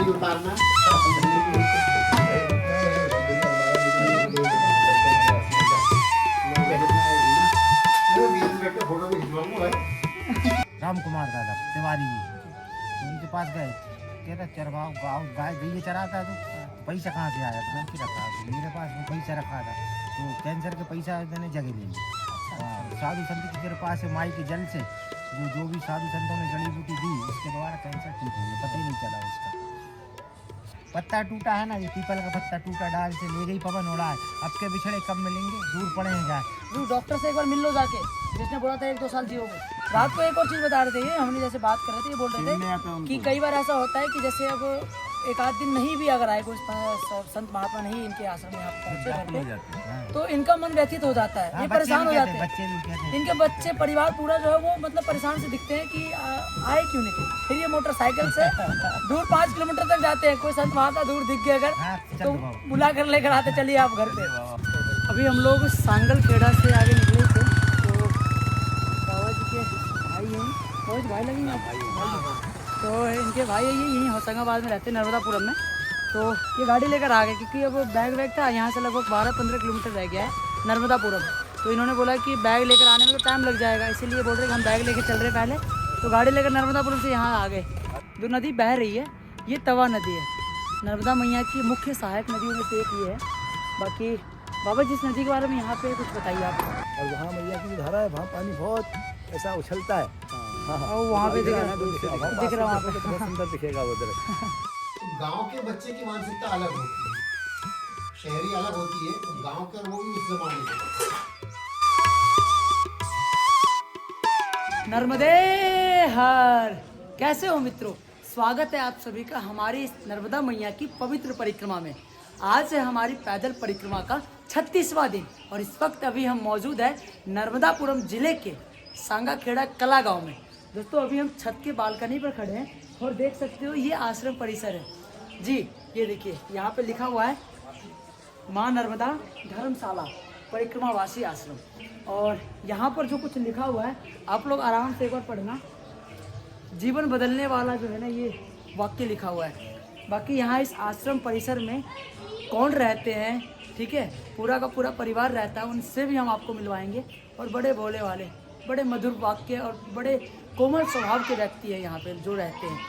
नहीं उतारना। राम कुमार दादा तिवारी जी, उनके पास गए, कहता चरवाओ गाय गई चराता तो पैसा कहाँ से आया, तो मैंने रखा तो मेरे पास वो पैसा रखा था, तो कैंसर के पैसा मैंने जगह ले ली। साधु संत की कृपा से माई के जल से जो भी साधु संतों ने जड़ी बूटी दी उसके द्वारा कैंसर ठीक हो गया, पता ही नहीं चला उसका। पत्ता टूटा है ना, ये पीपल का पत्ता टूटा डाल से ले गई पवन उड़ा है, अब के बिछड़े कब मिलेंगे, दूर पड़े हैं जाए। डॉक्टर से एक बार मिल लो जाके, जिसने बोला था 1-2 साल जियोगे। रात को एक और चीज़ बता रहे थे, हमने जैसे बात कर रहे थे, ये बोल रहे थे कि कई बार ऐसा होता है कि जैसे अब एक आध दिन नहीं भी अगर आए कोई संत महात्मा नहीं इनके आश्रम में यहाँ पहुँचे घर पे, तो इनका मन व्यथित हो जाता है, ये परेशान हो जाते हैं। इनके बच्चे परिवार पूरा जो है वो मतलब परेशान से दिखते हैं कि आए क्यों नहीं। फिर ये मोटरसाइकिल से दूर 5 किलोमीटर तक जाते हैं, कोई संत महात्मा दूर दिख गया अगर तो बुला कर लेकर आते, चलिए आप घर पे। अभी हम लोग सांगल खेड़ा से आगे निकले थे, तो बाबा जी के भाई हैं, बहुत भाई लगेंगे आप, तो इनके भाई है, ये यहीं होशंगाबाद में रहते हैं, नर्मदापुरम में। तो ये गाड़ी लेकर आ गए क्योंकि अब बैग था, यहाँ से लगभग 12-15 किलोमीटर रह गया है नर्मदापुरम। तो इन्होंने बोला कि बैग लेकर आने में तो टाइम लग जाएगा, इसीलिए बोल रहे कि हम बैग लेकर चल रहे पहले। तो गाड़ी लेकर नर्मदापुरम से यहाँ आ गए। जो नदी बह रही है ये तवा नदी है, नर्मदा मैया की मुख्य सहायक नदियों में से एक ये है। बाकी बाबा जिस नदी के बारे में यहाँ पे कुछ बताइए आप। और वहाँ मैया की धारा है, वहाँ पानी बहुत ऐसा उछलता है। हाँ, और वहाँ पे दिख रहा है, वहाँ पे बहुत सुंदर दिखेगा वो दृश्य। गांव के बच्चे की मानसिकता अलग होती है, शहरी अलग होती है, गांव के वो भी उस जमाने के। नर्मदे हर, कैसे हो मित्रों, स्वागत है आप सभी का हमारी इस नर्मदा मैया की पवित्र परिक्रमा में। आज है हमारी पैदल परिक्रमा का 36वां दिन और इस वक्त अभी हम मौजूद है नर्मदापुरम जिले के सांगाखेड़ा कला गांव में। दोस्तों अभी हम छत के बालकनी पर खड़े हैं और देख सकते हो ये आश्रम परिसर है जी। ये देखिए यहाँ पे लिखा हुआ है माँ नर्मदा धर्मशाला परिक्रमावासी आश्रम, और यहाँ पर जो कुछ लिखा हुआ है आप लोग आराम से एक बार पढ़ना। जीवन बदलने वाला जो है ना ये वाक्य लिखा हुआ है। बाकी यहाँ इस आश्रम परिसर में कौन रहते हैं, ठीक है, पूरा का पूरा परिवार रहता है, उनसे भी हम आपको मिलवाएंगे। और बड़े भोले वाले, बड़े मधुर वाक्य और बड़े कोमल स्वभाव के व्यक्ति हैं यहाँ पे जो रहते हैं।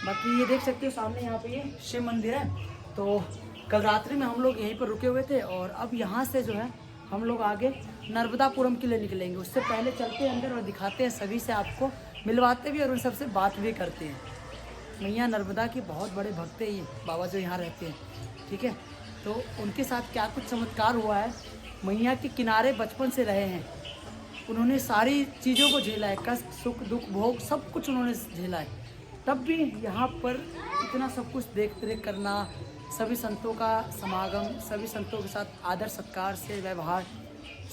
बाकी ये देख सकते हो सामने यहाँ पे ये शिव मंदिर है। तो कल रात्रि में हम लोग यहीं पर रुके हुए थे और अब यहाँ से जो है हम लोग आगे नर्मदापुरम के लिए निकलेंगे। उससे पहले चलते हैं अंदर और दिखाते हैं सभी से, आपको मिलवाते भी और उन सबसे बात भी करते हैं। मैया नर्मदा के बहुत बड़े भक्त हैं ये बाबा जो यहाँ रहते हैं, ठीक है। तो उनके साथ क्या कुछ चमत्कार हुआ है, मैया के किनारे बचपन से रहे हैं, उन्होंने सारी चीज़ों को झेला है, कष्ट सुख दुख भोग सब कुछ उन्होंने झेला है, तब भी यहाँ पर इतना सब कुछ देख रेख करना, सभी संतों का समागम, सभी संतों के साथ आदर सत्कार से व्यवहार,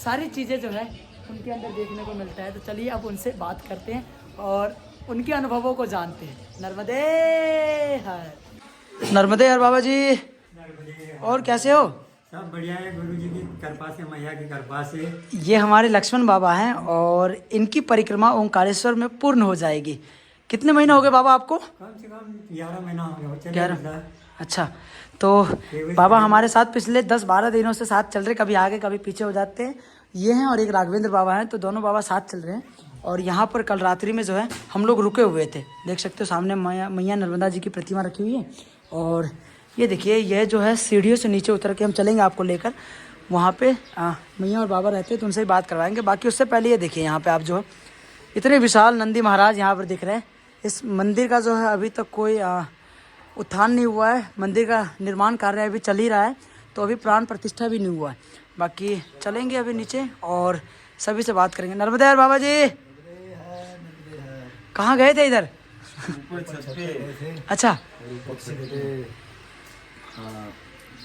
सारी चीज़ें जो है उनके अंदर देखने को मिलता है। तो चलिए अब उनसे बात करते हैं और उनके अनुभवों को जानते हैं। नर्मदे हर, नर्मदे हर बाबा जी, और कैसे हो? सब बढ़िया है, गुरु जी की कृपा से, मैया की कृपा से। ये हमारे लक्ष्मण बाबा हैं और इनकी परिक्रमा ओंकारेश्वर में पूर्ण हो जाएगी। कितने महीने हो गए बाबा आपको? कम से कम 11 महीना हो गया। 11। अच्छा, तो बाबा हमारे साथ पिछले 10-12 दिनों से साथ चल रहे, कभी आगे कभी पीछे हो जाते हैं। ये हैं और एक राघवेंद्र बाबा हैं, तो दोनों बाबा साथ चल रहे हैं। और यहाँ पर कल रात्रि में जो है हम लोग रुके हुए थे, देख सकते हो सामने मैया नर्मदा जी की प्रतिमा रखी हुई है। और ये देखिए यह जो है सीढ़ियों से नीचे उतर के हम चलेंगे आपको लेकर, वहाँ पे मैया और बाबा रहते हैं, तो उनसे ही बात करवाएंगे। बाकी उससे पहले ये देखिए यहाँ पे आप जो इतने विशाल नंदी महाराज यहाँ पर दिख रहे हैं। इस मंदिर का जो है अभी तक कोई उत्थान नहीं हुआ है, मंदिर का निर्माण कार्य अभी चल ही रहा है, तो अभी प्राण प्रतिष्ठा भी नहीं हुआ है। बाकी चलेंगे अभी नीचे और सभी से बात करेंगे। नर्मदे हर बाबा जी, कहाँ गए थे इधर? अच्छा,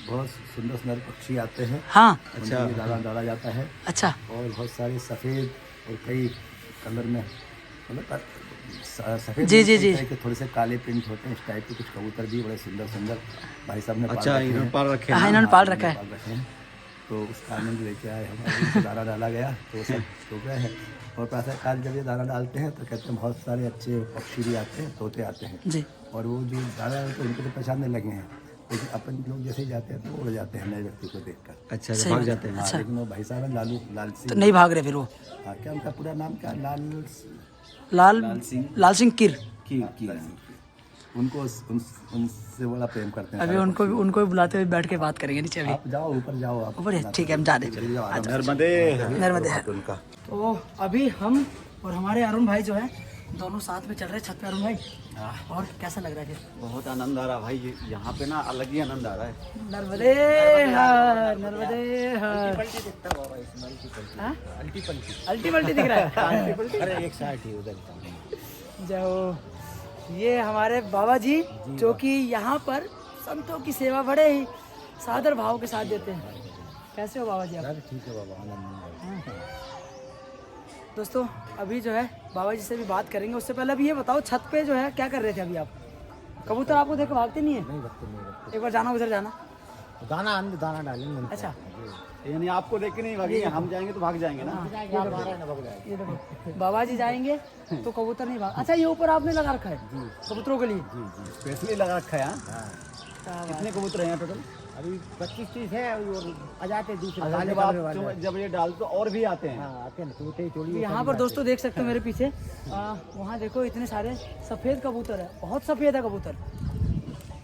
बहुत सुंदर सुंदर पक्षी आते हैं। हाँ, अच्छा, दाना डाला जाता है। अच्छा, और बहुत सारे सफ़ेद और कई कलर में, मतलब सफ़ेद जी जी जी, थोड़े से काले प्रिंट होते हैं, इस टाइप के कुछ कबूतर भी बड़े सुंदर सुंदर भाई साहब ने अच्छा, इन्होंने पाल रखे हैं। हाँ इन्होंने पाल रखा है। तो उसका आनंद लेके आए हमारे दाना डाला गया तो सब सो गए हैं। और प्रातः काल जब ये दाना डालते हैं तो कहते हैं बहुत सारे अच्छे पक्षी भी आते हैं, तोते आते हैं जी। और वो जो दाना डालते हैं उनको तो पहचानने लगे हैं, लेकिन अपन लोग जैसे ही जाते हैं तो उड़ जाते हैं नए व्यक्ति को देखकर। अच्छा सही भाग बात जाते है। हैं। अच्छा, लेकिन वो भाई साहब हैं लाल तो सिंह। नहीं भाग रहे फिर वो? हाँ, क्या उनका पूरा नाम क्या? लाल सिंह किर। उनको उनसे बड़ा प्रेम करते हैं। अभी उनको भी बुलाते हुए बैठ के बात करेंगे नीचे अभी। आप जाओ ऊपर जाओ आप। ऊपर है, ठीक है हम जा रहे हैं। अच्छा, नर्मदे है। उनका तो अभी हम और हमारे अरुण भाई जो है दोनों साथ में चल रहे हैं छत पे। अरुण भाई, और कैसा लग रहा है फिर? बहुत आनंद आ रहा भाई, यहाँ पे ना अलग ही आनंद आ रहा है। नर्मदे हर, नर्मदे हर। हाँ? अल्टी पल्टी दिख रहा है। अरे एक साइड ही उधर जो ये हमारे बाबा जी जो कि यहाँ पर संतों की सेवा बड़े ही सादर भाव के साथ देते हैं। कैसे हो बाबा जी आप? ठीक है बाबा, आनंद। दोस्तों अभी जो है बाबा जी से भी बात करेंगे, उससे पहले अभी ये बताओ छत पे जो है क्या कर रहे थे अभी आप? कबूतर आपको देखो भागते नहीं है? नहीं रखते। एक बार जाना उधर जाना। दाना दाना डालेंगे उनको। अच्छा, यानी आपको देख के नहीं भागेंगे, हम जाएंगे तो भाग जाएंगे ना। ये देखो बाबा जी जाएंगे तो कबूतर नहीं भाग। अच्छा, ये ऊपर आपने लगा रखा है कबूतरों के लिए? जी स्पेशली लगा रखा है। कितने कबूतर हैं टोटल? अभी 25-30 है और आ जाते हैं दूसरे काले जब कलर आप वाले। जब ये डाल तो और भी आते हैं। हाँ, आते हैं तोते चोली। यहाँ पर दोस्तों देख सकते हो मेरे पीछे, वहाँ देखो इतने सारे सफेद कबूतर है, बहुत सफेद है कबूतर,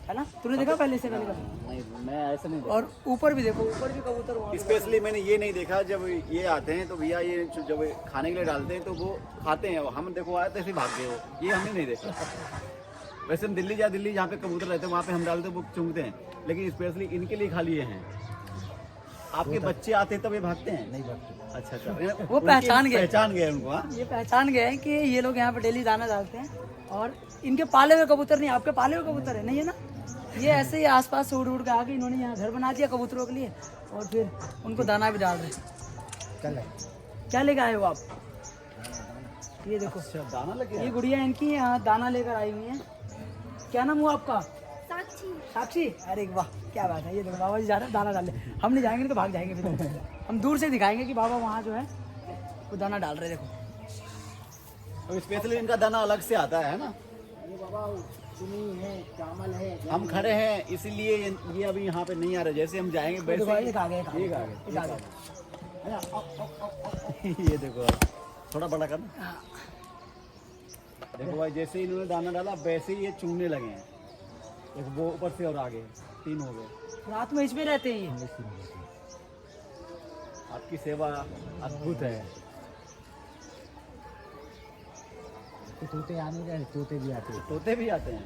है ना? तूने देखा पहले से कभी? नहीं, मैं ऐसा नहीं और ऊपर भी देखो, ऊपर भी कबूतर वहाँ पे। स्पेशली मैंने ये नहीं देखा जब ये आते हैं तो भैया ये जब खाने के लिए डालते हैं तो वो खाते हैं। हम देखो आए तो ऐसे भाग गए वो, ये हमने नहीं देखा। वैसे हम दिल्ली जहाँ पे कबूतर रहते हैं वहाँ पे हम डालते हैं वो चुंगते हैं, लेकिन स्पेशली इनके लिए खा लिए हैं। आपके बच्चे आते हैं तब ये भागते हैं? नहीं भागते। अच्छा वो पहचान गए उनको। हाँ, ये पहचान गए हैं कि ये लोग यहाँ पे डेली दाना डालते हैं। और इनके पाले हुए कबूतर नहीं, आपके पाले हुए कबूतर है नहीं है ना? ये ऐसे ही आसपास से उड़ के आके इन्होंने यहाँ घर बना दिया कबूतरों के लिए और फिर उनको दाना भी डाल रहे हैं। कल है क्या लेकर आए हो आप? ये देखो दाना लगे। ये गुड़िया इनकी यहाँ दाना लेकर आई हुई है। क्या नाम हुआ आपका? साक्षी। अरे वाह, क्या बात है। ये देखो बाबा जी जा रहे हैं दाना डालने। हम नहीं जाएंगे तो भाग जाएंगे फिर। हम दूर से दिखाएंगे कि बाबा वहाँ जो है वो दाना डाल रहे हैं। देखो तो स्पेशली इनका दाना अलग से आता है ना? ये बाबा चुनी है, चावल है। हम खड़े हैं इसीलिए ये अभी यहाँ पे नहीं आ रहे। जैसे हम जाएंगे वैसे देखो, एक आ गया, एक आ गया। एक आ गया। है ना? ये देखो थोड़ा बड़ा करना। देखो भाई, जैसे ही इन्होंने दाना डाला वैसे ही ये चुनने लगे हैं। देखो वो ऊपर से और आगे 3 हो गए। रात में इसमें रहते हैं ये। आपकी सेवा अद्भुत है। तो तोते आने रहे, तोते भी आते हैं। तोते भी आते हैं।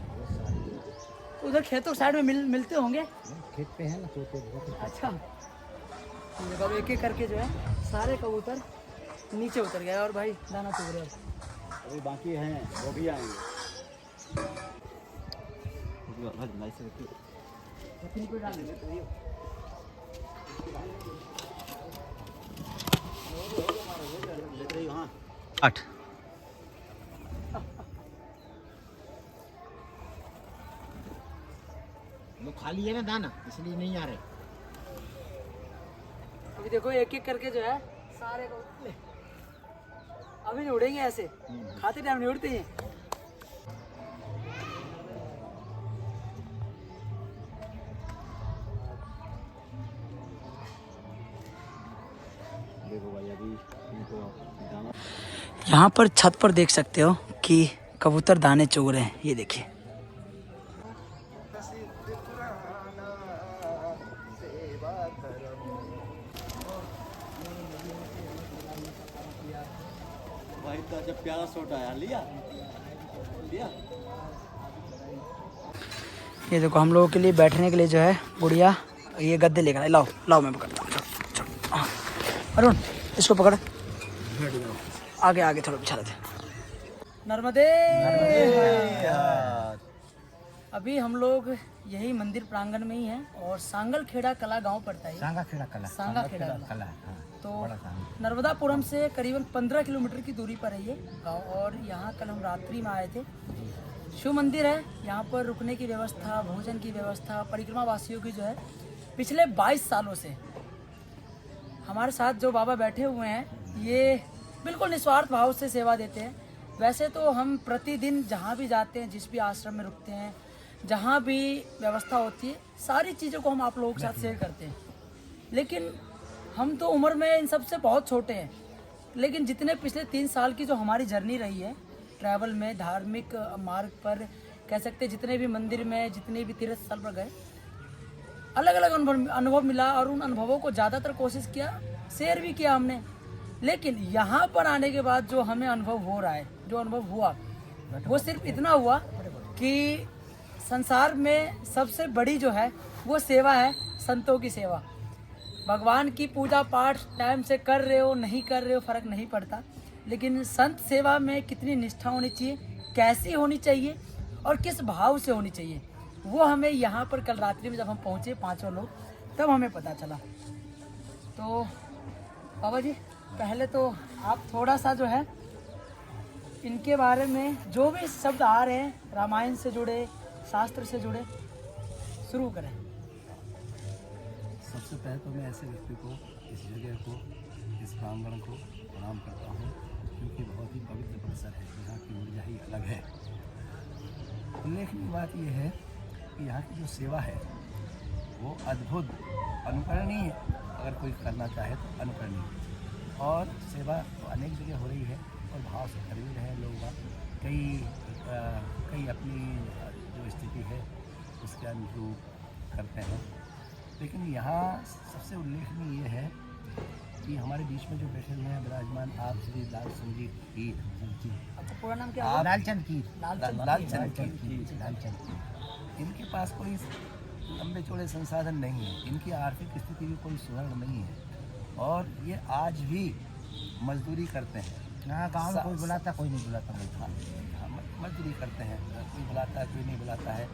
तो उधर खेतों साइड में मिलते होंगे। खेत पे है ना तोते बहुत। अच्छा, ये देखो एक एक करके जो है सारे कबूतर नीचे उतर गए और भाई दाना चुग रहे हैं। अभी बाकी हैं, वो भी आएंगे। आठ वो खाली है ना दाना, इसलिए नहीं आ रहे। अभी देखो एक एक करके जो है सारे कबूतर अभी नहीं उड़ेंगे ऐसे, खाते टाइम नहीं उड़ते हैं। देखो भाई अभी इनको दाना यहाँ पर छत पर देख सकते हो कि कबूतर दाने चुग रहे हैं। ये देखिए, भाई तो जब प्यारा शॉट आया लिया। ये देखो हम लोगों के लिए बैठने के लिए जो है गुड़िया ये गद्दे लेकर आए। लाओ लाओ मैं पकड़ता हूँ। चलो अरुण इसको पकड़, आगे आगे थोड़ा पिछा लेते। नर्मदे अभी हम लोग यही मंदिर प्रांगण में ही हैं और सांगलखेड़ा कला गांव पड़ता है। सांगाखेड़ा कला। सांगाखेड़ा कला हाँ। तो नर्मदापुरम से करीबन 15 किलोमीटर की दूरी पर है ये गाँव। और यहाँ कल हम रात्रि में आए थे। शिव मंदिर है, यहाँ पर रुकने की व्यवस्था, भोजन की व्यवस्था परिक्रमा वासियों की जो है पिछले 22 सालों से हमारे साथ जो बाबा बैठे हुए हैं ये बिल्कुल निस्वार्थ भाव से सेवा देते हैं। वैसे तो हम प्रतिदिन जहाँ भी जाते हैं, जिस भी आश्रम में रुकते हैं, जहाँ भी व्यवस्था होती है, सारी चीज़ों को हम आप लोगों के साथ शेयर करते हैं। लेकिन हम तो उम्र में इन सबसे बहुत छोटे हैं, लेकिन जितने पिछले 3 साल की जो हमारी जर्नी रही है ट्रैवल में, धार्मिक मार्ग पर कह सकते हैं, जितने भी मंदिर में, जितने भी तीर्थ स्थल पर गए, अलग अलग अनुभव मिला और उन अनुभवों को ज़्यादातर कोशिश किया, शेयर भी किया हमने। लेकिन यहाँ पर आने के बाद जो हमें अनुभव हो रहा है, जो अनुभव हुआ, वो सिर्फ इतना हुआ कि संसार में सबसे बड़ी जो है वो सेवा है, संतों की सेवा। भगवान की पूजा पाठ टाइम से कर रहे हो नहीं कर रहे हो फ़र्क नहीं पड़ता, लेकिन संत सेवा में कितनी निष्ठा होनी चाहिए, कैसी होनी चाहिए और किस भाव से होनी चाहिए, वो हमें यहाँ पर कल रात्रि में जब हम पहुँचे 5 लोग, तब हमें पता चला। तो बाबा जी, पहले तो आप थोड़ा सा जो है इनके बारे में जो भी शब्द आ रहे हैं, रामायण से जुड़े, शास्त्र से जुड़े, शुरू करें। सबसे पहले तो मैं ऐसे व्यक्ति को, इस जगह को, इस प्रांगण को प्रणाम करता हूँ, क्योंकि बहुत ही पवित्र परिसर है, यहाँ की ऊर्जा ही अलग है। उल्लेखनीय बात यह है कि यहाँ की जो सेवा है वो अद्भुत, अनुकरणीय, अगर कोई करना चाहे तो अनुकरणीय। और सेवा तो अनेक जगह हो रही है और भाव से कर भी रहे हैं लोग। कई अपनी जो स्थिति है उसके अनुरूप करते हैं, लेकिन यहाँ सबसे उल्लेखनीय ये है कि हमारे बीच में जो बैठे हुए हैं विराजमान आप श्री लाल सिंह जी कीर जी, आपका पूरा नाम क्या है? लालचंद कीर। लालचंद कीर। इनके पास कोई लंबे चौड़े संसाधन नहीं है, इनकी आर्थिक स्थिति भी कोई सुदृढ़ नहीं है और ये आज भी मजदूरी करते हैं। हाँ, गाँव में कोई बुलाता, कोई नहीं बुलाता। मजदूरी करते हैं, कोई बुलाता है, कोई नहीं बुलाता है।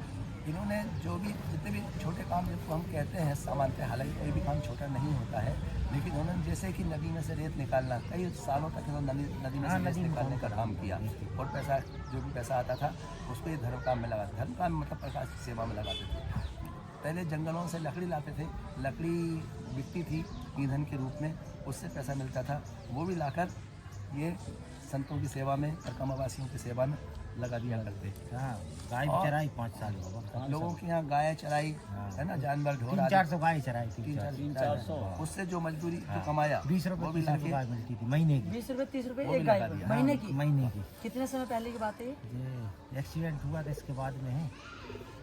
इन्होंने जो भी जितने भी छोटे काम जिनको हम कहते हैं सामान्यतः, हालांकि कोई भी काम छोटा नहीं होता है, लेकिन उन्होंने जैसे कि नदी में से रेत निकालना, कई सालों तक इन्होंने नदी में से रेत निकालने का काम किया और पैसा, जो भी पैसा आता था उसको ये धर्म काम में लगाते। धर्म काम मतलब प्रकाश की सेवा में लगाते थे। पहले जंगलों से लकड़ी लाते थे, लकड़ी बिकती थी ईंधन के रूप में, उससे पैसा मिलता था, वो भी लाकर ये संतों की सेवा में और कमावासियों की सेवा में लगा दिया करते। हाँ, गाय चराई 5 साल बाबा। लोगों के यहाँ गाय चराई है ना, जानवर ढोर 300-400 गाय चराई थी। 300-400 उससे जो मजदूरी जो कमाया 20 रुपये 30 गाय मिलती थी महीने की। 20 रुपये 30 रुपये वो एक भी गाय लगा को, दिया। महीने की। महीने की। कितने समय पहले की बात है ये? ये एक्सीडेंट हुआ था इसके बाद में है।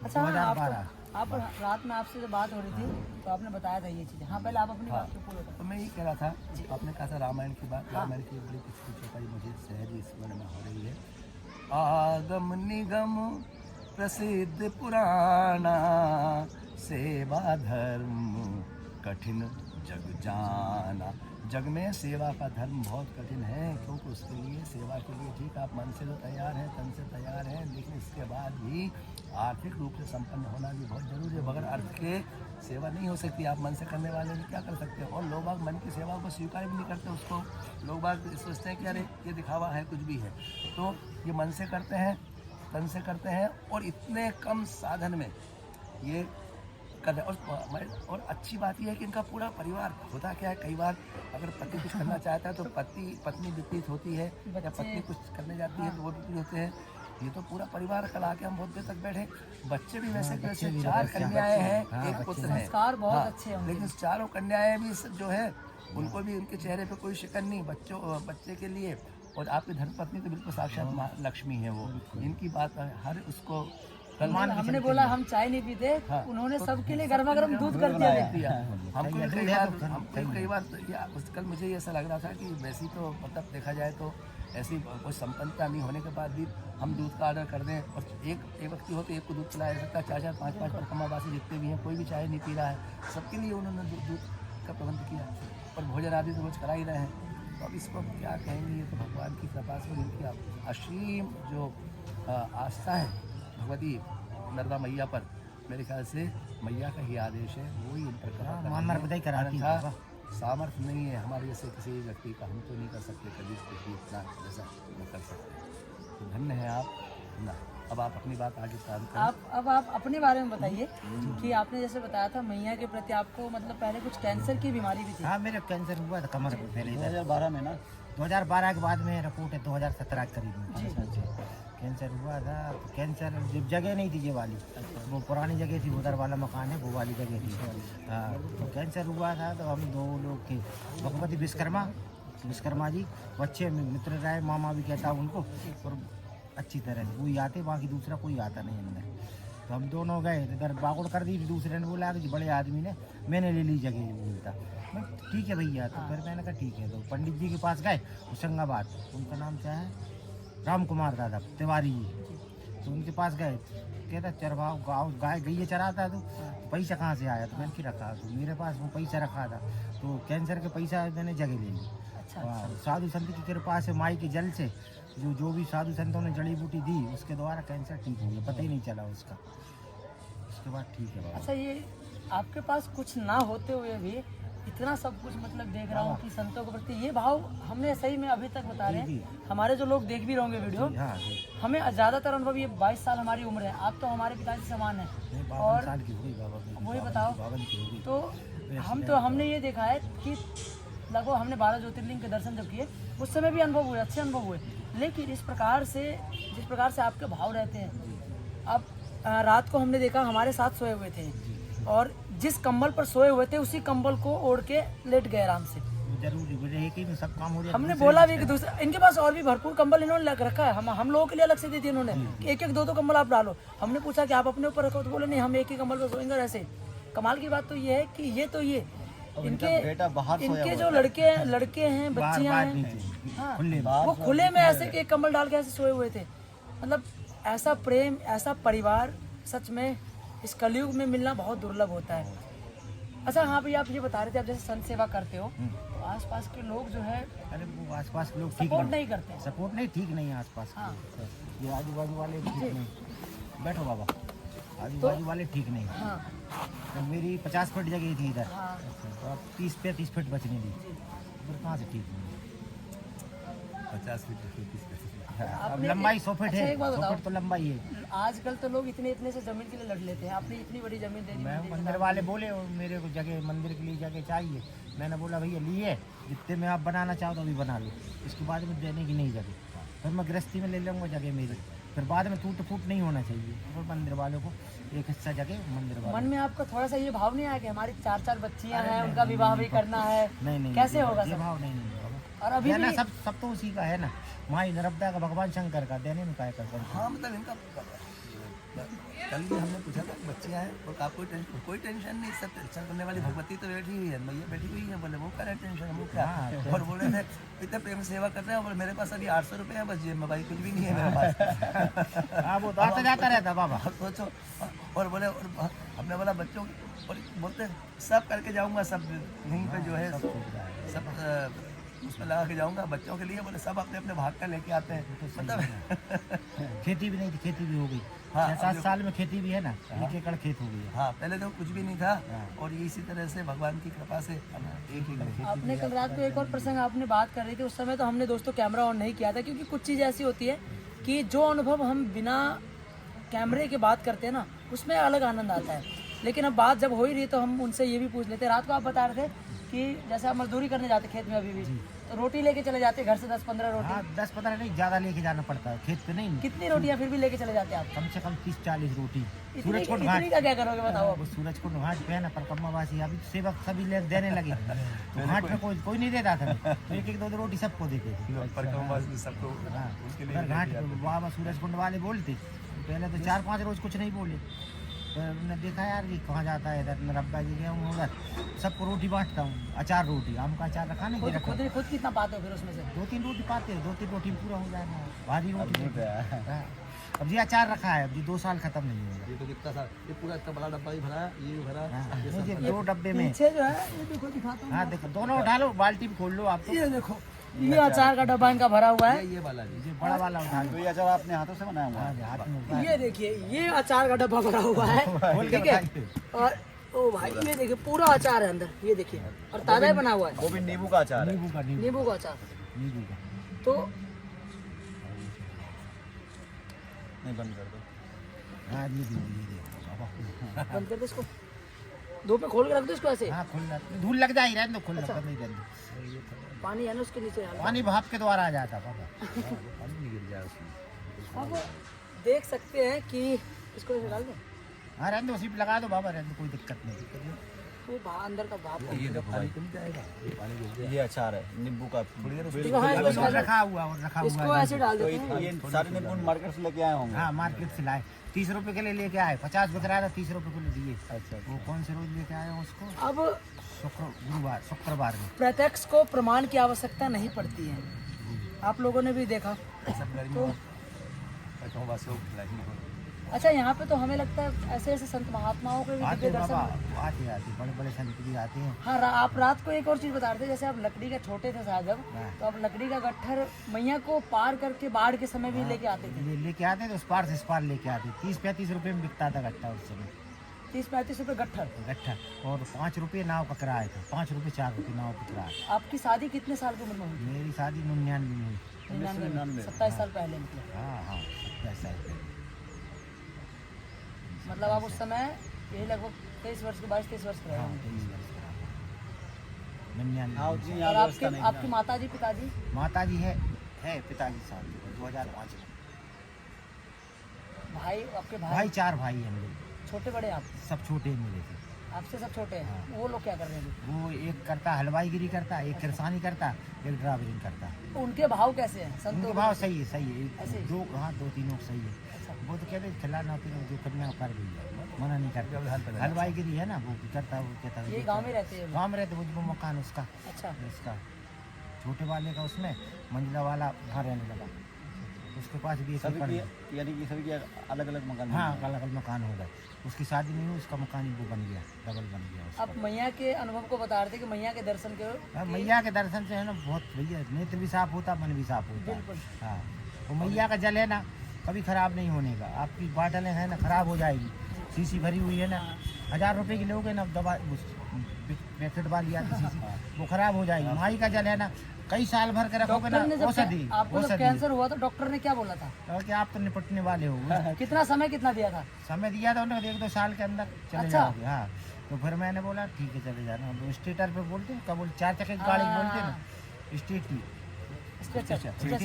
अच्छा, हाँ, 2012। आप रात में आपसे जब बात हो रही थी तो आपने बताया था ये चीज़। हाँ, पहले आप अपनी बात को पूरा तो मैं ये कह रहा था, आपने कहा था रामायण की बात, रामायण की बड़ी कुछ चौपाई मुझे सहज स्मरण में हो रही है। आगम निगम प्रसिद्ध पुराना, सेवा धर्म कठिन जग जाना। जग में सेवा का धर्म बहुत कठिन है, क्योंकि उसके लिए, सेवा के लिए ठीक आप मन से तो तैयार हैं, तन से तैयार हैं, लेकिन इसके बाद भी आर्थिक रूप से संपन्न होना भी बहुत जरूरी है। बगैर अर्थ के सेवा नहीं हो सकती। आप मन से करने वाले भी क्या कर सकते हैं? और लोग बाग मन की सेवा को स्वीकार भी नहीं करते। उसको लोग बाग सोचते हैं कि अरे ये दिखावा है, कुछ भी है। तो ये मन से करते हैं, तन से करते हैं और इतने कम साधन में ये कर रहे। और अच्छी बात यह है कि इनका पूरा परिवार, होता क्या है, कई बार अगर पति कुछ करना चाहता है तो पत्नी विपरीत होती है, या पत्नी कुछ करने जाती है तो वो विपरीत होते हैं। ये तो पूरा परिवार कल आके हम बहुत देर तक बैठे। बच्चे भी वैसे वैसे 4 कन्याएं हैं, एक पुत्र है। संस्कार बहुत अच्छे होंगे। लेकिन चारों कन्याएं भी जो है उनको भी उनके चेहरे पे कोई शिकन नहीं, बच्चे के लिए। और आपकी धर्मपत्नी तो बिल्कुल साक्षात माँ लक्ष्मी है। वो इनकी बात हर उसको हमने बोला हम चाय नहीं पीते, उन्होंने सबके लिए गर्मा गर्म दूध कर दिया। हमको कई बार कल मुझे ये ऐसा लग रहा था कि वैसी तो मतलब देखा जाए तो ऐसी कोई संपन्नता नहीं होने के बाद भी हम दूध का ऑर्डर कर दें और एक व्यक्ति हो तो एक को दूध पिलाया सकता है, 4-4, 5-5 पर कमावासी जितने भी हैं कोई भी चाय नहीं पी रहा है, सबके लिए उन्होंने दूध का प्रबंध किया। और भोजन आदि तो रोज करा ही रहे हैं। तो अब इसको हम क्या कहेंगे, ये तो भगवान की कृपा से उनकी असीम जो आस्था है भगवती नर्मदा मैया पर, मेरे ख्याल से मैया का ही आदेश है, वो ही इन पर कराती था। सामर्थ्य नहीं है हमारे जैसे किसी व्यक्ति का, हम तो नहीं कर सकते कभी कुछ भी इतना जैसा वो कर सकते। तो धन्य है आप ना। अब आप अपनी बात आगे काम करें। अब आप अपने बारे में बताइए कि आपने जैसे बताया था मैया के प्रति आपको मतलब पहले कुछ कैंसर की बीमारी भी थी। हाँ मेरे कैंसर हुआ था कमर में पहले इधर। 2012 में ना 2012 के बाद में रिपोर्ट है 2017 के करीब में कैंसर हुआ था। तो कैंसर जब जगह नहीं थी ये वाली, वो पुरानी जगह थी, उधर वाला मकान है वो वाली जगह थी। हाँ तो कैंसर हुआ था तो हम दो लोग थे, भगवती विश्वकर्मा जी, बच्चे मित्र राय मामा भी कहता हूँ उनको, और अच्छी तरह से वही आते, बाकी दूसरा कोई आता नहीं अंदर। तो हम दोनों गए इधर बागुड़ कर दी, दूसरे ने बोला कि बड़े आदमी ने मैंने ले ली जगह, बोलता मैं ठीक है भैया। तो फिर मैंने कहा ठीक है। तो पंडित जी के पास गए होशंगाबाद, उनका नाम क्या है, राम कुमार दादा तिवारी जी। तो उनके पास गए, कहता चरवाओ गाँव गाय गई चराता तो पैसा कहाँ से आया, तो मैंने की रखा, तो मेरे पास वो पैसा रखा था, तो कैंसर के पैसा मैंने जगह ले ली। साधु संत की कृपा से, माई के जल से, जो भी साधु संतों ने जड़ी बूटी दी उसके द्वारा कैंसर ठीक हो गया, पता ही नहीं चला उसका, उसके बाद ठीक है बाबा। अच्छा, ये आपके पास कुछ ना होते हुए भी इतना सब कुछ मतलब देख रहा हूँ कि संतों के प्रति ये भाव हमने सही में अभी तक बता रहे हैं, हमारे जो लोग देख भी रहोगे वीडियो, हाँ, हमें ज़्यादातर अनुभव, ये 22 साल हमारी उम्र है, आप तो हमारे पिताजी समान है, और 52 साल की हुई बाबा, वही बताओ। 52 की होगी। तो हमने ये देखा है कि लगभग हमने 12 ज्योतिर्लिंग के दर्शन जब किए उस समय भी अनुभव हुए, अच्छे अनुभव हुए, लेकिन इस प्रकार से जिस प्रकार से आपके भाव रहते हैं, अब रात को हमने देखा हमारे साथ सोए हुए थे, और जिस कंबल पर सोए हुए थे उसी कंबल को ओढ़ के लेट गए आराम से। जरूरी मुझे एक ही में सब काम हो जाए। हमने बोला भी कि दूसरा, इनके पास और भी भरपूर कंबल इन्होंने लग रखा है, हम लोगों के लिए अलग से दी थी इन्होंने कि एक एक दो दो कंबल आप डालो। हमने पूछा कि आप अपने ऊपर रखो, तो बोले नहीं हम एक ही कंबल पर सोएंगे। ऐसे कमाल की बात तो ये है कि ये इनके जो लड़के हैं, बच्चियां हैं, हाँ, वो खुले में ऐसे एक कंबल डाल के ऐसे सोए हुए थे। मतलब ऐसा प्रेम, ऐसा परिवार सच में इस कलयुग में मिलना बहुत दुर्लभ होता है। अच्छा हाँ भैया, आप ये बता रहे थे आप जैसे संत सेवा करते हो, तो आसपास के लोग जो है, अरे वो आसपास के लोग ठीक सपोर्ट नहीं करते, सपोर्ट नहीं, ठीक नहीं है आसपास के। हाँ। ये आजू बाजू वाले ठीक नहीं, बैठो बाबा, आजू बाजू वाले ठीक नहीं। हाँ तो मेरी 50 फीट जगह थी इधर, हाँ, तो अब 30 फीट बचने दी, फिर कहाँ से ठीक नहीं। 50 फीट 30 फीट। अब आपने लंबाई 100 फीट अच्छा, है, एक बात 100 बताओ, फीट तो लंबाई है। आजकल तो लोग इतने से जमीन के लिए लड़ लेते हैं, आपने इतनी बड़ी जमीन दे दी मैं मंदिर मंदिर वाले बोले और मेरे को जगह, मंदिर के लिए जगह चाहिए। मैंने बोला भैया लिए जितने में आप बनाना चाहो तो अभी बना लो, इसके बाद में देने की नहीं जगह, फिर मैं गृहस्थी में ले लूँगा जगह मेरी, फिर बाद में टूट फूट नहीं होना चाहिए। फिर मंदिर वालों को एक हिस्सा जगह मंदिर वालों। मन में आपका थोड़ा सा ये भाव नहीं आया कि हमारी 4 बच्चियां हैं, उनका विवाह भी करना है, नहीं कैसे होगा ये सब? भाव नहीं होगा। और अभी देना भी सब तो उसी का है ना, माई नर्मदा का, भगवान शंकर का, देने में काय कर। हाँ मतलब इनका कल भी हमने पूछा था बच्चियाँ हैं और आपको कोई टेंशन नहीं, सब टेंशन करने वाली भगवती तो बैठी हुई है, मैया बैठी हुई है, बोले वो करे टेंशन, वो क्या। और बोले थे इतने प्रेम सेवा करते हैं, बोले मेरे पास अभी 800 रुपये है बस, जेब में भाई कुछ भी नहीं है मेरे पास। हाँ वो तो आता जाता रहता बाबा। सोचो, और बोले, और हमने बोला बच्चों, और बोलते सब करके जाऊँगा, सब यहीं पे जो है सब उसमें लगा के जाऊँगा बच्चों के लिए, बोले सब अपने अपने भाग का लेके आते हैं। तो मतलब खेती भी नहीं थी, खेती भी हो गई। हाँ, 6-7 साल में खेती भी है ना, 1 एकड़ खेत हो गई है। हाँ पहले तो कुछ भी नहीं था, और ये इसी तरह से भगवान की कृपा से एक ही आपने कल रात को एक और प्रसंग आपने बात कर रही थी, उस समय तो हमने दोस्तों कैमरा ऑन नहीं किया था, क्योंकि कुछ चीज़ ऐसी होती है कि जो अनुभव हम बिना कैमरे के बात करते हैं ना, उसमें अलग आनंद आता है। लेकिन अब बात जब हो ही रही तो हम उनसे ये भी पूछ लेते। रात को आप बता रहे थे कि जैसे आप मजदूरी करने जाते खेत में अभी भी, तो रोटी लेके चले जाते घर से 10-15 रोटी? हाँ 10-15 नहीं, ज़्यादा लेके जाना पड़ता है खेत पे। नहीं कितनी रोटियां फिर भी लेके चले जाते हैं आप? कम से कम 30-40 रोटी। इतनी का क्या करोगे बताओ? वो सूरजकुंड घाट पे है ना, परकम्मावासी, अभी सेवक सभी ले देने लगे, तो घाट पे कोई नहीं देता था, तो 1-2 रोटी सबको देते थे। सबको उधर घाट पे बाबा सूरजकुंड वाले बोलते, पहले तो 4-5 रोज कुछ नहीं बोले, तो हमने देखा यार कि कहाँ जाता है इधर, नरब्बा जी गया हूँ उधर, सबको रोटी बांटता हूँ, अचार रोटी, आम का अचार रखा नहीं रखा, खुद कितना पाते हो फिर उसमें से? 2-3 रोटी पाते हो, 2-3 रोटी में पूरा हो जाएगा, भारी रोटी। हाँ, अब जी अचार रखा है, अब जी 2 साल खत्म नहीं होगा। ये तो कितना सा, ये पूरा इतना बड़ा डब्बा ही भरा, ये भी भरा। हाँ, ये 2 डब्बे में। पीछे जो है ये देखो, दिखाता हूँ। हाँ देखो, दोनों उठा लो, बाल्टी भी खोल लो आप तो। ये देखो, ये अचार का डब्बा इनका भरा हुआ है। ये वाला जी, ये बड़ा वाला उठा लो। तो ये अचार आपने हाथों से बनाया हुआ है? हाँ, हाथ में उठा लो। ये देखिए, ये अचार का डब्बा भरा हुआ है, ठीक है। और ओ भाई ये देखिए पूरा अचार है अंदर, ये देखिए, और ताजा ही बना हुआ है। वो भी नींबू का अचार है। नींबू का अचार। नींबू का। तो नहीं, बंद कर दो। हाँ ये देखो बाबा। बंद कर दो इसको, धूप में खोल के रख दो इसको ऐसे। हाँ खुल धूल लग जाए, रहने दो, खुल नहीं रहने दो। पानी है ना उसके नीचे डाल दो। पानी भाप के द्वारा आ जाता बाबा। पानी नहीं गिर जाए उसमें। अब देख सकते हैं कि इसको ऐसे डाल दो, हाँ रहने दो, उसी पे लगा दो बाबा, रहने दो, कोई दिक्कत नहीं। वो अंदर का भाप ये देखो पानी कम जाएगा, ये पानी गिर जाए। ये अचार है नींबू का। थोड़ी देर इसको हाँ, अभी इसको और ऐसे- रखा हुआ और रखा इसको हुआ है। ऐसे डाल तो देते हैं। ये सारे नींबू मार्केट से लेके आए होंगे। हाँ मार्केट से लाए, 30 रुपए के लिए लेके आए, 50 बिक रहा था, 30 रुपए को दिए। अच्छा वो कौन से रोज लेके आए हैं उसको? अब शुक्रवार में। प्रत्यक्ष को प्रमाण की आवश्यकता नहीं पड़ती है, आप लोगों ने भी देखा। सब गर्मी में बैठो बस वो खिलाएंगे। अच्छा यहाँ पे तो हमें लगता है ऐसे ऐसे संत महात्माओं के भी आते दिव्य हैं दर्शन। बाबा, आते बड़े बड़े संत भी आते हैं। हाँ आप रात को एक और चीज़ बता रहे थे, जैसे आप लकड़ी का छोटे थे शायद जब, हाँ। तो आप लकड़ी का गट्ठर मैया को पार करके बाढ़ के समय भी लेके आते थे। लेके आते तो उस पार से इस पार लेके आते, 30-35 रुपए में बिकता था गट्टा उस समय। 30-35 रुपये गट्ठर। गट्ठा, और 5 रुपए नाव का किराया था, 5 रुपए 4 रुपए नाव का किराया। आपकी शादी कितने साल की उम्र में हुई? मेरी शादी 99 में हुई। 99, 27 साल पहले मतलब। हाँ 27 साल पहले। मतलब आप उस समय यही लगभग 23 वर्ष के, 22-23 वर्ष के रहे हाँ होंगे। 23 वर्ष का। हाँ जी, 99। यहाँ और व्यवस्था आपके नहीं आपकी माताजी पिताजी? माता जी है पिताजी साल 2005 में। भाई आपके भाई भाई 4 भाई हैं हम लोग, छोटे बड़े आप? सब छोटे हैं मेरे से। आपसे सब छोटे हैं। वो लोग क्या कर रहे हैं अभी? वो एक करता हलवाईगिरी करता, एक किरसानी करता, एक ड्राइवरिंग करता। उनके भाव कैसे हैं संतों उनके के? भाव सही है ऐसे ही? दो, हाँ 2-3 सही है। अच्छा। वो तो कहते खिलाना जो करना वो कर दिया, मना नहीं करते। हलवाईगिरी है ना, वो भी करता, वो कहता ये गांव में रहते हैं? गाँव में रहते, वो मकान उसका, अच्छा। इसका छोटे वाले का, उसमें मंजिला वाला वहाँ रहने लगा, उसके पास भी एक सभी एकड़ की है। यानी कि सभी के अलग अलग मकान हाँ हैं। अलग अलग मकान हो गए, उसकी शादी नहीं हुई, उसका मकान ही वो बन गया, डबल बन गया उसका। आप मैया के अनुभव को बता रहे थे कि मैया के दर्शन के हाँ, मैया के दर्शन से है ना बहुत भैया, नेत्र भी साफ होता, मन भी साफ होता। बिल्कुल। हाँ वो मैया का जल है ना, कभी खराब नहीं होने का। आपकी बाटलें हैं ना खराब हो जाएगी, शीशी भरी हुई है ना, 1000 रुपए की लोगे ना दवा, पैकेट वाली आती शीशी, वो खराब हो जाएगी। माई का जल है ना, कई साल भर के रखोगे ना, डॉक्टर ने जब औषधि आपको जब कैंसर हुआ तो डॉक्टर ने क्या बोला था? और कि आप तो निपटने वाले हो। कितना समय कितना दिया था? समय दिया था उन्होंने 1-2 साल के अंदर चले अच्छा। जाओगे। हाँ तो फिर मैंने बोला ठीक है चले जाना। तो स्टेटर पे बोलते हैं, क्या बोलते, 4 चक्के की गाड़ी बोलते हैं ना, स्टेटी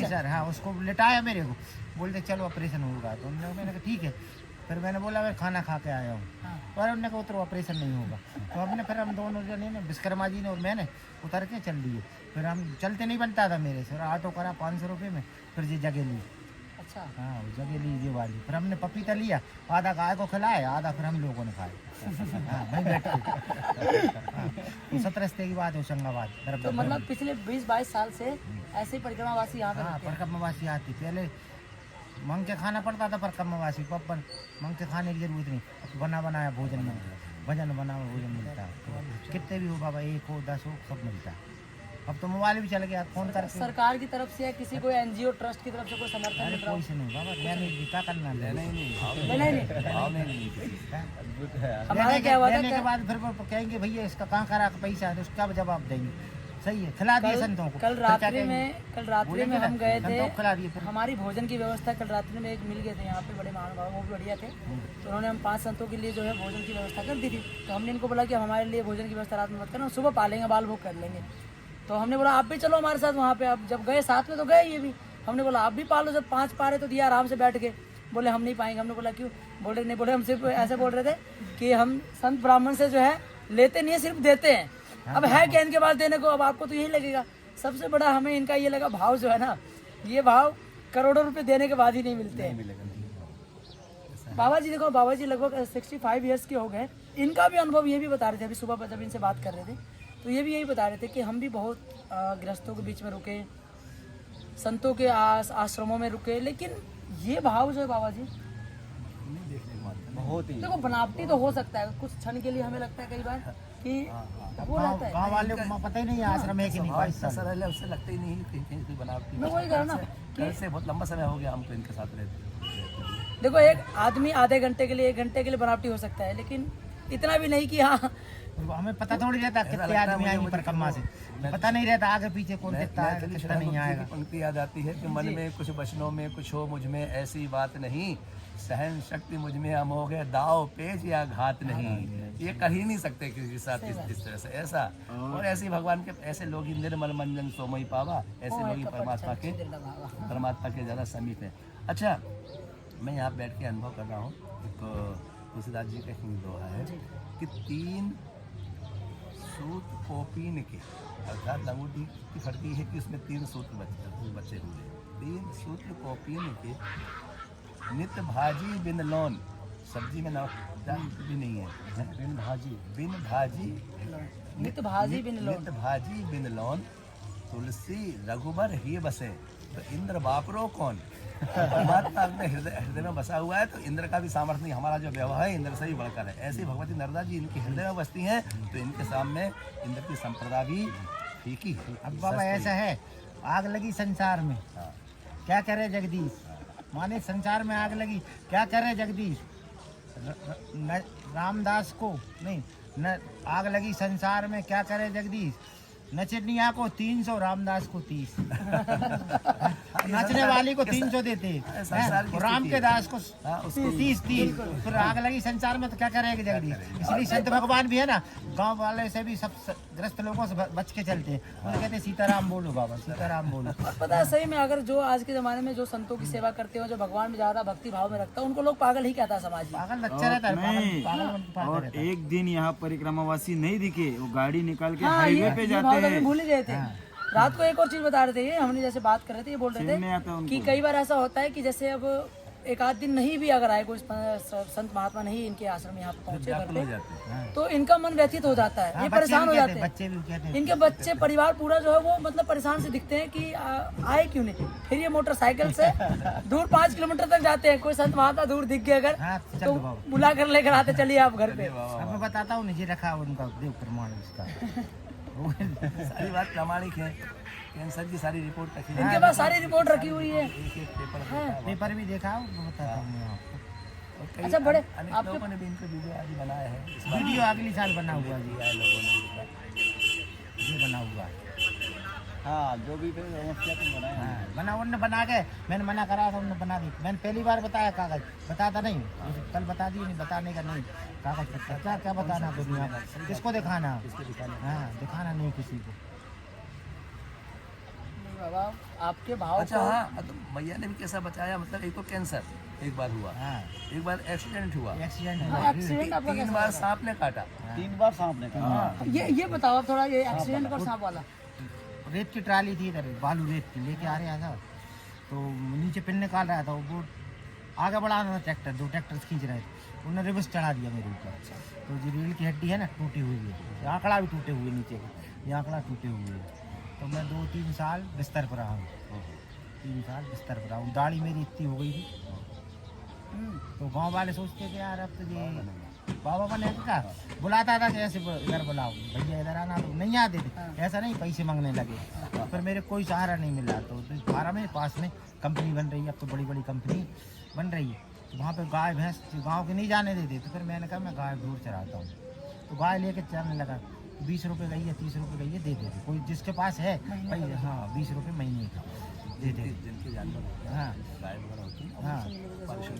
सर, हाँ उसको लिटाया मेरे को, बोलते चलो ऑपरेशन होगा। तो मैंने कहा ठीक है। फिर मैंने बोला मैं खाना खा के आया हूँ, और उन्होंने कहा उतर ऑपरेशन नहीं होगा। तो हमने फिर हम दोनों जने ने, विश्वकर्मा जी ने और मैंने उतर के चल दिए। फिर हम चलते नहीं बनता था मेरे से, ऑटो करा 500 रुपये में, फिर ये जगह ली। अच्छा। हाँ वो जगह ली ये वाली। फिर हमने पपीता लिया, आधा गाय को खिलाया, आधा फिर हम लोगों ने खाया। हाँ वहीं बैठ के। हाँ, तो 17 रस्ते की बात है होशंगाबाद। तो मतलब पिछले 20-22 साल से ऐसे ही परिक्रमावासी यहाँ पे हाँ रहते हैं। परकमवासी आती, पहले मंग के खाना पड़ता था परकमवासी, पप्पन मंग के खाने की जरूरत नहीं, अब बना बनाया भोजन मिलता है, भजन बना हुआ भोजन मिलता है। तो कितने भी हो बाबा, 1 हो 10 हो सब मिलता है। अब तो मोबाइल भी चल गया, फोन करके। सरकार की तरफ से या किसी कोई एनजीओ ट्रस्ट की तरफ से कोई समर्थन अरे मिल रहा हो? कोई से नहीं बाबा, लेने की क्या करना, लेना ही नहीं। नहीं अद्भुत है। हमारा क्या हुआ था लेने के बाद फिर वो कहेंगे भैया इसका कहाँ करा पैसा है, तो उसका जवाब देंगे। सही है, खिला दिए संतों को। कल फिर क्या रात्रि कहेंगे? में कल रात्रि में बोलेंगे हम ना, गए संतों को खिला दिए थे, फिर। हमारी भोजन की व्यवस्था कल रात्रि में एक मिल गए थे यहाँ पे बड़े महानुभाव, वो भी बढ़िया थे। तो उन्होंने हम 5 संतों के लिए जो है भोजन की व्यवस्था कर दी थी। तो हमने इनको बोला कि हमारे लिए भोजन की व्यवस्था रात में मत करना, सुबह पालेंगे, बाल भोग कर लेंगे। तो हमने बोला आप भी चलो हमारे साथ वहाँ पे। अब जब गए साथ में तो गए ये भी, हमने बोला आप भी पालो, जब 5 पारे तो दिया आराम से बैठ के। बोले हम नहीं पाएंगे। हमने बोला क्यों? बोले नहीं, बोले हम सिर्फ ऐसे बोल रहे थे कि हम संत ब्राह्मण से जो है लेते नहीं है, सिर्फ देते हैं। अब है क्या इनके पास देने को? अब आपको तो यही लगेगा। सबसे बड़ा हमें इनका ये लगा भाव जो है ना, ये भाव करोड़ों रुपए देने के बाद ही नहीं मिलते हैं। बाबा जी देखो, बाबा जी लगभग 65 ईयर्स के हो गए। इनका भी अनुभव ये भी बता रहे थे, अभी सुबह जब इनसे बात कर रहे थे तो ये भी यही बता रहे थे कि हम भी बहुत गृहस्थों के बीच में रुके, संतों के आश्रमों में रुके, लेकिन ये भाव जो है बाबा जी बहुत ही देखो बनावटी तो हो सकता है कुछ क्षण के लिए, हमें लगता है कई बार कि वो रहता है। गाँव वाले को पता ही नहीं है आश्रम है कि नहीं। 22 साल सर उससे लगता ही नहीं कहीं कहीं कोई बनावटी। मैं वही कह रहा हूं ना कल से बहुत लंबा समय हो गया हमको इनके साथ रहते। देखो एक आदमी आधे घंटे के लिए 1 घंटे के लिए बनावटी हो सकता है, लेकिन इतना भी नहीं कि हाँ हमें पता थोड़ी रहता कितने आदमी आएंगे परिक्रमा से, पता नहीं रहता आगे पीछे कौन कितना है मैथिली कितना नहीं शरण आएगा। की पंक्ति याद आती है कि मन में कुछ वचनों में कुछ हो मुझ में ऐसी बात नहीं, सहन शक्ति मुझ में अमोघ है, दाव पेच या घात नहीं। ये कर ही नहीं सकते किसी के साथ इस तरह से ऐसा। और ऐसे ही भगवान के ऐसे लोग ही निर्मल मंजन सोमई पावा, ऐसे लोग ही परमात्मा के ज़्यादा समीप है। अच्छा, मैं यहाँ बैठ के अनुभव कर रहा हूँ, एक तुलसीदास जी का एक दोहा है कि 3 सूत कोपीन के, अर्थात लंगूटी की फटती है कि उसमें 3 सूत्र बचे हुए, 3 सूत्र कोपीन के, नित भाजी बिन लौन, सब्जी में नमक भी नहीं है, बिन भाजी नित भाजी बिन लौन। नित भाजी बिन लौन, तुलसी रघुबर ही बसे, तो इंद्र बापरो कौन। परमात्मा अपने हृदय में बसा हुआ है, तो इंद्र का भी सामर्थ्य नहीं, हमारा जो व्यवहार है इंद्र से ही बढ़कर है। ऐसे ही भगवती नर्मदा जी इनके हृदय में बसती हैं, तो इनके सामने इंद्र की संप्रदा भी फीकी है। अब बाबा ऐसा है, आग लगी संसार में, क्या करे जगदीश, माने संसार में आग लगी, क्या करे जगदीश, रामदास को नहीं न, आग लगी संसार में क्या करे जगदीश, नचनिया को 300 रामदास को 30, नाचने वाली को 300 देते हैं, राम के दास को 30, फिर आग लगी संसार में तो क्या करेगा जगदीश। इसलिए संत भगवान भी है ना, गांव वाले से भी सब ग्रस्त लोगों से बच के चलते हैं, उन्हें कहते हैं सीताराम बोलो बाबा, सीताराम बोलो। पता है सही में, अगर जो आज के जमाने में जो संतों की सेवा करते हो, जो भगवान में ज्यादा भक्ति भाव में रखता है, उनको लोग पागल ही कहता है समाज में। पागल बच्चा रहता है, नहीं, पागल और रहता है। एक दिन यहाँ परिक्रमावासी नहीं दिखे, वो गाड़ी निकाल के हाँ, हाईवे पे ये जाते भाव तो हैं। भूल ही गए थे। रात को एक और चीज बता रहे थे, ये हमने जैसे बात कर रहे थे, ये बोल नहीं आता रहे थे उनको। कि कई बार ऐसा होता है कि जैसे अब एक आध दिन नहीं भी अगर आए कोई संत महात्मा नहीं इनके आश्रम यहाँ पहुंचे घर पे, तो इनका मन व्यथित हो जाता है, ये परेशान हो जाते हैं। बच्चे भी कहते हैं, इनके बच्चे परिवार पूरा जो है वो मतलब परेशान से दिखते हैं कि आए क्यों नहीं। फिर ये मोटरसाइकिल से दूर 5 किलोमीटर तक जाते हैं, कोई संत महात्मा दूर दिख गए अगर हाँ, चल तो बाबा। बुला कर लेकर आते, चलिए आप घर पे। अब मैं बताता हूँ, नीचे रखा उनका देव प्रमाण उसका। सारी बात प्रामाणिक है, कैंसर की सारी रिपोर्ट रखी है, इनके पास सारी रिपोर्ट रखी हुई है। एक पेपर पेपर भी देखा हो, मैं बताता हूँ मैं आपको। और कई अच्छा, बड़े अनेक आपके लोगों ने भी इनका वीडियो आज बनाया है, इस वीडियो अगली साल बना हुआ जी, बार लोगों ने ये बना हुआ है। हाँ, जो भी समस्या तुम बनाए हैं। हाँ, बना उनने बना के, मैंने मना करा था, उन्होंने बना दी। मैंने पहली बार बताया कागज, बताता नहीं, कल बता दिए, नहीं बताने का नहीं, कागज पत्ता क्या क्या बताना दुनिया का, किसको दिखाना, हाँ दिखाना नहीं किसी को। बाबा आपके भाव अच्छा को हाँ, तो भैया ने भी कैसा बचाया, मतलब एक तो कैंसर एक बार हुआ, हाँ एक बार एक्सीडेंट हुआ, एक्सीडेंट हाँ, हुआ, एक्सीडेंट आपका 3 कैसा बार हुआ? सांप ने काटा। 3 बार सांप ने कहा। ये बताओ आप थोड़ा, ये एक्सीडेंट और सांप वाला। रेत की ट्राली थी इधर, बालू रेत की लेके आ रहा था, तो नीचे पिन निकाल रहा था, वो आगे बढ़ा रहा था ट्रैक्टर, 2 ट्रैक्टर खींच रहे थे, उन्होंने रिवर्स चढ़ा दिया मेरे ऊपर। तो जो रीढ़ की हड्डी है ना टूटी हुई है, आंकड़ा भी टूटे हुए नीचे के, ये आंकड़ा टूटे हुए हैं। तो मैं 2-3 साल बिस्तर पर रहा हूँ, 3 साल बिस्तर पर रहा हूँ, दाढ़ी मेरी इतनी हो गई थी। तो गांव वाले सोचते थे यार अब तो ये बाबा बने का, बुलाता था कि ऐसे इधर बुलाओ भैया इधर आना, तो नहीं आते थे, ऐसा नहीं पैसे मांगने लगे। फिर मेरे कोई सहारा नहीं मिला, तो बारह में पास में कंपनी बन रही है, अब तो बड़ी बड़ी कंपनी बन रही है, तो वहाँ पे गाय भैंस गाँव के नहीं जाने देते। तो फिर मैंने कहा मैं गाय दूर चराता हूँ, तो गाय लेके चलने लगा। 20 रुपये गई है, 30 रुपये गई है, दे देते कोई जिसके पास है भाई, हाँ 20 रुपये महीने का दे देते। जिनके जानवर हाँ गाय वगैरह होती है, हाँ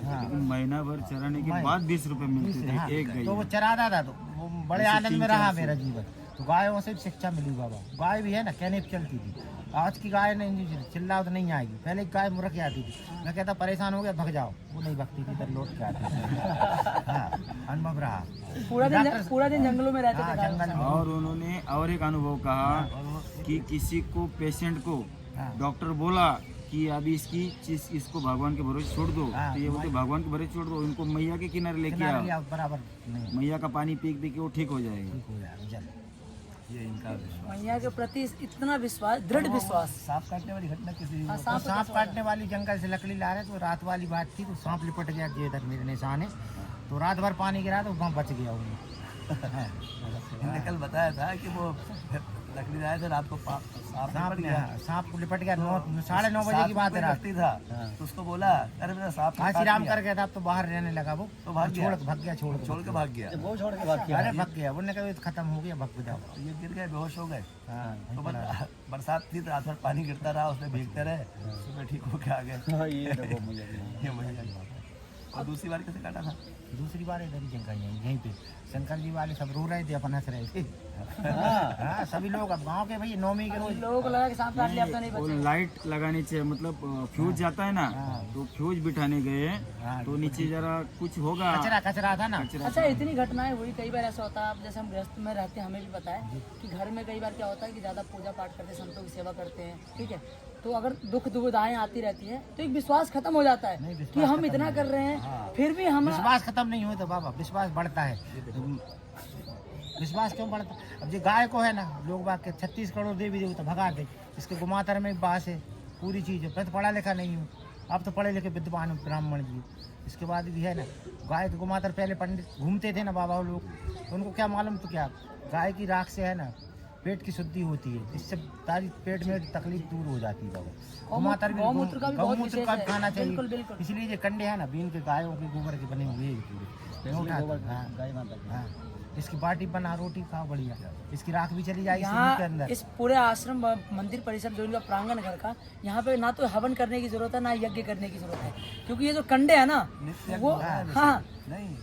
हाँ लेकिन महीना भर चराने के बाद 20 रुपए मिलते थे हाँ, एक गाय। तो वो चराता था, तो वो बड़े आनंद में रहा मेरा जीवन। तो गायों से भी शिक्षा मिली बाबा। गाय भी है ना कहने पे चलती थी, आज की गाय नहीं चिल्लाओ तो नहीं आएगी, पहले गाय मुर्ख के आती थी, मैं कहता परेशान हो गया भग जाओ, वो नहीं भगती थी, इधर लौट के आती थी। हाँ अनुभव रहा, पूरा दिन जंगलों में रहते हाँ थे। जंगल में। और उन्होंने और एक अनुभव कहा कि किसी को पेशेंट को डॉक्टर बोला कि अभी इसको भगवान के भरोसे छोड़ दो, तो ये बोलते भगवान के भरोसे छोड़ दो, इनको मैया के किनारे लेके आओ, बराबर नहीं मैया का पानी पी के वो ठीक हो जाएगा। ठीक हो जाएगा जल। ये इनका विश्वास। मैया के प्रति इतना विश्वास, दृढ़ विश्वास। सांप काटने वाली घटना किसी हाँ, तो सांप काटने वाली जंगल से लकड़ी ला रहे, तो रात वाली बात थी, तो सांप लिपट गया ये इधर मेरे निशान है, तो रात भर पानी गिरा तो वहाँ बच गया हूँ। इनने कल बताया था कि वो लकड़ी आए थे रात को सांप निपट गया। सांप को लिपट गया 9:30 बजे की बात है रात। व्यक्ति था तो उसको बोला अरे मेरा सांप ने काट कांशीराम लिया। कर गया था, अब तो बाहर रहने लगा वो, तो भाग गया। भाग गया, छोड़ के भाग गया। वो छोड़ के भाग गया। अरे भाग गया, उन्होंने कहा ये खत्म हो गया, भाग जाओ। ये गिर गए, बेहोश हो गए। हाँ, तो बरसात थी तो रात भर पानी गिरता रहा, उसमें भीगते रहे, सुबह ठीक होके आ गए। हाँ, ये देखो मुझे ये मैया। और दूसरी बार कैसे काटा था? दूसरी बार इधर ही जगह यहीं पे शंकर जी वाले सब रो रहे थे, अपन हंस रहे थे। हाँ, सभी लोग अब गाँव के भैया 9वीं के रोज लोगों को लगा कि सांप काट लिया, अब तो नहीं वो बचे। लाइट लगानी चाहिए, मतलब फ्यूज जाता है ना, तो फ्यूज बिठाने गए तो नीचे जरा कुछ होगा, कचरा था ना। अच्छा, इतनी घटनाएं हुई, कई बार ऐसा होता है, अब जैसे हम गृहस्थ में रहते हैं, हमें भी पता है कि घर में कई बार क्या होता है कि ज़्यादा पूजा पाठ करते हैं, संतों की सेवा करते हैं, ठीक है, तो अगर दुख दुविधाएं आती रहती है तो एक विश्वास खत्म हो जाता है कि हम इतना कर रहे हैं, फिर भी हम विश्वास खत्म नहीं होता बाबा, विश्वास बढ़ता है। विश्वास क्यों बढ़ता? अब ये गाय को है ना, लोग बाग के 36 करोड़ देवी देवता भगा दे, इसके गुमातर में बास है, पूरी चीज़ है। मैं तो पढ़ा लिखा नहीं हूँ, अब तो पढ़े लिखे विद्वान हूँ, ब्राह्मण जी। इसके बाद भी है ना, गाय के गुमातर पहले पंडित घूमते थे ना बाबा लोग, तो उनको क्या मालूम, तो क्या गाय की राख से है ना पेट की शुद्धि होती है, इससे सारी पेट में तकलीफ दूर हो जाती है बाबा। गुमातर भी गौमूत्र का भी बहुत गौमूत्र विशेष का है। खाना चाहिए, बिल्कुल, बिल्कुल। इसलिए ये कंडे है ना बीन के गायों के गोबर के बने हुए हैं पूरे। मैं उठाता हूँ, हाँ, गाय माता की। हाँ, इसकी बाटी बना, रोटी खाओ बढ़िया, इसकी राख भी चली जाएगी शरीर के यहाँ अंदर। इस पूरे आश्रम मंदिर परिसर जो इनका प्रांगण घर का, यहाँ पे ना तो हवन करने की जरूरत है, ना यज्ञ करने की जरूरत है, क्योंकि ये जो कंडे है ना वो, हाँ नहीं,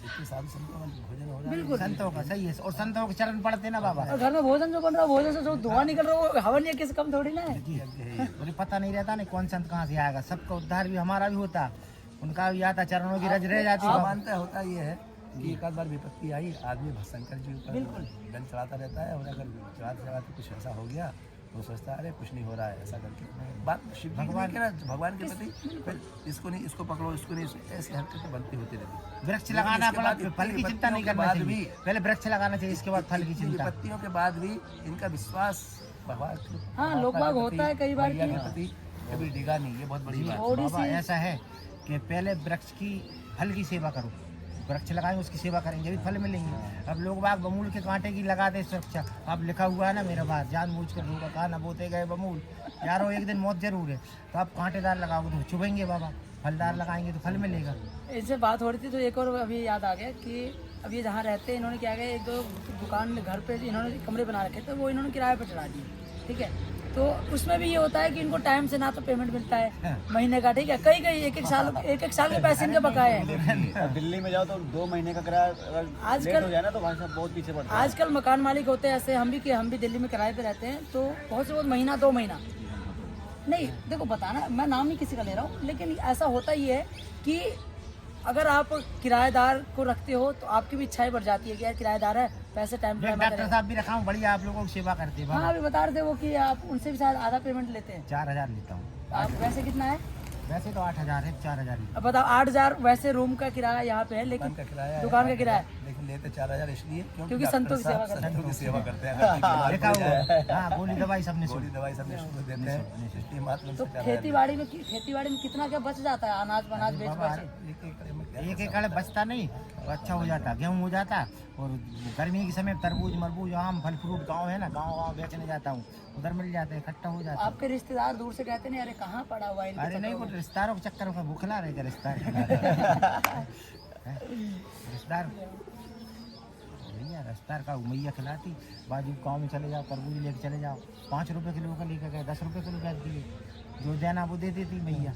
इतने साधु संतों का भोजन हो रहा है। बिल्कुल, संतों का सही है, और संतों के चरण पड़ते ना बाबा। और घर में भोजन जो बन रहा है, भोजन से जो धुआं निकल रहा है, वो हवन या किस कम थोड़ी ना है। मुझे पता नहीं रहता ना कौन संत कहाँ से आएगा, सबका उद्धार भी हमारा भी होता, उनका भी आता, चरणों की रज रह जाती। आप मानते होता ये है कि एक आध बार विपत्ति आई, आदमी शंकर जी ऊपर गन चढ़ाता रहता है, और अगर चढ़ाते चढ़ाते कुछ ऐसा हो गया तो सोचता है अरे कुछ नहीं हो रहा है, ऐसा करके बात शिव भगवान के ना, भगवान के प्रति फिर इसको नहीं, इसको पकड़ो, इसको नहीं, ऐसी हरकतें बनती होती रहती। वृक्ष लगाना पड़ा, फल की चिंता नहीं करना चाहिए, पहले वृक्ष लगाना चाहिए, इसके बाद फल की चिंता। विपत्तियों के बाद भी इनका विश्वास भगवान हाँ, लोग बाग होता है कई बार के प्रति कभी डिगा नहीं, ये बहुत बड़ी बात है। बाबा ऐसा है कि पहले वृक्ष की फल की सेवा करो, वृक्ष लगाएंगे उसकी सेवा करेंगे, भी फल मिलेंगे। अब लोग बाग बमूल के कांटे की लगाते सुरक्षा, अब लिखा हुआ है ना मेरा बात, जानबूझ कर लोगों का खाना बोते गए बमूल, यारो एक दिन मौत जरूर है, तो आप कांटेदार लगाओगे तो चुभेंगे बाबा, फलदार लगाएंगे तो फल मिलेगा। इससे बात हो रही थी तो एक और अभी याद आ गया कि अब ये जहाँ रहते हैं, इन्होंने क्या किया, एक दो दुकान घर पे इन्होंने कमरे बना रखे थे, वो इन्होंने किराए पर चढ़ा दिए, ठीक है, तो उसमें भी ये होता है कि इनको टाइम से ना तो पेमेंट मिलता है महीने का, ठीक है, कई कई एक एक साल के पैसे इनके बकाए हैं। दिल्ली में जाओ तो 2 महीने का किराया अगर लेट हो जाए ना तो भाई साहब बहुत पीछे पड़ता है। आजकल मकान मालिक होते हैं ऐसे, हम भी दिल्ली में किराए पे रहते हैं, तो बहुत से बहुत महीना 2 महीना नहीं, देखो बताना, मैं नाम नहीं किसी का ले रहा हूँ, लेकिन ऐसा होता ही है कि अगर आप किराएदार को रखते हो तो आपकी भी इच्छाएं बढ़ जाती है कि यार किराएदार है, पैसे टाइम पे जमा डॉक्टर करें। साहब भी रखा हूँ, बढ़िया आप लोगों की सेवा करते हैं। हाँ, अभी बता रहे थे वो कि आप उनसे भी शायद आधा पेमेंट लेते हैं। 4000 लेता हूँ, आप वैसे कितना है? वैसे तो 8000 है, 4000 ही। अब बताओ, 8000 वैसे रूम का किराया यहाँ पे है, लेकिन दुकान का किराया है, दुकान का किराया, लेकिन लेते 4000 इसलिए क्योंकि डॉक्टर संतों की सेवा साहब करते हैं। संतों की सेवा करते हैं। अगर बीमार लिखा हो हुआ जाए, है, हाँ, गोली दवाई सबने गोली दवाई सब निःशुल्क देते हैं, इसलिए मात्र तो खेती बाड़ी में कितना क्या बच जाता है, अनाज वनाज बेच बचे? एक एकड़ बचता नहीं, तो अच्छा हो जाता, गेहूँ हो जाता, और गर्मी के समय तरबूज मरबूज आम फल फ्रूट गाँव है ना, गाँव बेचने जाता हूँ, उधर मिल जाते हैं, इकट्ठा हो जाता है। आपके रिश्तेदार दूर से कहते नहीं, अरे कहाँ पड़ा हुआ है इनके अरे नहीं, चक्कर कुछ में? रिश्तेदारों के चक्कर में भूखला रहेगा रिश्तेदार। रिश्तेदार भैया, रिश्तेदार का मैया खिलाती, बाजू गाँव में चले जाओ, तरबूज लेके चले जाओ, 5 रुपए किलो का लेकर गए, 10 रुपए किलो बेच दिए, जो देना वो दे देती मैया।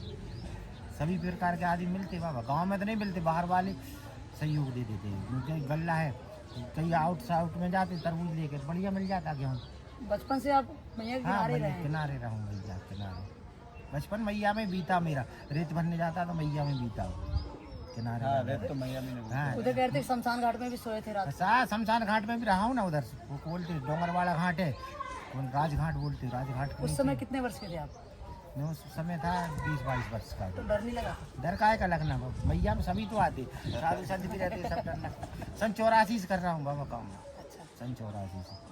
सभी प्रकार के आदमी मिलते बाबा, गाँव में तो नहीं मिलते, बाहर वाले सहयोग दे देते हैं, कहीं गल्ला है, कहीं आउट में जाते तरबूज लेके, बढ़िया मिल जाता गेहूँ। बचपन से आप मैया के हाँ, किनारे रहे मैं हैं। किनारे रहूँ मैया किनारे, बचपन मैया में बीता मेरा, रेत भरने जाता तो मैया में बीता किनारे। हाँ, रेत तो मैया में नहीं। हाँ, उधर कहते शमशान घाट में भी सोए थे रात। शमशान घाट में भी रहा हूँ ना, उधर वो बोलते डोंगरवाड़ा घाट है, वो राजघाट बोलते, राजघाट के उस समय कितने वर्ष के थे आप? मैं उस समय था 20-22 वर्ष का। तो डर नहीं लगा? डर काय का लगना, मैया में सभी तो आते, साधु संत भी रहते, सब डर लगता। सन 84 से कर रहा हूँ बाबा काम, सन 84 से,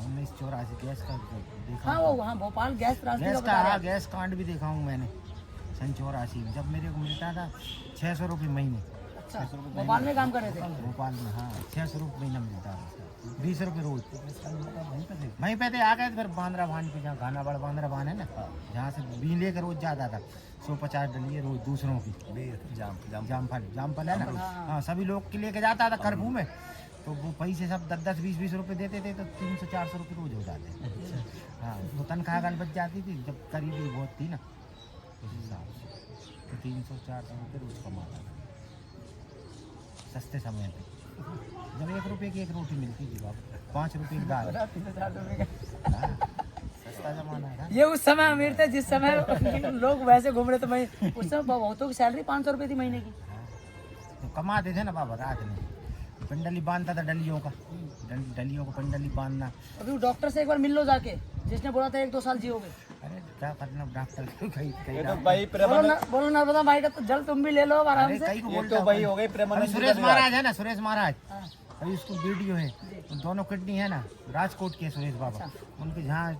1984 गैस का देखा। हाँ, वो वहाँ भोपाल गैस त्रासदी गैस का का, बता रहे हाँ, हैं। गैस कांड भी देखा हूँ मैंने सन 84 में, जब मेरे को मिलता था 600 रुपये महीने, अच्छा, भोपाल में काम कर रहे थे? भोपाल में, हाँ 600 रुपये महीना मिलता है, 20 रुपये रोज। वहीं पे थे, आ गए फिर बांद्रा भान पे, जहाँ घाना बड़ा बांद्रा भान है ना, जहाँ से बी लेकर रोज जाता था। 150 डलिए रोज दूसरों की। जामफल है ना, हाँ सभी लोग के लेके जाता था कर्फ्यू में, तो वो पैसे सब 10-10, 20-20 रुपये देते थे, तो 300-400 रुपये रोज हो जाते। हाँ तो तनख्वाह गाल बच जाती थी, जब करीबी बहुत थी ना उस हिसाब से, तो 300-400 रुपये रोज कमाता था सस्ते समय पे। जब 1 रुपये की एक रोटी मिलती थी बाबू, 5 रुपये की दाल। हाँ, सस्ता जमाना था। ये उस समय अमीर थे जिस समय लोग वैसे घूम रहे थे। मैं उस समय बहुतों की सैलरी 500 रुपये थी महीने की। तो कमाते थे ना बाबा रात में, पंडली बांधता था डलियों का, डलियों को पंडली बांधना। अभी वो डॉक्टर से एक बार मिल लो जाके, जिसने बोला था 1-2 साल जियोगे। अरे क्या करना डॉक्टर को, कहीं ये तो भाई बोलो नर्मदा भाई का तो जल तुम भी ले लो आराम से। कहीं को ये बोलता तो भाई हूँ। हो गई अभी प्रेमानंद सुरेश महाराज है ना, सुरेश महाराज, हाँ। अभी उसको वीडियो है, दोनों किडनी है ना राजकोट के सुरेश बाबा, उनके जहाँ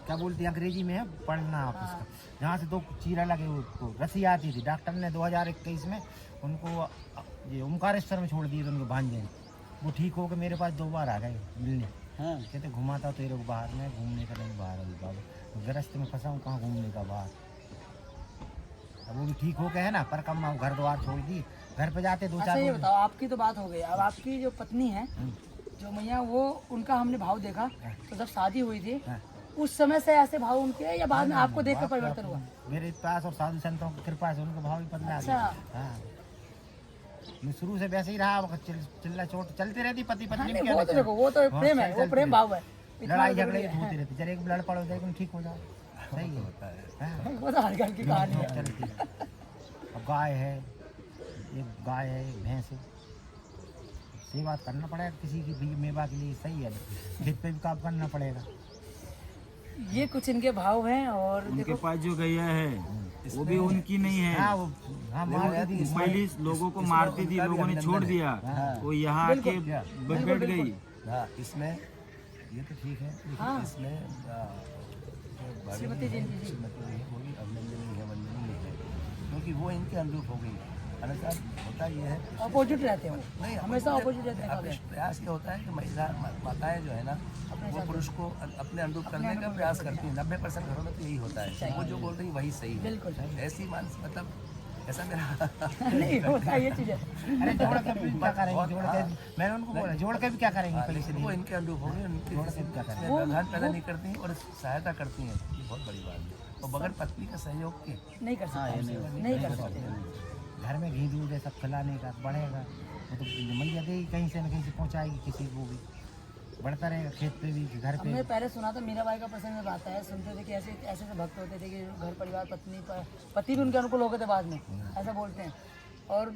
क्या बोलते हैं अंग्रेजी में है पढ़ना आप उसका, जहाँ से 2 चीरा लगे उसको रस्सी आती थी, डॉक्टर ने 2021 में उनको ये ओमकारेश्वर में छोड़ दिए थे उनके भांजे। वो ठीक हो के मेरे पास 2 बार आ गए मिलने। हाँ। कहते घुमाता तेरे को बाहर में, घूमने का नहीं बाहर अभी बाबा, गृहस्थ में फंसा हूँ, कहाँ घूमने का बाहर। अब वो भी ठीक हो गए है ना, पर कम घर द्वार छोड़ दिए, घर पे जाते 2-4 अच्छा ये बताओ, आपकी तो बात हो गई, अब आपकी जो पत्नी है जो मैया, वो उनका हमने भाव देखा तो जब शादी हुई थी उस समय से ऐसे भाव उनके हैं या बाद में आपको देख कर परिवर्तन हुआ? मेरे पास और साधु संतों की कृपा से उनका भाव भी बदला। अच्छा। हाँ मैं शुरू से वैसे ही रहा, चिल्ला चोट चलती रहती पति पत्नी में। वो तो देखो, वो तो प्रेम है, वो प्रेम भाव है, लड़ाई झगड़े होती रहती, जरा एक लड़ पड़ो जाए ठीक हो जाओ, सही होता है। वो तो हर घर की कहानी है। चलती है। अब गाय है, एक गाय है, एक भैंस है, सेवा करना पड़ेगा किसी की भी मेवा के लिए, सही है, खेत पे भी काम करना पड़ेगा। ये कुछ इनके भाव हैं। और उनके देखो पास जो गैया है वो भी उनकी नहीं है। हाँ वो हाँ मारती थी, पहले लोगों को मारती थी, लोगों ने छोड़ दिया, वो यहाँ आके बैठ गई। हाँ इसमें ये तो ठीक है, लेकिन हाँ। इसमें श्रीमती जी इनकी जी। श्रीमती जी वो भी अभिनंदनीय है, वंदनीय है, क्योंकि वो इनके अनुरूप हो गई। अन्यथा होता ये है, अपोजिट रहते हैं वो, नहीं हमेशा अपोजिट रहते हैं। अब प्रयास ये होता है कि महिला माताएं जो है ना, वो पुरुष को अपने अनुरूप करने का प्रयास करती हैं। 90% घरों में तो यही होता है, वो जो बोल रही वही सही है। बिल्कुल ऐसी मानस मतलब ऐसा मेरा नहीं होता ये चीज है। अरे जोड़ के भी क्या करेंगे, जोड़ के मैंने उनको बोला जोड़ के भी क्या करेंगे, पहले से वो इनके अनुरूप हो गए, उनके इसमें व्यवधान पैदा नहीं करती हैं और सहायता करती हैं, ये बहुत बड़ी बात है। और बगैर पत्नी का सहयोग के नहीं कर सकते, नहीं कर सकते। घर में घी दूध है सब खिलाने का बढ़ेगा, वो तो मैया देगी कहीं से न कहीं से पहुँचाएगी किसी को भी, बढ़ता रहेगा खेत पे भी घर पे। हमने पहले सुना था मीराबाई का प्रसंग में आता है, सुनते थे कि ऐसे ऐसे भक्त होते थे कि घर परिवार पति भी उनके अनुकूल होते थे बाद में, ऐसा बोलते हैं। और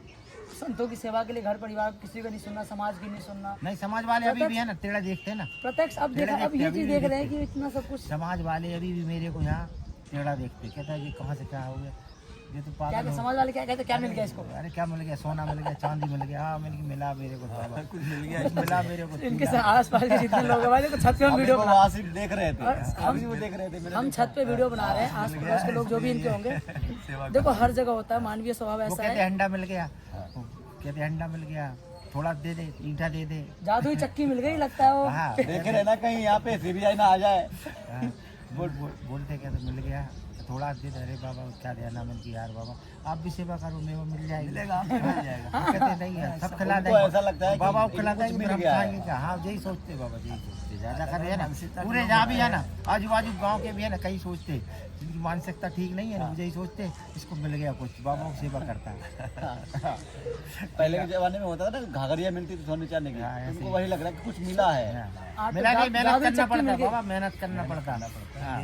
संतों की सेवा के लिए घर परिवार किसी का नहीं सुनना, समाज की नहीं सुनना। नहीं समाज वाले अभी भी है ना टेढ़ा देखते हैं ना, प्रत्यक्ष अब देखा, अब ये चीज देख रहे हैं कि इतना सब कुछ समाज वाले अभी भी मेरे को यहाँ टेढ़ा देखते, कहता है ये कहाँ से क्या हो गया, ये तो क्या पागल हो। समाज वाले क्या कहते हैं, क्या मिल गया इसको? अरे क्या मिल गया, सोना मिल गया, चांदी मिल गया, हाँ मिला मेरे को, कुछ मिल गया, मिला मेरे को। इनके आस पास के जितने लोग हैं भाई, देखो छत पे हम वीडियो बना सिर्फ देख रहे थे, अभी वो देख रहे थे मेरे। हम छत पे वीडियो बना रहे हैं, आस पड़ोस के लोग जो भी इनके होंगे, देखो हर जगह होता है, मानवीय स्वभाव वो ऐसा कहते है। अंडा मिल गया, कहते अंडा मिल गया, थोड़ा दे दे, ईंटा दे दे। जादुई चक्की मिल गई लगता है वो। हाँ देख रहे ना कहीं यहाँ पे सीबीआई ना आ जाए। बोलते कहते मिल गया, थोड़ा दे दे, अरे बाबा क्या देना मिल गया यार, बाबा आप भी सेवा करो, मेवा मिल जाएगी, मिलेगा, आपको मिल जाएगा। कहते नहीं है सब खिला उनको देंगे, ऐसा लगता है कि बाबा को खिला इनको देंगे, कुछ फिर मिल हम गया है। खाएंगे क्या। हाँ यही सोचते बाबा, यही सोचते, ज्यादा कर रहे हैं ना पूरे, जहाँ भी है ना आजू बाजू गाँव के भी है ना, कई सोचते जिनकी मानसिकता ठीक नहीं है ना, मुझे ही सोचते इसको मिल गया कुछ, बाबा को सेवा करता है। पहले के जमाने में होता था ना, घाघरिया मिलती थी सोने चांदी की, हाँ, ऐसे उनको वही लग रहा है कि कुछ मिला है। आप मिला नहीं, मेहनत जादुई करना चक्की पड़ता मिल गई। बाबा, मेहनत करना पड़ता। हाँ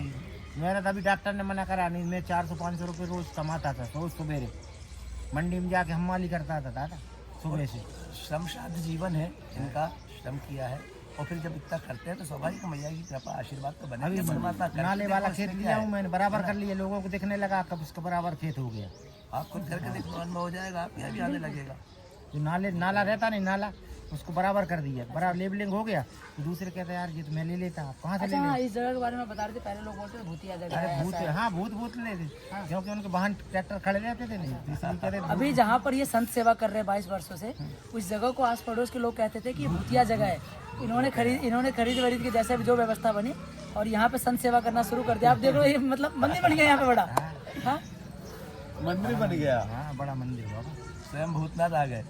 मेहनत अभी डॉक्टर ने मना करा नहीं, मैं 400-500 रुपये रोज कमाता था, रोज सुबेरे मंडी में जाके हमाली करता था दादा सुबह से। श्रम साध जीवन है इनका, श्रम किया है और फिर जब इतना करते हैं तो स्वाभाविक मैया की कृपा आशीर्वाद तो बने। अभी परमात्मा करते नाले हैं, वाला और खेत इसमें लिया क्या हूँ मैंने, बराबर कर लिया, लोगों को दिखने लगा कब उसका बराबर खेत हो गया। आप खुद करके देखो, अनुभव हो जाएगा, आप यहाँ भी आने लगेगा। जो नाला रहता नहीं, नाला उसको बराबर कर दिया, बराबर लेबलिंग हो गया तो दूसरे कहते हैं यार ये तो मैं ले लेता, आप कहाँ से ले अच्छा हाँ, लेते? इस जगह के बारे में बता रहे थे, पहले लोग बोलते थे भूतिया जगह अरे है, भूत, ऐसा है। हाँ भूत लेते, क्योंकि उनके वाहन ट्रैक्टर खड़े रहते थे नहीं, तो इसलिए कहते थे अभी जहाँ पर ये संत सेवा कर रहे हैं 22 वर्षों से, उस जगह को आस पड़ोस के लोग कहते थे कि ये भूतिया जगह है। इन्होंने खरीद वरीद के जैसे भी जो व्यवस्था बनी और यहाँ पे संत सेवा करना शुरू कर दिया। आप देखो ये मतलब मंदिर बन गया यहाँ पे बड़ा। हाँ मंदिर बन गया। हाँ बड़ा मंदिर बाबा। स्वयं भूतनाथ आ गए। अब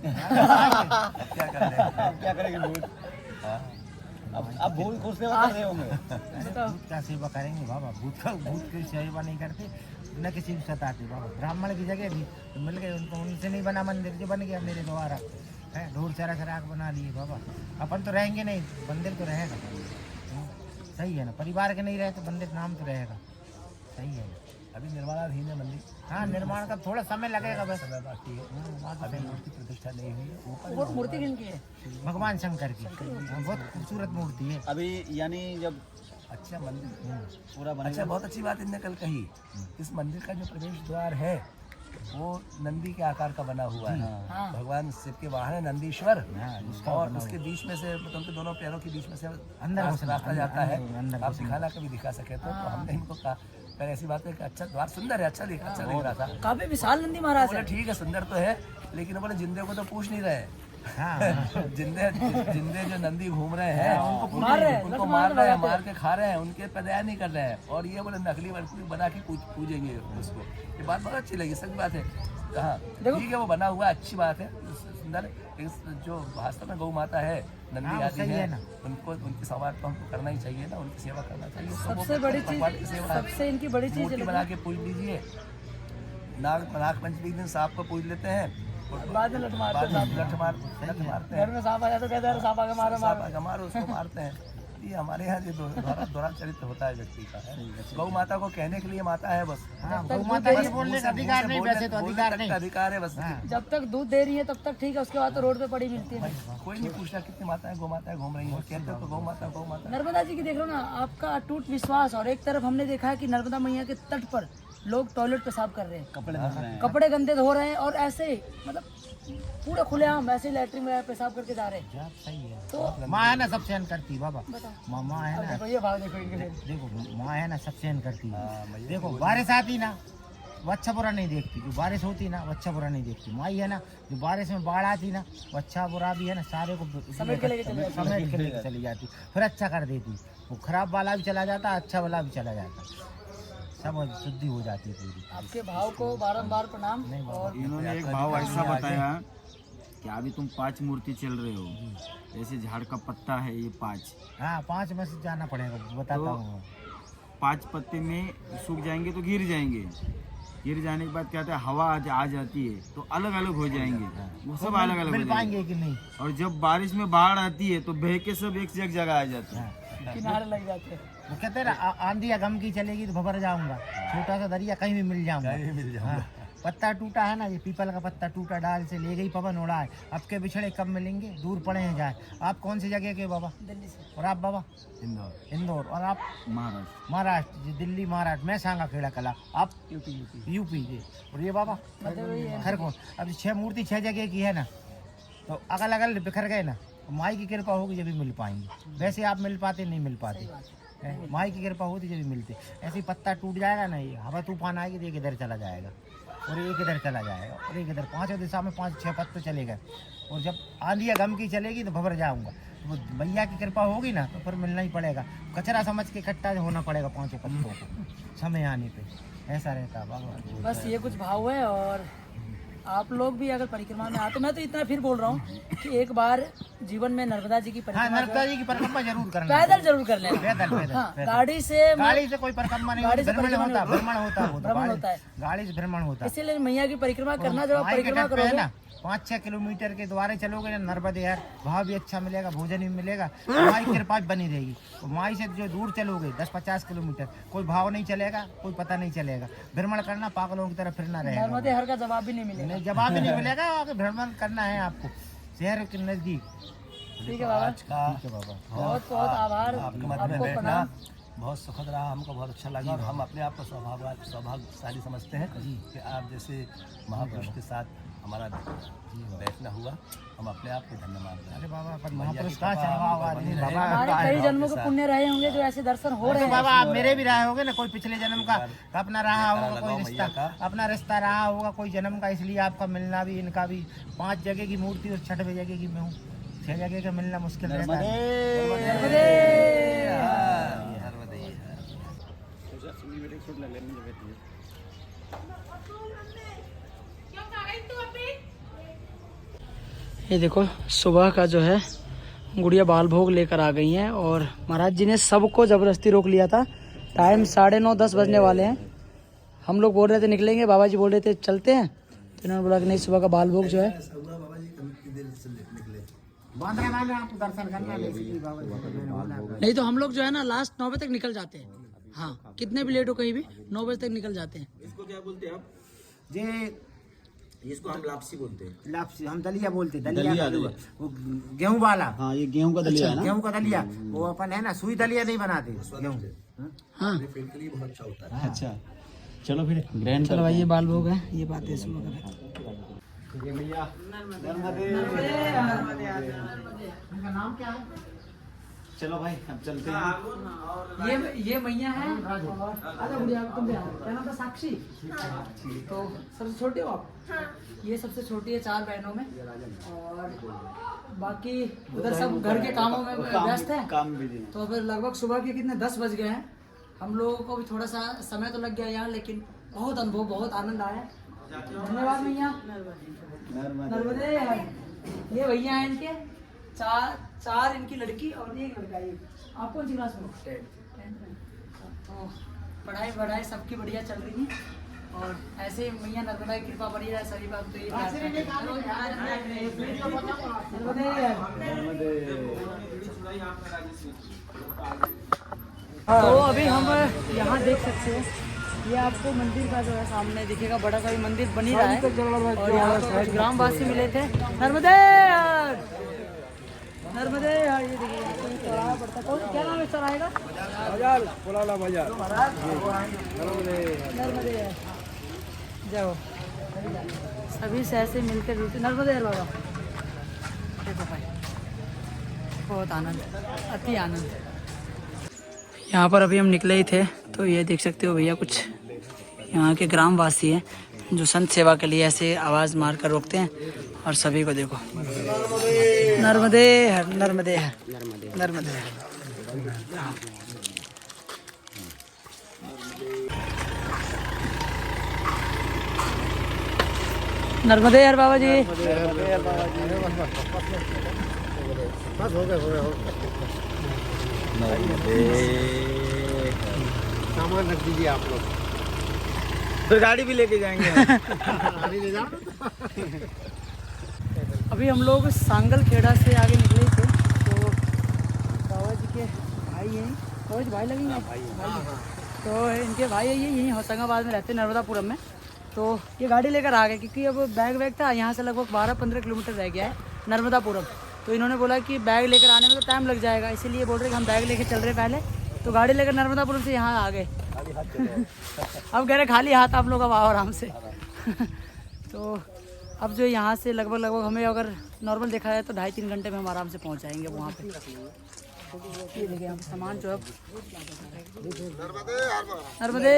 क्या कर रहे हैं? अब क्या करेंगे भूत? हाँ। अब भूत खुश सेवा कर रहे होंगे। भूत का सेवा करेंगे बाबा, भूत की सेवा नहीं करते, न किसी को सताते बाबा। ब्राह्मण की जगह भी तो मिल गए उनको, उनसे नहीं बना मंदिर, जो बन गया मेरे द्वारा है, ढोर सारा खराक बना लिए बाबा। अपन तो रहेंगे नहीं, मंदिर तो रहेगा। सही है ना, परिवार के नहीं रहे तो मंदिर नाम तो रहेगा। सही है ना। अभी निर्माणाधीन है मंदिर। हाँ निर्माण का थोड़ा समय लगेगा बस। समय बाकी है, अभी मूर्ति प्रतिष्ठा नहीं हुई है। ऊपर वो मूर्ति किनकी है? भगवान शंकर की, हाँ, बहुत खूबसूरत मूर्ति है। अभी यानी जब अच्छा मंदिर पूरा अच्छा, बनेगा। बहुत अच्छी बात इनने कल कही। इस मंदिर का जो प्रवेश द्वार है वो नंदी के आकार का बना हुआ है। हाँ। भगवान शिव के वाहन है नंदीश्वर, हाँ, उसका और बना उसके बीच में से मतलब उनके दोनों पैरों के बीच में से अंदर घुसना, रास्ता जाता है। अंदर आप घुसना। दिखाना कभी दिखा सके तो हमने इनको कहा पहले ऐसी बात है कि अच्छा द्वार सुंदर है, अच्छा दिख रहा था। काफी विशाल नंदी महाराज बोले है। ठीक है सुंदर तो है, लेकिन बोले जिंदे को तो पूछ नहीं रहे। हाँ जिंदे जो नंदी घूम रहे हैं उनको मार रहे हैं, उनको लठ मार मार रहे हैं, लगाते मार के खा रहे हैं, उनके पे दया नहीं कर रहे हैं, और ये बोले नकली वकली बना के पूजेंगे उसको। ये बात बहुत अच्छी लगी, सच बात है। हाँ ठीक है, वो बना हुआ अच्छी बात है, सुंदर। जो वास्तव में गौ माता है, नंदी हाँ, आदि सही है है ना। उनको उनकी सेवा तो हमको करना ही चाहिए ना, उनकी सेवा करना चाहिए। तो वो सबसे बड़ी भगवान की चीज, सेवा है। सबसे इनकी बड़ी चीज मूर्ति बना के पूज लीजिए। नाग पंचमी के दिन सांप को पूज लेते हैं, और बाद में लठ मारते हैं, लठ मारते घर हैं, में सांप आ जाए तो कहते हैं सांप आके मारो मारो। सांप मारो उसको मारते हैं। ये हमारे यहाँ ये दोहरा चरित्र होता है व्यक्ति का। गौ माता को कहने के लिए माता है बस। हाँ, गौ माता ये बोलने का अधिकार नहीं, वैसे तो अधिकार नहीं। अधिकार है बस। जब तक दूध दे रही है तब तक ठीक है, उसके बाद तो रोड पे पड़ी मिलती है। कोई नहीं पूछता कितनी माताएं गौ माताएं घूम रही हैं, कहते हो तो गौ माता गौ माता। नर्मदा जी की देख लो ना, आपका अटूट विश्वास। और एक तरफ हमने देखा है कि नर्मदा मैया के तट पर लोग टॉयलेट पेशाब कर रहे हैं, कपड़े धो रहे हैं। कपड़े गंदे धो रहे हैं, और ऐसे ही मतलब पूरा खुलेआम ऐसे लैट्रिन में पेशाब करके जा रहे हैं। जब सही है तो माँ है ना, सब सहन करती बाबा। माँ है ना, देखो ये भाव देखो इनके लिए। देखो माँ है ना, सब सहन करती है। देखो बारिश आती ना वो अच्छा बुरा नहीं देखती, जो बारिश होती ना वो अच्छा बुरा नहीं देखती। माई है ना, जो बारिश में बाढ़ आती ना वो अच्छा बुरा भी है ना सारे को समेट के लेके चली जाती, फिर अच्छा कर देती। वो खराब वाला भी चला जाता, अच्छा वाला भी चला जाता, सब शुद्धि हो जाती है पूरी। आपके भाव को बारंबार प्रणाम। और इन्होंने एक भाव ऐसा बताया कि अभी तुम 5 मूर्ति चल रहे हो, जैसे झाड़ का पत्ता है ये 5, हाँ 5 में से जाना पड़ेगा, बताता हूँ। 5 पत्ते में सूख जाएंगे तो गिर जाएंगे, गिर जाने के बाद क्या होता है हवा आ जाती है तो अलग अलग हो जाएंगे, वो सब अलग अलग हो मिल पाएंगे जाएंगे। कि नहीं? और जब बारिश में बाढ़ आती है तो बह के सब एक जगह आ जाते हैं। किनारे लग जाते हैं। वो कहते हैं ना आंधी या गम की चलेगी तो भवर जाऊंगा, छोटा सा दरिया कहीं भी मिल जाऊंगा। हाँ, पत्ता टूटा है ना, ये पीपल का पत्ता टूटा, डाल से ले गई पवन उड़ा है, अब के बिछड़े कब मिलेंगे, दूर पड़े हैं जाए। आप कौन सी जगह के बाबा? दिल्ली से। और आप बाबा? इंदौर। और आप? महाराष्ट्र। महाराष्ट्र जी, दिल्ली महाराष्ट्र। मैं सांगा खेड़ा कला। आप? यूपी जी। और ये बाबा? खरगोन। अब 6 मूर्ति 6 जगह की है ना, तो अगल अगल बिखर गए ना, माई की कृपा होगी जब भी मिल पाएंगे। वैसे आप मिल पाते नहीं मिल पाते, माई की कृपा होती जब भी मिलते। ऐसे ही पत्ता टूट जाएगा ना, ये हवा तूफान आएगी तो एक इधर चला जाएगा और एक इधर चला जाएगा और एक इधर, 5 दिशा में 5-6 पत्ते चले गए। और जब आंधी या गम की चलेगी तो भवर जाऊंगा। तो मैया की कृपा होगी ना तो फिर मिलना ही पड़ेगा, कचरा समझ के इकट्ठा होना पड़ेगा 5 पत्तों को समय आने पे। ऐसा रहता है बाबा। बस ये कुछ भाव है। और आप लोग भी अगर परिक्रमा में आते, मैं तो इतना फिर बोल रहा हूँ कि एक बार जीवन में नर्मदा जी की हाँ, परिक्रमा नर्मदा जी की परिक्रमा जरूर करना। पैदल जरूर कर लेना। पैदल हाँ, गाड़ी से कोई परिक्रमा नहीं, गाड़ी से भ्रमण परिक्रमा होता, नहीं भ्रमण होता है। गाड़ी से भ्रमण होता है। इसीलिए मैया की परिक्रमा करना, जब आप माई के परिक्रमा तट पे है करोगे ना, 5-6 किलोमीटर के द्वारे चलोगे ना नर्मदे यार, भाव भी अच्छा मिलेगा, भोजन भी मिलेगा, माई की कृपा भी बनी रहेगी। तो माई से जो दूर चलोगे 10-50 किलोमीटर, कोई भाव नहीं चलेगा, कोई पता नहीं चलेगा। भ्रमण करना, पागलों की तरह फिरना रहेगा। नर्मदे हर का जवाब भी नहीं मिलेगा। नहीं, जवाब ही नहीं मिलेगा, आगे भ्रमण करना है आपको शहर के नजदीक। ठीक है बाबा, आज का बहुत बहुत आभार, आपके मध्य में आपको बैठना प्रणाम। बहुत सुखद रहा, हमको बहुत अच्छा लगा। और हम अपने आप को सौभाग्यशाली समझते हैं कि आप जैसे महापुरुष के साथ हमारा बैठना हुआ, हम अपने आप को धन्य मान रहे हैं। अरे बाबा पर महापुरुष कहाँ चढ़वा हुआ आदमी बाबा। हमारे कई जन्मों के पुण्य रहे होंगे जो ऐसे दर्शन हो रहे तो हैं। बाबा आप मेरे भी रहे होगे ना, कोई पिछले जन्म का अपना रहा होगा, कोई रिश्ता अपना रिश्ता रहा होगा कोई जन्म का, इसलिए आपका मिलना भी इनका भी 5 जगह की मूर्ति और 6वीं जगह की मैं हूँ, 6 जगह का मिलना मुश्किल रहता है। ये देखो सुबह का जो है गुड़िया बाल भोग लेकर आ गई हैं और महाराज जी ने सबको ज़बरदस्ती रोक लिया था। टाइम 9:30-10 बजने वाले हैं। हम लोग बोल रहे थे निकलेंगे, बाबा जी बोल रहे थे चलते हैं, तो इन्होंने बोला कि नहीं सुबह का बाल भोग जो है आपको दर्शन करना नहीं, तो हम लोग जो है ना लास्ट 9 बजे तक निकल जाते हैं। हाँ कितने भी लेट हो कहीं भी 9 बजे तक निकल जाते हैं। इसको क्या बोलते हैं आप? ये इसको हम लापसी बोलते हैं। लापसी हम दलिया बोलते हैं, दलिया वो गेहूं वाला। हाँ ये गेहूं का दलिया है ना। गेहूं का दलिया वो अपन है ना, सुई दलिया नहीं बनाते गेहूं। हाँ अच्छा चलो फिर ग्रैंड चलो भाई ये बाल भोग है, ये बात है सुबह का। नाम क्या है? चलो भाई अब चलते हैं। ये मैया है और आजा गुड़िया तुम भी आओ। क्या नाम था? साक्षी। तो सबसे छोटी हो आप? ये सबसे छोटी है 4 बहनों में, और बाकी उधर सब घर के कामों में व्यस्त है। काम भी दिन। तो फिर लगभग सुबह के कितने 10 बज गए हैं। हम लोगों को भी थोड़ा सा समय तो लग गया यहाँ, लेकिन बहुत अनुभव, बहुत आनंद आया। धन्यवाद भैया। नर्मदे। ये भैया हैं इनके चार इनकी लड़की और एक लड़का। ये आप कौन सी क्लास में? 10th में। तो पढ़ाई सबकी बढ़िया चल रही है और ऐसे ही मैया नर्मदा की कृपा बनी रहे सभी बात। तो ये तो अभी हम यहाँ देख सकते हैं, ये आपको मंदिर का जो है सामने दिखेगा, बड़ा सा भी मंदिर बनी रहा है। और यहाँ पर कुछ ग्रामवासी मिले थे। नर्मदे नर्मदे यार, ये देखिए आपको ये चौराहा पड़ता है। कौन क्या नाम है चौराहे का? नर्मदे यार जाओ सभी से ऐसे मिलकर जुलते। नर्मदे यार बाबा देखो भाई, बहुत आनंद, अति आनंद। यहाँ पर अभी हम निकले ही थे, तो ये देख सकते हो भैया कुछ यहाँ के ग्रामवासी हैं जो संत सेवा के लिए ऐसे आवाज़ मार कर रोकते हैं। और सभी को देखो नर्मदे हर नर्मदे हर नर्मदे हर। नर्मदे हर बाबा जी। बस हो गए। सामान रख दीजिए आप लोग, फिर गाड़ी भी लेके जाएंगे। गाड़ी ले जाओ। अभी हम लोग सांगल खेड़ा से आगे निकले थे, तो बाबा जी के भाई हैं, बाबा जी भाई लगेंगे भाई। तो इनके भाई है, ये यहीं होशंगाबाद में रहते हैं, नर्मदापुरम में। तो ये गाड़ी लेकर आ गए क्योंकि अब बैग था, यहाँ से लगभग 12-15 किलोमीटर रह गया है नर्मदापुरम। तो इन्होंने बोला कि बैग लेकर आने में तो टाइम लग जाएगा, इसीलिए बोल रहे कि हम बैग लेकर चल रहे पहले। तो गाड़ी लेकर नर्मदापुरम से यहाँ आ गए। अब कह रहे खाली हाथ आप लोग अब आओ आराम से। तो अब जो यहाँ से लगभग हमें अगर नॉर्मल देखा जाए तो 2.5-3 घंटे में हम आराम से पहुँच जाएंगे वहाँ पे। ये देखिए हम सामान जो है नर्मदे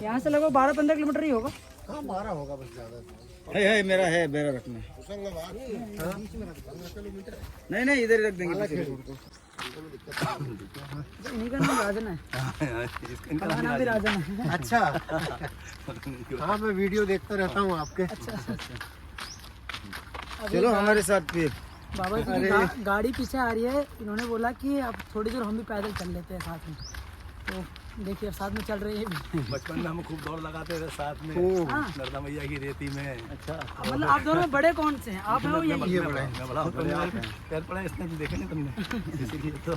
यहाँ से लगभग 12-15 किलोमीटर ही होगा। हाँ 12 होगा बस, ज़्यादा है मेरा रखना। नहीं इधर रख देंगे। इन्हीं का नाम राजन है। हमारा नाम भी राजन है। अच्छा। हाँ मैं वीडियो देखता रहता हूँ आपके। अच्छा चलो हमारे साथ फिर। बाबा जी की गाड़ी पीछे आ रही है। इन्होंने बोला कि अब थोड़ी दूर हम भी पैदल चल लेते हैं साथ में। तो देखिए अब साथ में चल रहे हैं। बचपन में हम खूब दौड़ लगाते थे साथ में नर्मदा मैया की रेती में। अच्छा मतलब आप दोनों बड़े कौन से हैं? आप हो या ये? मैं बड़ा हूँ, पैर पड़ा इसने देखे नहीं तुमने, इसीलिए तो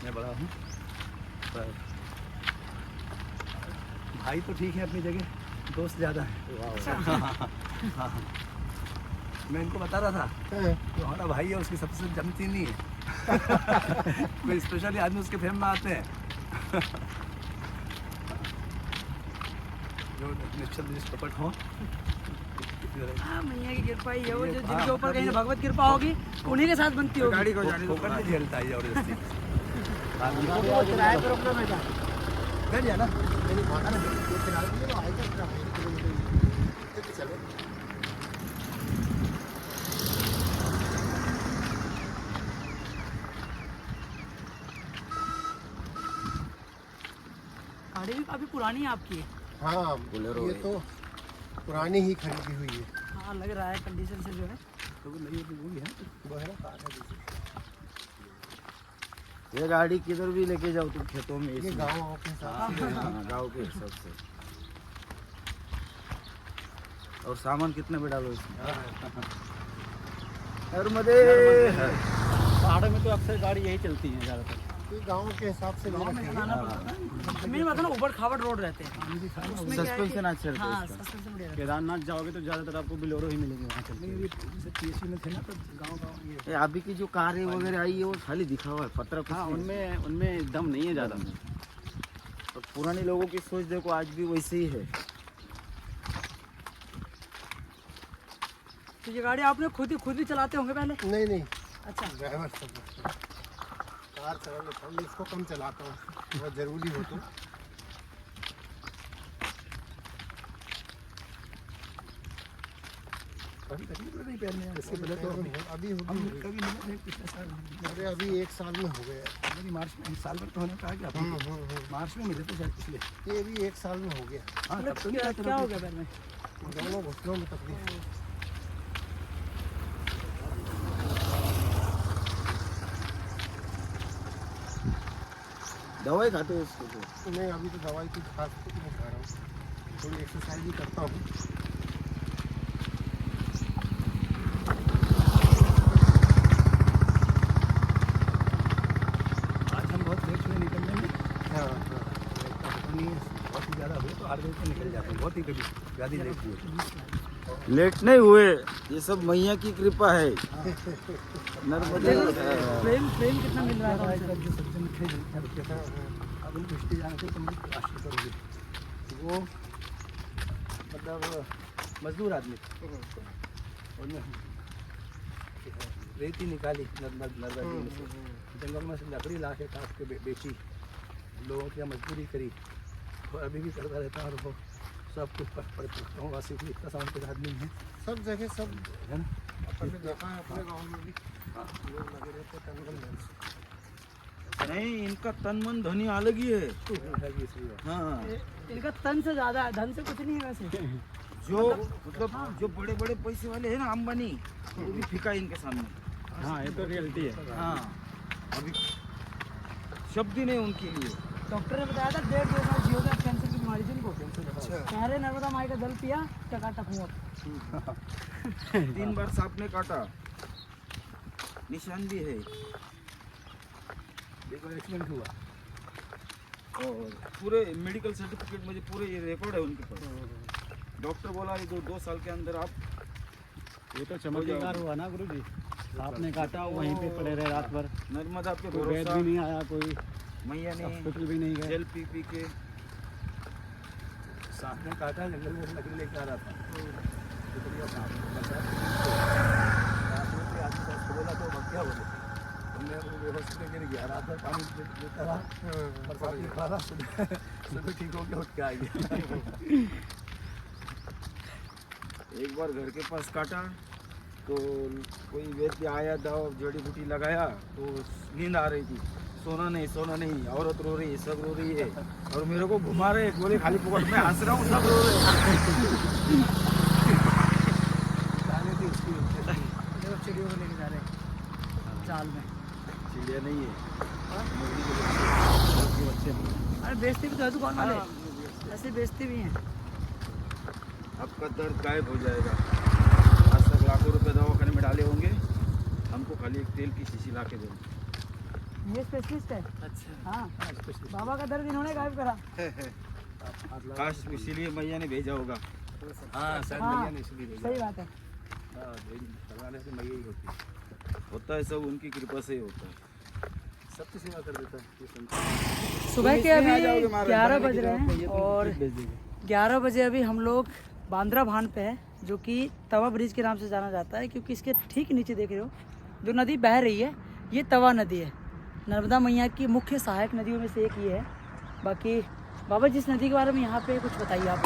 मैं बड़ा हूँ। पर भाई तो ठीक है अपनी जगह, दोस्त ज़्यादा है। मैं इनको बता रहा था कि हमारा भाई है, उसकी सबसे जमती नहीं है। कोई स्पेशली आदमी उसके फेम में आते हैं। जो निश्चल जिस कपट हो हाँ, मैया की कृपा ही है वो, जो जिनके ऊपर कहीं भगवत कृपा होगी उन्हीं के साथ बनती होगी। गाड़ी को जाने दो। ठोकर नहीं झेलता है जबरदस्ती। वो किराए पे रोकना बेटा। बैठ जा ना। मेरी भाड़ा ना ये किराया भी तो आएगा इतना 1 किलोमीटर तो चलो। गाड़ी भी काफी पुरानी है आपकी। हाँ ये तो पुरानी ही खरीदी हुई है। हाँ, लग रहा है कंडीशन से जो है। तो वो नहीं है, वो भी है। वो है ना कार है दूसरी। ये गाड़ी किधर भी लेके जाओ तुम खेतों में ये इसमें। गाँव के हिसाब से हाँ, गाँव के हिसाब से। और सामान कितने में डालो इसमें? नर्मदे पहाड़ों में तो अक्सर गाड़ी यही चलती है ज़्यादातर। ये गाँव के हिसाब से ले रखी है। मेन बात है ना, ऊबड़ खाबड़ रोड रहते हैं उसमें क्या है कि- सस्पेंशन अच्छा रहता है हाँ, इसका। सस्पेंशन बढ़िया रहता केदारनाथ जाओगे तो ज़्यादातर आपको बिलोरो ही मिलेगी वहाँ चलती है। जैसे पीएससी में थे ना तो गाँव ये ये अभी की जो कारें वगैरह आई है वो खाली दिखावा है, पत्रा कुछ हाँ, नहीं। उनमें दम नहीं है ज़्यादा। और पुराने लोगों की सोच देखो आज भी वैसे ही है। तो ये गाड़ी आपने खुद ही चलाते होंगे पहले? नहीं नहीं अच्छा, ड्राइवर सब कार चला लेता हूँ, इसको कम चलाता हूँ बहुत ज़रूरी हो तो। कभी तकलीफ नहीं पैरने हैं। इससे पहले तो अभी हम कभी मिले थे पिछले साल। अरे अभी 1 साल में हो गया। मेरी मार्च में 1 साल भर तो होने कहा कि आप मार्च में मिले थे शायद पिछले। ये भी 1 साल में हो गया। हाँ तब तो नहीं क्या आता क्या था। हो गया पैर में? दोनों घुटनों में तकलीफ है। दवाई खाते हो उसको तो? नहीं अभी तो दवाई की खास कुछ नहीं खा रहा हूँ, थोड़ी एक्सरसाइज भी करता हूँ। आज हम बहुत लेट हुए निकलने में। हाँ हाँ पता नहीं बहुत ही ज़्यादा हुए तो 8 बजे से निकल जाते हैं। बहुत ही कभी ज़्यादा लेट हुए। लेट नहीं हुए, ये सब मैया की कृपा है। नर्मदे प्रेम कितना मिल रहा था उनसे? जो सज्जन थे जिनका रुपये था अब उनको हिस्ट्री जाने से तुम आश्रित करोगे। वो मतलब मजदूर आदमी थे। उन्होंने रेती निकाली नर्मदा झील से, जंगल में से लकड़ी ला के काट के बेची, लोगों की मजदूरी करी और अभी भी करता रहता है। और वो सब कुछ पढ़ता हूँ वासी इतना साउंड आदमी है सब जगह सब है ना। अपन ने देखा है अपने गाँव में भी लोग लगे रहते हैं जंगल में। नहीं, इनका तन मन ध्वनि अलग ही है। हाँ, इनका तन से ज्यादा है, धन से कुछ नहीं है वैसे। जो मतलब जो बड़े बड़े पैसे वाले हैं ना, अंबानी, वो भी फीका है इनके सामने। हाँ, ये तो रियलिटी है। हाँ, अभी शब्द ही नहीं उनके लिए। डॉक्टर ने बताया था 1.5-2 साल जियोगे आप कैंसर की बीमारी से इनको। पहले नर्मदा माई का जल पिया, टकाटक हुआ। 3 बार सांप ने काटा, निशान भी है। एक बार एक्सीडेंट हुआ और पूरे मेडिकल सर्टिफिकेट मुझे पूरे ये रिकॉर्ड है उनके पास। डॉक्टर बोला ये 2 साल के अंदर आप ये तो चमत्कार हुआ ना गुरु जी। आपने काटा वहीं पे पड़े रहे रात भर, नर्मदा पे कोई वैद भरोसा, भी नहीं आया, कोई मैया ने हॉस्पिटल भी नहीं गए। जल पी पी के। सांप ने काटा, जंगल में लकड़ी लेके आ रहा था। लकड़ी का सांप बचा। आदमी को उसको बोला तो भाग गया बोले। हमने अपने बेहोश में गिर गया, रात भर पानी देता रहा, बरसात में खा रहा, सुबह ठीक हो गया, उठ के आ गया। एक बार घर के पास काटा तो कोई व्यक्ति आया, दवा जड़ी बूटी लगाया तो नींद आ रही थी। सोना नहीं, औरत रो रही है, सब रो रही है और मेरे को घुमा रहे, बोले खाली पकड़, मैं हंस रहा हूँ, सब रो रहे हैं। जाने थी उसकी देखो चिड़ियों को लेके जा रहे हैं जाल में। चिड़िया नहीं है, बच्चे अरे बेचते भी तो है दुकान वाले, ऐसे बेचते भी हैं। आपका दर्द गायब हो जाएगा। आज तक लाखों रुपए दवाखाने में डाले होंगे, हमको खाली एक तेल की शीशी ला के दो। ये स्पेशलिस्ट है। अच्छा हाँ, बाबा का दर्द इन्होंने गायब करा। काश इसीलिए मैया ने भेजा होगा। हाँ शायद हाँ, मैया ने इसलिए भेजा। सही बात है। हाँ, भगवान से मैया ही होती है। होता है सब उनकी कृपा से ही होता है। सबकी सेवा कर देता है ये संत। सुबह के इसमें आ अभी जाओगे, मारो, 11 बनाने बज की रहे जरूरत नहीं हैं है, तुम और भेज दीजिए। 11 बजे अभी हम लोग बांद्रा भान पे है, जो कि तवा ब्रिज के नाम से जाना जाता है, क्योंकि इसके ठीक नीचे देख रहे हो जो नदी बह रही है, ये तवा नदी है। नर्मदा मैया की मुख्य सहायक नदियों में से एक ये है। बाकी बाबा जी, इस नदी के बारे में यहाँ पे कुछ बताइए आप।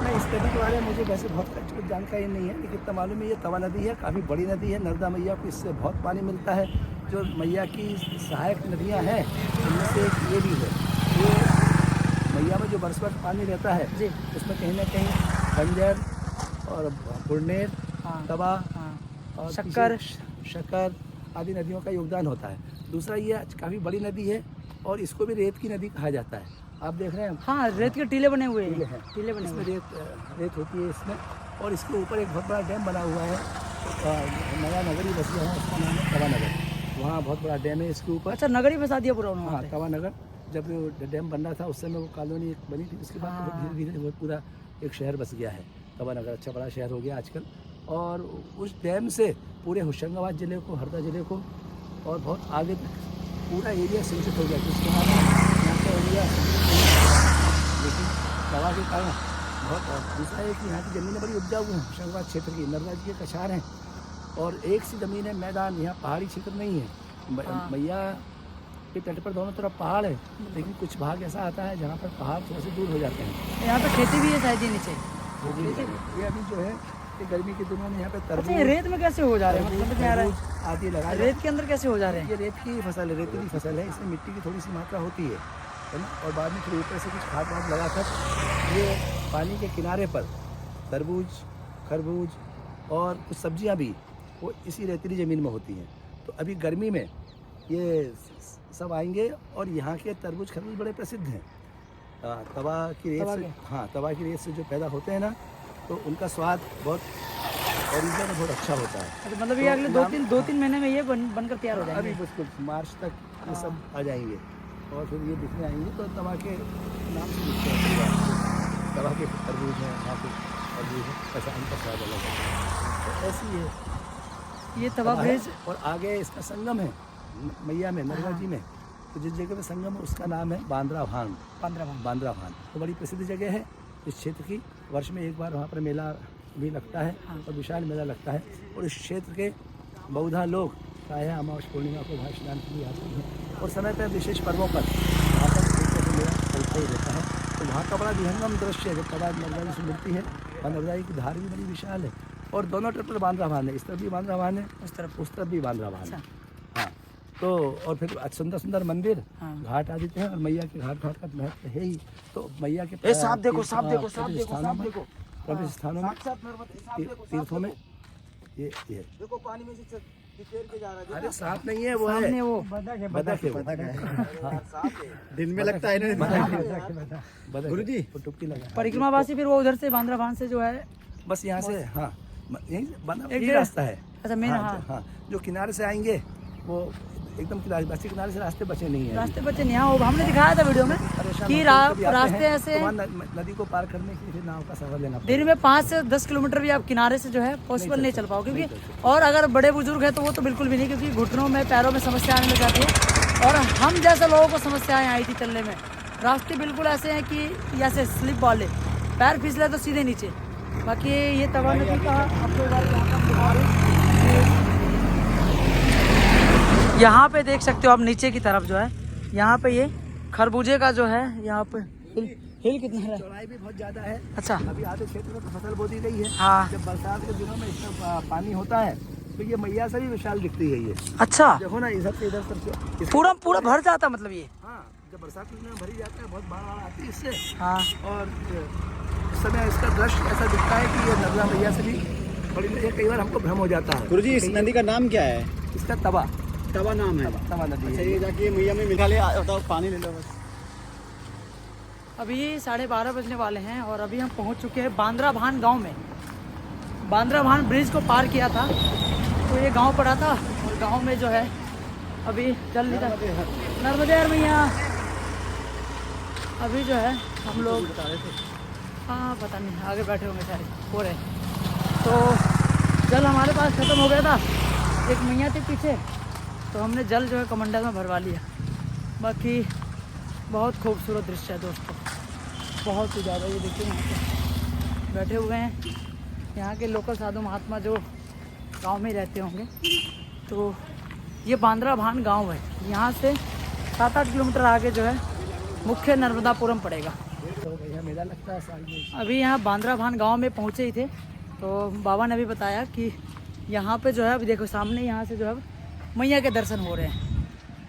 नहीं, इस नदी के बारे में मुझे वैसे बहुत कुछ जानकारी नहीं है, लेकिन इतना मालूम है ये तवा नदी है, काफ़ी बड़ी नदी है। नर्मदा मैया को इससे बहुत पानी मिलता है। जो मैया की सहायक नदियाँ हैं उनमें से एक ये भी है। ये मैया में जो बरसों पानी रहता है जी, उसमें कहीं ना कहीं बंजर और पुरनेर, हाँ, तवा हाँ, और शक्कर, शक्कर आदि नदियों का योगदान होता है। दूसरा ये काफ़ी बड़ी नदी है और इसको भी रेत की नदी कहा जाता है। आप देख रहे हैं हाँ, रेत के टीले बने हुए टीले हैं, हैं, टीले बने इसमें हुए हैं। रेत होती है इसमें। और इसके ऊपर एक बहुत बड़ा डैम बना हुआ है, नया नगरी बस गया है, उसका नाम है तवा नगर। वहाँ बहुत बड़ा डैम है इसके ऊपर। अच्छा, नगर ही बसा दिया पूरा उन्होंने हाँ, वहाँ पे। तवा नगर। जब वो डैम बन रहा था उस समय वो कॉलोनी एक बनी थी, उसके बाद हाँ। धीरे धीरे वो पूरा एक शहर बस गया है। तवा नगर अच्छा बड़ा शहर हो गया आजकल। और उस डैम से पूरे होशंगाबाद ज़िले को, हरदा ज़िले को और बहुत आगे तक पूरा एरिया सिंचित हो गया, जिसके बाद यहाँ का एरिया लेकिन तवा के कारण बहुत। और दूसरा है कि यहाँ की ज़मीनें बड़ी उपजाऊ हैं, होशंगाबाद क्षेत्र की। नर्मदा जी के कछार हैं और एक सी ज़मीन है, मैदान। यहाँ पहाड़ी क्षेत्र नहीं है। हाँ। मैया के तट पर दोनों तरफ पहाड़ है, लेकिन कुछ भाग ऐसा आता है जहाँ पर पहाड़ थोड़े से दूर हो जाते हैं। यहाँ पे खेती भी है शायद ये नीचे। ये अभी जो है ये गर्मी के दिनों में यहाँ पे अच्छा, ये तरबूज, रेत में कैसे हो जा रहे हैं, मतलब समझ में आ रहा है। तरबूज आदि लगा। रेत के अंदर कैसे हो जा रहे हैं। ये रेत की फसल है, रेतीली फसल है। इसमें मिट्टी की थोड़ी सी मात्रा होती है ना। और बाद में फिर ऊपर से कुछ खाद वाद लगाकर ये पानी के किनारे पर तरबूज, खरबूज और कुछ सब्जियां भी वो इसी रेतीली ज़मीन में होती हैं। तो अभी गर्मी में ये सब आएंगे और यहाँ के तरबूज खरबूज बड़े प्रसिद्ध हैं। तवा की रेत से, हाँ, तवा की रेत से जो पैदा होते हैं ना, तो उनका स्वाद बहुत ओरिजिनल बहुत अच्छा होता है। अच्छा, मतलब ये अगले दो तीन महीने में ये बनकर तैयार हो अभी जाएंगे। बिल्कुल मार्च तक ये सब आ जाएंगे और फिर ये दिखने आएंगे। तो तवा के नाम से दिखते हैं परिवार। तवा के तरबूज हैं, यहाँ पे तरबूज है, ऐसा इनका स्वाद अलग है। तो ऐसी है ये तवा है। ब्रिज। और आगे इसका संगम है मैया में, नर्मदा जी में। तो जिस जगह पे संगम है उसका नाम है बांद्रा भान। बांद्रा भान तो बड़ी प्रसिद्ध जगह है इस क्षेत्र की। वर्ष में एक बार वहाँ पर मेला भी लगता है और विशाल मेला लगता है। और इस क्षेत्र के बहुधा लोग प्रायः अमावस्या पूर्णिमा को वहाँ स्नान के लिए आते हैं और समय पर विशेष पर्वों पर वहाँ पर मेला चलता ही रहता है। तो वहाँ का बड़ा विहंगम दृश्य है जब तवा नर्मदा से मिलती है। और नर्मदा की धार भी बड़ी विशाल है और दोनों तरफ पर बांद्रा भान है। इस तरफ भी बांद्रा भान है, उस तरफ भी बांद्रा भान है। हाँ, तो और फिर सुंदर सुंदर मंदिर, घाट आदि हैं। और मैया के घाट का महत्व है ही। तो मैया के साफ देखो, साफ देखो, साफ देखो, साफ देखो। प्रमुख स्थानों में, तीर्थों में ये देखो पानी में से तैर के जा रहा है। अरे साफ नहीं है, वो है सामने वो बतख है, बतख है। दिन में लगता है गुरुजी टुपकी लगा। परिक्रमावासी फिर वो उधर से बांद्रा भान से जो है, बस यहाँ से, हाँ, यही एक यही रास्ता है। अच्छा, मेन, हाँ, हाँ, जो किनारे से आएंगे वो एकदम बस्ती किनारे से रास्ते बचे नहीं है। रास्ते बच्चे नहीं, हाँ, वो हमने दिखाया था वीडियो में कि रास्ते ऐसे हैं। नदी को पार करने के लिए फिर नाव का सफर लेना दिन में 5 से 10 किलोमीटर भी आप किनारे से जो है पॉसिबल नहीं चल पाओगे। क्योंकि और अगर बड़े बुजुर्ग हैं तो वो तो बिल्कुल भी नहीं, क्योंकि घुटनों में, पैरों में समस्या आने लग जाती है। और हम जैसे लोगों को समस्याएं आई थी चलने में। रास्ते बिल्कुल ऐसे हैं कि ऐसे स्लिप वाले, पैर फिसले तो सीधे नीचे। बाकी ये तवा नदी का आपको यहाँ पे देख सकते हो आप, नीचे की तरफ जो है यहाँ पे ये खरबूजे का जो है यहाँ पे हिल कितना है, चौड़ाई भी बहुत ज्यादा है। अच्छा, अभी आधे क्षेत्र में तो फसल बो दी गई है। हाँ, जब बरसात के दिनों में इसका पानी होता है तो ये मैया से भी विशाल दिखती है। ये अच्छा, देखो ना, इधर से इधर तक पूरा पूरा भर जाता मतलब ये। हाँ, जब बरसात के दिनों में भरी जाता है, बहुत बाढ़ आती है इससे। हाँ, और इस समय इसका दृश्य ऐसा दिखता है कि ये नर्मदा मैया से भी बड़ी, कई बार हमको भ्रम हो जाता है। गुरुजी, इस नदी का नाम क्या है? इसका तवा नाम है। तवा नदी अच्छा, है। ये जाके मैया में मिला ले, बताओ, पानी ले लो बस। अभी 12:30 बजने वाले हैं और अभी हम पहुंच चुके हैं बांद्रा भान गांव में। बांद्रा भान ब्रिज को पार किया था तो ये गांव पड़ा था और गांव में जो है अभी चल नहीं था। नर्मदे मैया अभी जो है हम लोग, हाँ पता नहीं, आगे बैठे होंगे शायद हो रहे। तो जल हमारे पास ख़त्म हो गया था, एक मैया थी पीछे, तो हमने जल जो है कमंडल में भरवा लिया। बाकी बहुत खूबसूरत दृश्य है दोस्तों, बहुत ही ज़्यादा। ये देखिए यहाँ पे बैठे हुए हैं यहाँ के लोकल साधु महात्मा जो गांव में ही रहते होंगे। तो ये बांद्राभान गांव है, यहाँ से 7-8 किलोमीटर आगे जो है मुख्य नर्मदापुरम पड़ेगा। तो भैया मेला लगता है साल में। अभी यहाँ बांद्राभान गांव में पहुँचे ही थे तो बाबा ने भी बताया कि यहाँ पे जो है अभी देखो सामने यहाँ से जो है मैया के दर्शन हो रहे हैं।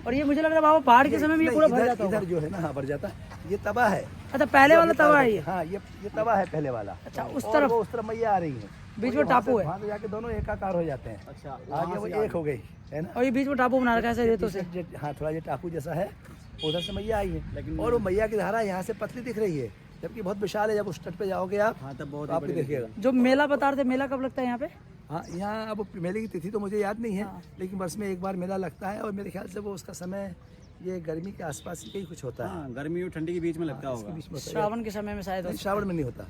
और ये मुझे लग रहा है बाबा पहाड़ के समय में ये पूरा भर जाता होगा। इधर जो है ना, हाँ भर जाता है। ये तवा है। अच्छा पहले वाला तवा है ये। हाँ ये तवा है पहले वाला। अच्छा उस और तरफ वो उस तरफ मैया आ रही है, बीच में टापू है। वहाँ से जाके दोनों एकाकार हो जाते हैं। अच्छा, आगे वो एक हो गई है ना। और ये बीच में टापू बना रखा है ऐसे रेतों से। हाँ थोड़ा ये टापू जैसा है, उधर से मैया आई है। और वो मैया की धारा यहाँ से पतली दिख रही है, जबकि बहुत विशाल है। जब उस तट पे जाओगे आप, हाँ तब बहुत तो आपको देखिएगा। जो मेला बता रहे थे, मेला कब लगता है यहाँ पे? हाँ यहाँ अब मेले की तिथि तो मुझे याद नहीं है, लेकिन वर्ष में एक बार मेला लगता है। और मेरे ख्याल से वो उसका समय ये गर्मी के आसपास ही कुछ होता है। हाँ, गर्मी और ठंडी के बीच में लगता होगा। बीच में होता है। श्रावण के समय में शायद नहीं, श्रावण में नहीं होता।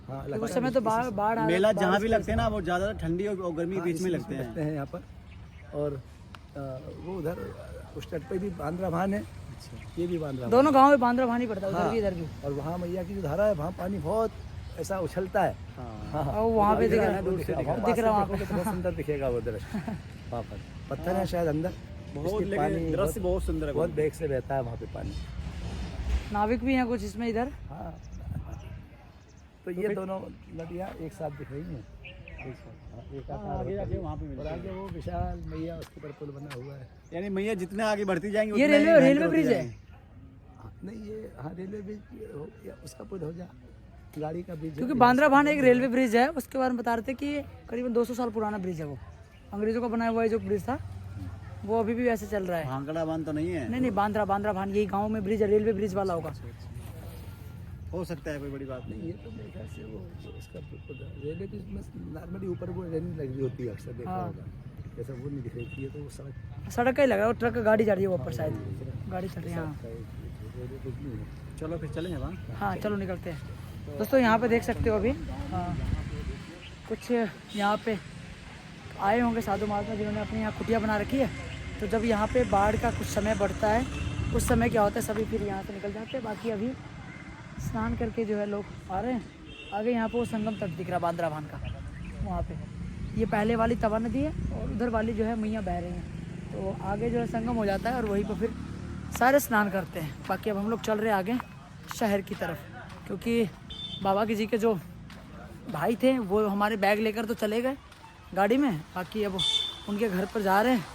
हाँ क्योंकि उस समय तो बाढ़ आ मेला जहाँ भी लगते हैं ना वो ज्यादा ठंडी और गर्मी के बीच में लगते हैं। यहाँ पर। और वो उधर उस तट पे भी बांद्राभान है, ये भी बांद्राभान। दोनों गाँव में बांद्राभान ही पड़ता है, उधर भी इधर भी। और वहाँ मैया की जो धारा है, वहाँ पानी बहुत ऐसा उछलता है। हाँ और वहाँ पे दिख रहा है, दूर से दिख रहा है वहाँ पे। बहुत सुंदर दिखेगा वो दृश्य। वहाँ पर पत्थर है शायद अंदर, बहुत इसलिए लेकिन दृश्य बहुत सुंदर है। बहुत बेग से बहता है वहाँ पे पानी। नाविक भी हैं कुछ इसमें इधर। हाँ तो ये दोनों नदियाँ एक साथ दिख रही हैं। एक आगे जाके वहाँ पे और आगे वो विशाल मैया, उसके ऊपर पुल बना हुआ है। यानी मैया जितने आगे बढ़ती जाएंगी ये उतने ही रेलवे भयंकर ब्रिज होती है। जाएंगी। नहीं ये हाँ रेलवे ब्रिज हो गया, उसका पुल हो गया, गाड़ी का ब्रिज है। क्योंकि बांद्राभान एक रेलवे ब्रिज है, उसके बारे में बता रहे थे कि ये करीबन 200 साल पुराना ब्रिज है। वो अंग्रेजों का बनाया हुआ है जो ब्रिज था, वो अभी भी वैसे चल रहा है। भांगड़ा बांध तो नहीं है? नहीं बांद्राभान यही गांव में ब्रिज है, रेलवे ब्रिज वाला होगा। हो सकता है, कोई बड़ी बात नहीं। ये तो मेरे ख्याल से वो उसका रेलवे ब्रिज में नॉर्मली ऊपर वो रेलिंग लगी होती है, अक्सर देखा होगा। जैसा वो नहीं दिख रही थी, ये तो वो सड़क का ही लगा है, वो ट्रक गाड़ी जा रही है वो ऊपर, शायद गाड़ी चल रही है। हाँ रेलवे ब्रिज नहीं है। चलो फिर चलेंगे वहाँ। हाँ चलो निकलते हैं। दोस्तों यहाँ पे देख सकते हो अभी कुछ यहाँ पे आए होंगे साधु महात्मा जिन्होंने अपनी यहाँ कुटिया बना रखी है। तो जब यहाँ पे बाढ़ का कुछ समय बढ़ता है, उस समय क्या होता है सभी फिर यहाँ से निकल जाते हैं। बाकी अभी स्नान करके जो है लोग आ रहे हैं। आगे यहाँ पे वो संगम तट दिख रहा है बांद्राभान का, वहाँ पे ये पहले वाली तवा नदी है और उधर वाली जो है मैया बह रही हैं। तो आगे जो है संगम हो जाता है और वहीं पर फिर सारे स्नान करते हैं। बाकी अब हम लोग चल रहे हैं आगे शहर की तरफ, क्योंकि बाबा जी के जो भाई थे वो हमारे बैग लेकर तो चले गए गाड़ी में। बाकी अब उनके घर पर जा रहे हैं,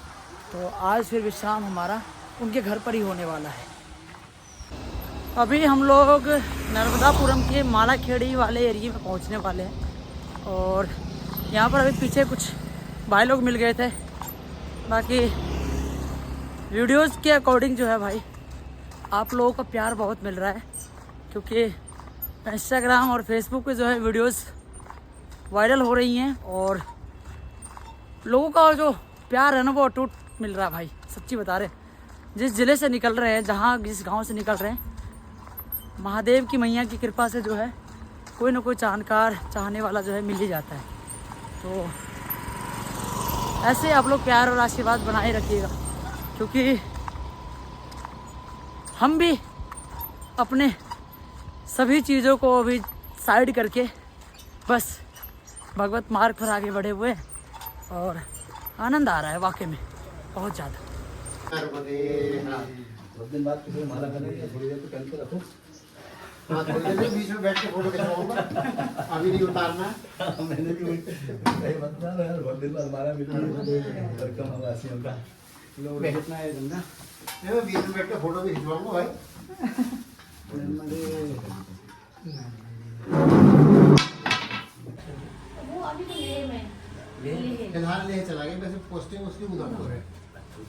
तो आज फिर विश्राम हमारा उनके घर पर ही होने वाला है। अभी हम लोग नर्मदापुरम के मालाखेड़ी वाले एरिया में पहुंचने वाले हैं। और यहाँ पर अभी पीछे कुछ भाई लोग मिल गए थे। बाकी वीडियोस के अकॉर्डिंग जो है भाई आप लोगों का प्यार बहुत मिल रहा है, क्योंकि इंस्टाग्राम और फेसबुक पे जो है वीडियोस वायरल हो रही हैं और लोगों का जो प्यार है ना वो अटूट मिल रहा है भाई। सच्ची बता रहे, जिस ज़िले से निकल रहे हैं, जहाँ जिस गांव से निकल रहे हैं, महादेव की मैया की कृपा से जो है कोई ना कोई जानकार चाहने वाला जो है मिल ही जाता है। तो ऐसे आप लोग प्यार और आशीर्वाद बनाए रखिएगा, क्योंकि हम भी अपने सभी चीज़ों को अभी साइड करके बस भगवत मार्ग पर आगे बढ़े हुए हैं और आनंद आ रहा है वाकई में बहुत ज़्यादा। बहुत दिन बाद किसी माला करेंगे, थोड़ी देर तो पहन के रखो। हाँ थोड़ी देर बीच में बैठ के फोटो खिंचवाऊंगा, अभी नहीं उतारना है। मैंने भी सही बता रहा है, बहुत दिन बाद माला मिली है कम आवासियों का। लोग कितना है धंधा? मैं बीच में बैठ के फोटो भी खिंचवाऊंगा भाई। फिलहाल ले चला गया, वैसे पोस्टिंग उसकी उधमपुर है।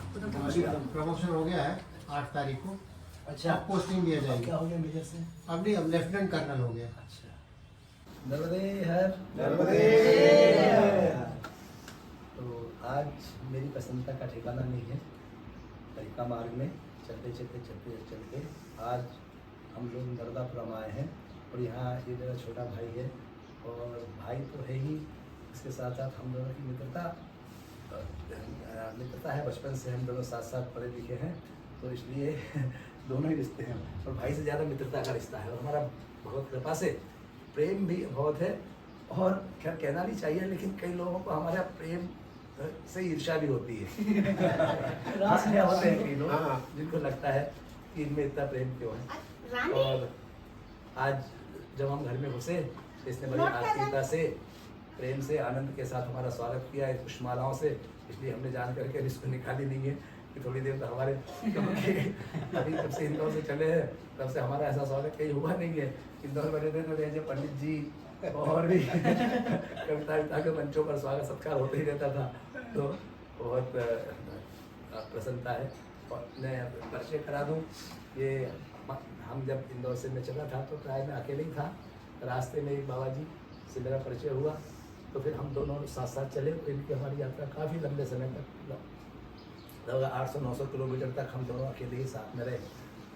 अभी प्रमोशन हो गया है 8 तारीख को। अच्छा अब पोस्टिंग दिया जाएगी। क्या हो गया मेजर से? अब नहीं, अब लेफ्टिनेंट कर्नल हो गया। नर्मदे हर नर्मदे। तो आज मेरी प्रसन्नता का ठिकाना नहीं है। तरीका मार्ग में चलते आज हम लोग नर्मदापुरम आए हैं। और यहाँ ये मेरा छोटा भाई है, और भाई तो है ही, इसके साथ साथ हम दोनों की मित्रता है। बचपन से हम दोनों साथ साथ पढ़े लिखे हैं, तो इसलिए दोनों ही रिश्ते हैं, और भाई से ज़्यादा मित्रता का रिश्ता है। और हमारा भगवत कृपा से प्रेम भी बहुत है, और खैर कहना नहीं चाहिए, लेकिन कई लोगों को हमारा प्रेम से ईर्ष्या भी होती है। इसलिए होते हैं कई लोग जिनको लगता है कि इनमें इतना प्रेम क्यों है। और आज जब हम घर में घुसे, इसने बड़ी आत्मीयता से, प्रेम से, आनंद के साथ हमारा स्वागत किया है पुष्पमालाओं से। इसलिए हमने जान करके इसको निकाली नहीं है कि थोड़ी देर तक हमारे, अभी जब से इंदौर से चले हैं तब से हमारा ऐसा स्वागत कहीं हुआ नहीं है। इंदौर में रहते तो जैसे पंडित जी और भी कविता के मंचों पर स्वागत सत्कार होते ही रहता था, तो बहुत प्रसन्नता है। और मैं परिचय करा दूँ, ये हम जब इंदौर से मैं चला था तो प्राय मैं अकेले ही था। रास्ते में एक बाबा जी से मेरा परिचय हुआ, तो फिर हम दोनों साथ साथ चले। तो इनकी हमारी यात्रा काफ़ी लंबे समय तक, लगभग 800-900 किलोमीटर तक हम दोनों अकेले ही साथ में रहे।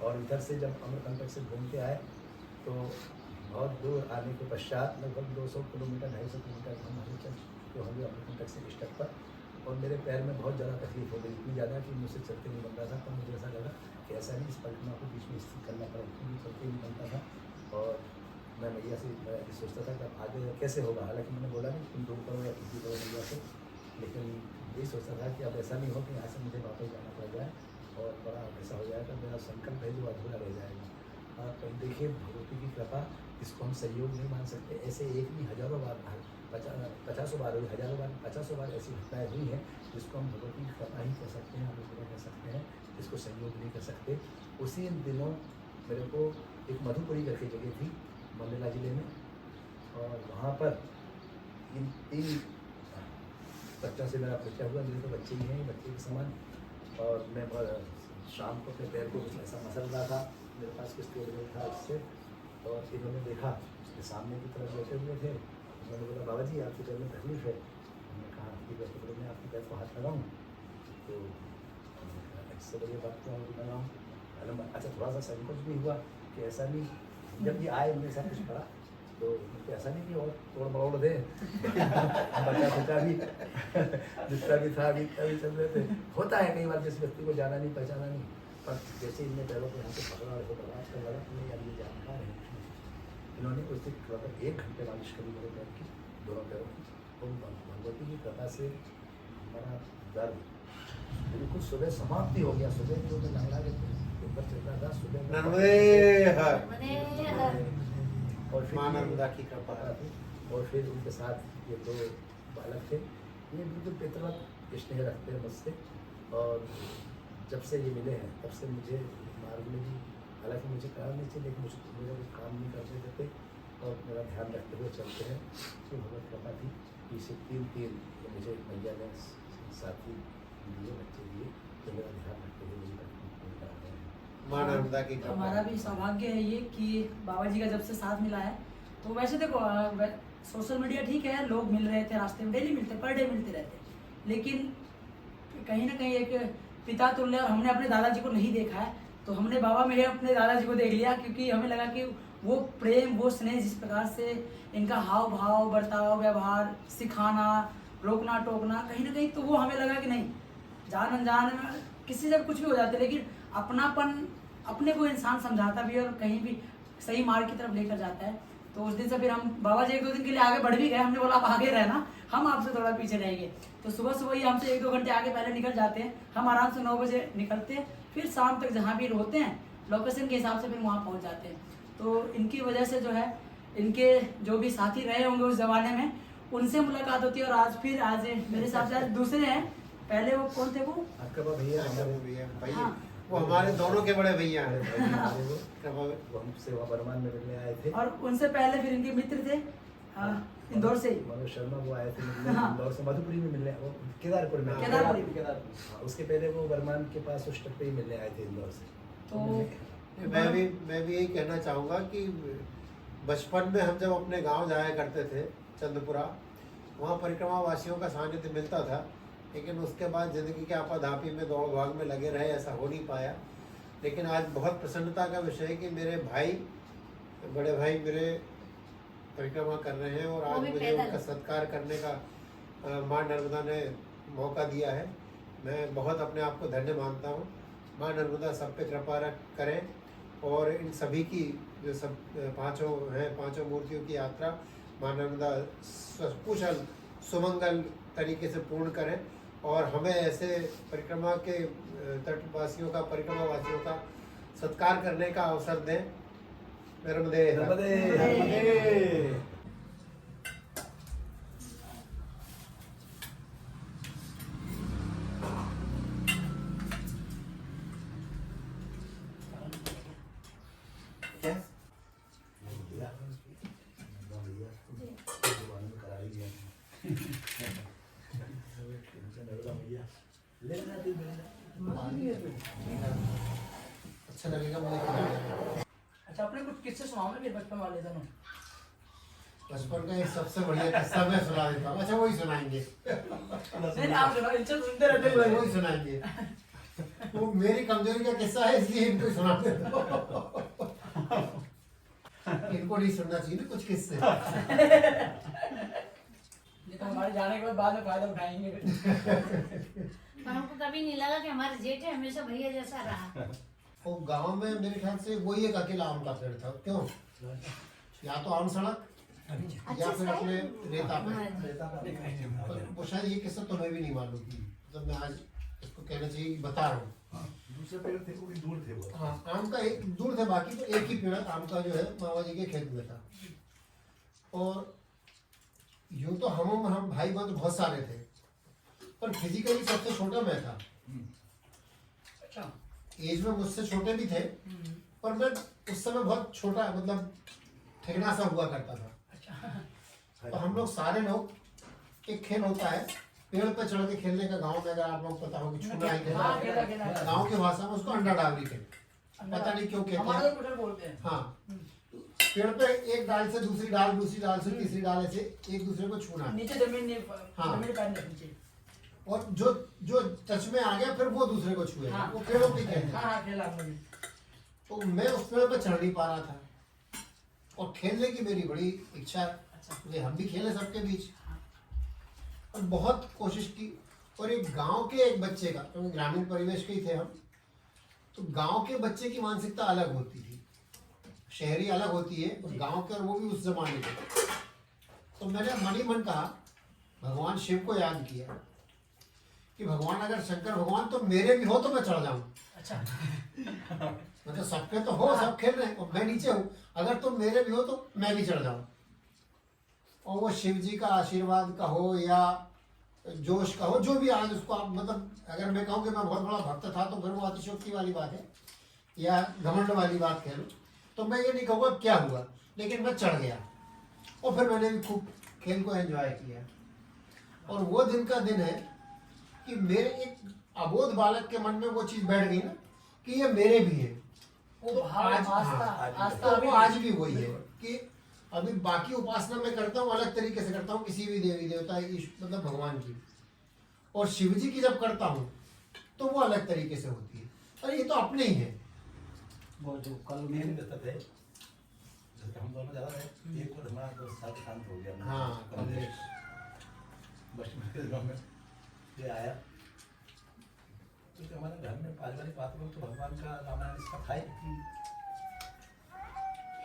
और इधर से जब अमरकंटक से घूम के आए तो बहुत दूर आने के पश्चात लगभग 200 किलोमीटर 250 किलोमीटर हम हमें तो हम अमरकंटक से स्टक पर, और मेरे पैर में बहुत ज़्यादा तकलीफ हो गई, इतनी ज़्यादा कि मुझसे चलते नहीं बन रहा था। तो मुझे ऐसा लगा कि ऐसा नहीं, इस परिक्रमा को बीच में स्थिर करना पड़ा, क्योंकि चलते नहीं बनता था। और मैं मैया से सोचता था कि अब आगे कैसे होगा। हालांकि मैंने बोला नहीं तुम दूर करो या किसी करो मैया से, लेकिन यही सोचता था कि अब ऐसा नहीं हो कि यहाँ से मुझे वापस जाना पड़ जाए, और बड़ा ऐसा हो जाएगा मेरा संकल्प है जो अधूरा रह जाएगा। आप देखिए भगवती की कृपा, इसको हम सहयोग नहीं मान सकते। ऐसे एक नहीं हज़ारों बार, 50 बार हुई, हज़ारों बार, 50 बार ऐसी घटनाएँ हुई हैं जिसको हम भगवती की कृपा ही कह सकते हैं, अनुग्रह कह सकते हैं, इसको सहयोग नहीं कर सकते। उसी दिनों मेरे को एक मधुपुरी करके जगह थी मंडला जिले में, और वहाँ पर इन 3 बच्चों से मेरा परिचय हुआ। मेरे तो बच्चे ही हैं, बच्चे के समान। और मैं शाम को अपने पैर को कुछ ऐसा मसल रहा था, मेरे पास कुछ तेल नहीं था उससे, और इन्होंने देखा उसके सामने की तरफ बैठे हुए थे। मैंने बोला बाबा जी आपके पैर में तकलीफ है। हमने कहा आपकी पैर को, मैं आपके पैर को हाथ लगाऊँ? तो इससे बढ़िया बात क्या होगी, लगाऊँ? अच्छा, थोड़ा सा संकोच भी हुआ कि ऐसा नहीं, जब ये आए मेरे साथ कुछ पड़ा तो मुझे ऐसा नहीं कि और तोड़ मरोड़ दे बचा खुचा भी जितना भी था अभी इतना भी चल रहे थे। होता है कई बार जिस व्यक्ति को जाना नहीं पहचाना नहीं, पर जैसे इनने पैरों को यहाँ से पकड़ा रहे तो आजकल लगा कि नहीं यार ये जानकार है। इन्होंने उस दिन लगभग 1 घंटे मालिश करी मेरे पैर की, दोनों पैरों की। तो भगवती की कृपा से हमारा दर्द बिल्कुल सुबह समाप्ति हो गया। सुबह जो मैं लंगड़ा के ऊपर चल रहा था, सुबह और फिर नर्मदा की कृपा थी। और फिर उनके साथ ये 2 बालक थे, ये बिल्कुल बेतरत स्नेह रखते हैं मुझसे। और जब से ये मिले हैं तब से मुझे मार्ग में भी, हालांकि मुझे काम नहीं चाहिए, लेकिन मुझे कुछ काम नहीं करते देते और मेरा ध्यान रखते हुए चलते हैं। तो भगवत कृपा थी कि इसे 3 मुझे मैया ने साथी दिए, बच्चे दिए, तो मेरा ध्यान रखते हुए माँ नर्मदा की कृपा। हमारा भी सौभाग्य है ये कि बाबा जी का जब से साथ मिला है। तो वैसे देखो सोशल मीडिया ठीक है, लोग मिल रहे थे रास्ते में, डेली मिलते, पर डे मिलते रहते, लेकिन कहीं ना कहीं एक पिता तुल्य, और हमने अपने दादाजी को नहीं देखा है, तो हमने बाबा में अपने दादाजी को देख लिया, क्योंकि हमें लगा कि वो प्रेम, वो स्नेह, जिस प्रकार से इनका हाव भाव, बर्ताव, व्यवहार, सिखाना, रोकना टोकना, कहीं ना कहीं तो वो हमें लगा कि नहीं, जान अनजान में किसी से कुछ भी हो जाता है, लेकिन अपनापन अपने को इंसान समझाता भी है और कहीं भी सही मार्ग की तरफ लेकर जाता है। तो उस दिन से फिर हम बाबा जी 1-2 दिन के लिए आगे बढ़ भी गए। हमने बोला आप आगे रहना, हम आपसे थोड़ा पीछे रहेंगे। तो सुबह सुबह ही हमसे 1-2 घंटे आगे पहले निकल जाते हैं। हम आराम से 9 बजे निकलते हैं, फिर शाम तक जहाँ भी होते हैं लोकेशन के हिसाब से फिर वहाँ पहुँच जाते हैं। तो इनकी वजह से जो है, इनके जो भी साथी रहे होंगे उस जमाने में, उनसे मुलाकात होती है। और आज मेरे हिसाब से आज दूसरे हैं। पहले वो कौन थे? वो कृपा भैया, हमारे भैया, हाँ। वो हमारे दोनों के बड़े भैया हैं। वो हमसे वहाँ बर्मान में मिलने आए थे। और उनसे पहले फिर इनके मित्र थे इंदौर से ही, मनोज शर्मा, वो आए थे मिलने हाँ। इंदौर से, मधुपुरी में मिलने, वो केदारपुर में, केदारपुरी। हाँ, उसके पहले वो बर्मान के पास उस तक पे ही मिलने आए थे इंदौर से। तो मैं भी यही कहना चाहूँगा कि बचपन में हम जब अपने गांव जाया करते थे चंदपुरा, वहाँ परिक्रमा वासियों का सानिध्य मिलता था, लेकिन उसके बाद ज़िंदगी के आपाधापी में दौड़ भाग में लगे रहे, ऐसा हो नहीं पाया। लेकिन आज बहुत प्रसन्नता का विषय है कि मेरे भाई, बड़े भाई मेरे परिक्रमा कर रहे हैं, और आज मुझे उनका सत्कार करने का माँ नर्मदा ने मौका दिया है। मैं बहुत अपने आप को धन्य मानता हूँ। माँ नर्मदा सब पे कृपा करें और इन सभी की जो सब पांचों मूर्तियों की यात्रा माँ नर्मदा कुशल सुमंगल तरीके से पूर्ण करें और हमें ऐसे परिक्रमा के तटवासियों का परिक्रमा वासियों का सत्कार करने का अवसर दें। नर्मदे नर्मदे। नर्मदे। अच्छा लगेगा मुझे खिलाने। अच्छा, अपने कुछ किस्से सुनाओ ना फिर बचपन वाले दोनों। बचपन का एक सबसे बढ़िया किस्सा मैं सुना देता हूँ। अच्छा वही सुनाएंगे। नहीं आप सुनाओ, इनसे सुनते रहते हैं। वही सुनाएंगे। वो मेरी कमजोरी का किस्सा है इसलिए इनको सुना देता हूँ। इनको नहीं सुनना चाहिए ना कुछ किस्से। ये तो हमारे जाने के बाद में फायदा उठाएंगे। पर हमको कभी नहीं लगा कि हमारे जेठ है हमेशा भैया जैसा रहा। वो गांव में मेरे ख्याल से वही एक अकेला आम का पेड़ था। क्यों? या तो आम सड़क या फिर अपने रेता पे। वो शायद ये किस्सा तुम्हें भी नहीं मालूम। मतलब मैं आज इसको कहना चाहिए बता रहा हूँ। दूसरे पेड़ थे वो भी दूर थे वो। हाँ, आम का एक दूर थे, बाकी तो एक ही पेड़ आम का जो है मामा जी के खेत में था। और यूं तो हम भाई बंद बहुत सारे थे, पर फिजिकली सबसे छोटा मैं था। अच्छा। एज में मुझसे छोटे भी थे, पर मैं उस समय बहुत छोटा, मतलब ठेकना सा हुआ करता था। अच्छा। तो हम लोग सारे लोग, एक खेल होता है पेड़ पे चढ़ के खेलने का, गांव में अगर आप लोग पता हो कि छूना ही खेला, गांव की भाषा में उसको अंडा डावरी कहते, पता नहीं क्यों कहते हमारे तो कुछ बोलते हैं। हाँ, पेड़ पे एक डाल से दूसरी डाल, दूसरी डाल से तीसरी डाल, ऐसे एक दूसरे को छूना। नीचे जमीन नहीं, हाँ। जमीन पैर नहीं नीचे। और जो टच में आ गया फिर वो दूसरे को छुएगा। हाँ। वो पेड़ों पे खेलते हैं। हाँ, खेला हमने भी। तो मैं उस पेड़ पे चढ़ नहीं पा रहा था और खेलने की मेरी बड़ी इच्छा। अच्छा, हम भी खेले सबके बीच और बहुत कोशिश की। और एक गांव के एक बच्चे का, तो ग्रामीण परिवेश के ही थे हम, तो गांव के बच्चे की मानसिकता अलग होती थी, शहरी अलग होती है, और गांव के, और वो भी उस जमाने के। तो मैंने मन ही मन कहा, भगवान शिव को याद किया कि भगवान अगर शंकर भगवान तो मेरे भी हो तो मैं चढ़ जाऊं। अच्छा। मतलब सबके तो हो, सब खेल रहे हैं और मैं नीचे हूँ, अगर तुम मेरे भी हो तो मैं भी चढ़ जाऊं। और वो शिव जी का आशीर्वाद का हो या जोश का हो, जो भी आज उसको आप, मतलब अगर मैं कहूँ कि मैं बहुत बड़ा भक्त था तो फिर वो अतिशयोक्ति वाली बात है या घमंड वाली बात कह लो, तो मैं ये नहीं कहूँगा क्या हुआ, लेकिन मैं चढ़ गया और फिर मैंने भी खूब खेल को एंजॉय किया। और वो दिन का दिन है कि मेरे एक अबोध बालक के मन में वो चीज़ बैठ गई ना कि ये मेरे भी है। वो तो भाव, आज, आस्था, हाँ, आस्था तो वो आज भी वही है कि अभी बाकी उपासना मैं करता हूँ अलग तरीके से करता हूँ, किसी भी देवी देवता मतलब भगवान की, और शिव जी की जब करता हूँ तो वो अलग तरीके से होती है। अरे ये तो अपने ही है। वो जो कल मेन में रहता थे जैसे हम दोनों ज्यादा रहे, एक और हमारा तो साथ शांत हो गया। हाँ, कमलेश। बचपन के दिनों में ये आया क्योंकि हमारे घर में पारिवारिक बातों में तो भगवान का रामायण इसका था ही।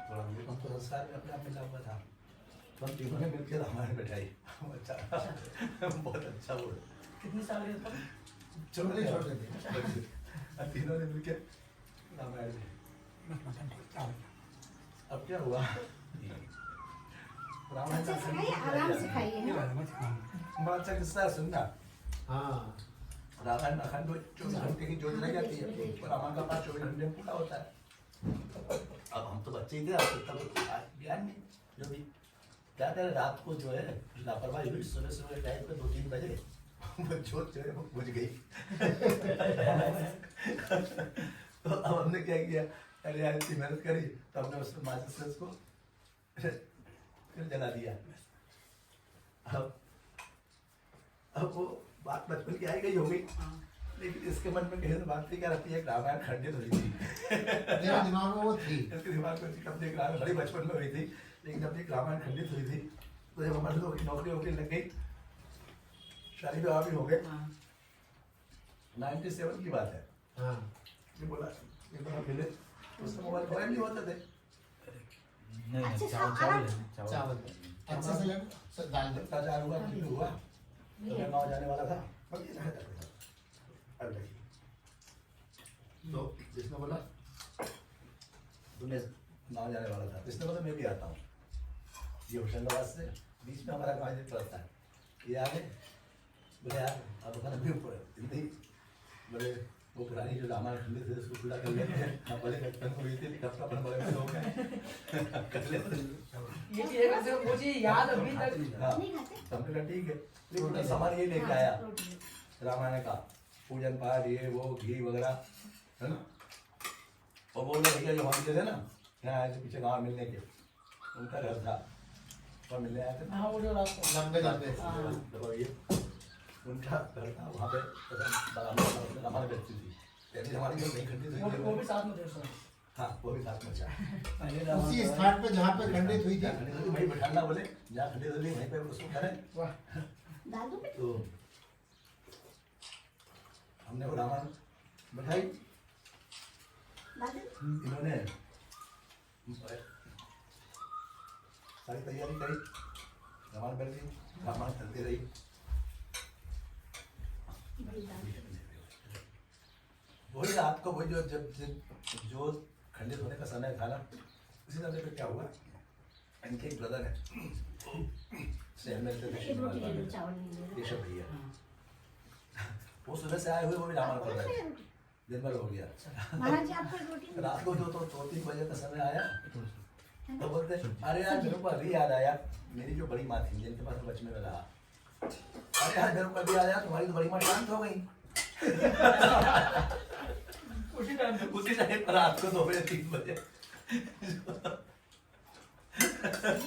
थोड़ा हम तो संस्कार में अपने आप मिला हुआ था, तो हम तीनों ने मिलकर रामायण बैठाई। अच्छा, बहुत अच्छा वो। कितने साल के थे? छोटे छोटे थे। तीनों ने मिलकर रामायण। अब क्या हुआ, रामायण अच्छा सिखाइए, आराम से खाइए। बड़ा अच्छा किस्सा है सुनना। हाँ, रामायण अखंड 24 घंटे की ज्योति रह जाती है, रामायण का पाठ 24 घंटे में पूरा होता है। अब हम तो बच्चे ही थे, अब तब ज्ञान नहीं, जो भी क्या करें, रात को जो है लापरवाही हुई, सुबह सुबह टाइम पे 2-3 बजे वो ज्योत जो है वो बुझ गई। तो अब हमने क्या किया, अरे यार इतनी मेहनत करी, तो हमने उसको माचिस से उसको फिर जला दिया। अब वो बात बचपन की आई गई हो गई, लेकिन इसके मन में कहीं बात थी क्या रहती है, रामायण खंडित हुई थी। मेरे दिमाग में वो थी। इसके दिमाग में कब एक रामायण बड़ी बचपन में हुई थी, लेकिन जब एक रामायण खंडित हुई थी तो जब हमारे लोगों की नौकरी वोकरी लग गई, शादी विवाह भी हो गए, 97 की बात है। हाँ, ये बोला ये बोला मिले उसमें मोबाइल मोबाइल नहीं होते थे। अच्छा चावल चावल अच्छे से लेना दाल दे। ताजा हुआ किलो हुआ तो मैं गाँव जाने वाला था अब ये नहीं था। अब देखिए तो जिसने बोला तुम्हें गाँव जाने वाला था, जिसने बोला मैं भी आता हूँ। ये होशंगाबाद से बीच में हमारा गाँव पड़ता है। ये आगे बोले यार अब हमारा भी हिंदी बोले वो पुरानी जो रामायण हिंदी थे उसको पूरा कर लेते हैं। हम बोले कप्तान को भी थे कप्तान बोले हो गए कर लेते हैं। ये चीजें कैसे मुझे याद अभी तक। हाँ हमने कहा ठीक है, लेकिन पूरा सामान ये लेके आया रामायण का, पूजन पाठ ये वो घी वगैरह है ना। और बोल रहे भैया जो हम थे ना यहाँ आए थे पीछे गाँव मिलने के, उनका घर था और मिलने आए थे। हाँ वो जो रास्ता लंबे लंबे देखो ये उनका घर था वहाँ पे रामायण बैठती थी पहले हमारी जो नहीं खंडित हुई वो भी साथ में थे सर। हाँ वो भी साथ में था। उसी स्थान पे जहाँ पे खंडित हुई थी वहीं बैठाना बोले जहाँ खंडित हुई वहीं पे उसको करें। दादू पे तो हमने वो रामायण बैठाई, दादू इन्होंने सारी तैयारी करी, रामायण बैठ गई, रामायण चलती रही। वही रात को वही जो जब जो खंडित होने का समय था ना, उसी समय पे क्या हुआ, इनके एक ब्रदर है शहर में रहते थे, एक रोटी ले लो चावल ले लो ये सब भैया वो सुबह से आए हुए वो भी रामायण पढ़ रहे थे, दिन भर हो गया। महाराज जी आपको एक रोटी रात को जो तो 2-3 बजे का समय आया तो बोलते अरे यार मेरे को अभी याद आया, मेरी जो बड़ी माँ थी जिनके पास बचपन में रहा, अरे यार मेरे को अभी याद आया तुम्हारी तो बड़ी माँ शांत हो गई। उसी टाइम पर रात को 2 बजे 3 बजे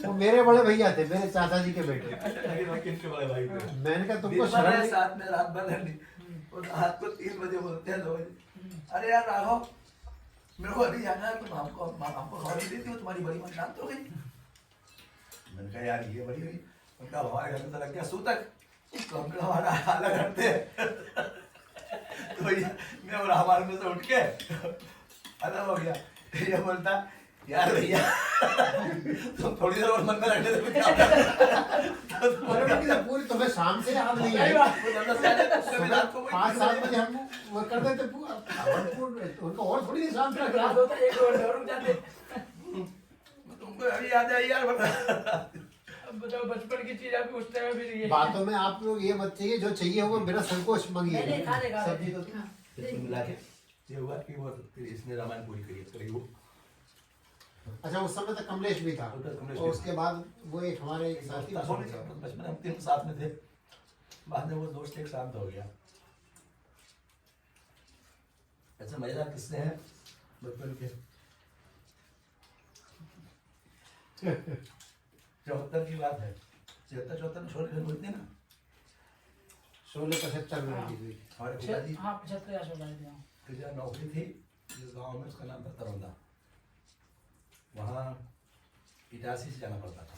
वो मेरे बड़े भैया थे, मेरे चाचा जी के बेटे। किनके बड़े भाई थे? मैंने कहा तुमको दिन भर शरण है नहीं- साथ में रात भर रहनी, और रात को 3 बजे बोलते हैं 2 बजे अरे यार राघव मेरे को अभी याद आया तुम हमको खबर नहीं देती हो, तुम्हारी बड़ी माँ शांत हो गई। मैंने कहा यार ये बड़ी हुई, उनका हमारे घर में तो लग गया सूतक, तो हम हमारा अलग हटते हैं। तो भैया मैं और हमारे में से उठ के अलग हो गया। ये बोलता यार भैया तुम थोड़ी देर और मन में रखने दो क्या होगा? तो अरे बाकी तो पूरी तुम्हें शाम से याद नहीं आई। वो जब से आए थे, सुबह रात को वही 5-7 बजे हम वो कर देते पूरा उनको और थोड़ी देर शाम तक रात होता एक और रुक जाते। तुमको अभी याद आई यार बता। अब बताओ बचपन की चीज अभी उस टाइम भी नहीं है। बातों में आप लोग ये मत चाहिए, जो चाहिए होगा बिना संकोच मांगिए। नहीं, खा लेगा। सब्जी तो इसमें मिला के ये हुआ कि वो फिर इसने रामायण पूरी करी करी वो। अच्छा उस समय तक कमलेश भी था, उस समय कमलेश और भी उसके बाद वो एक हमारे एक साथी बचपन में हम 3 साथ में थे, बाद में वो दोस्त एक शांत हो गया। ऐसे मजेदार किस्से हैं बचपन के। 74 की बात है, 73-74 में शोले फिल्म हुई थी ना, 16-75 में रिलीज हुई। हमारे पिताजी हाँ 75 या 16 थे। की जहाँ नौकरी थी जिस गांव में, उसका नाम था तरौंदा, वहाँ इटारसी से जाना पड़ता था।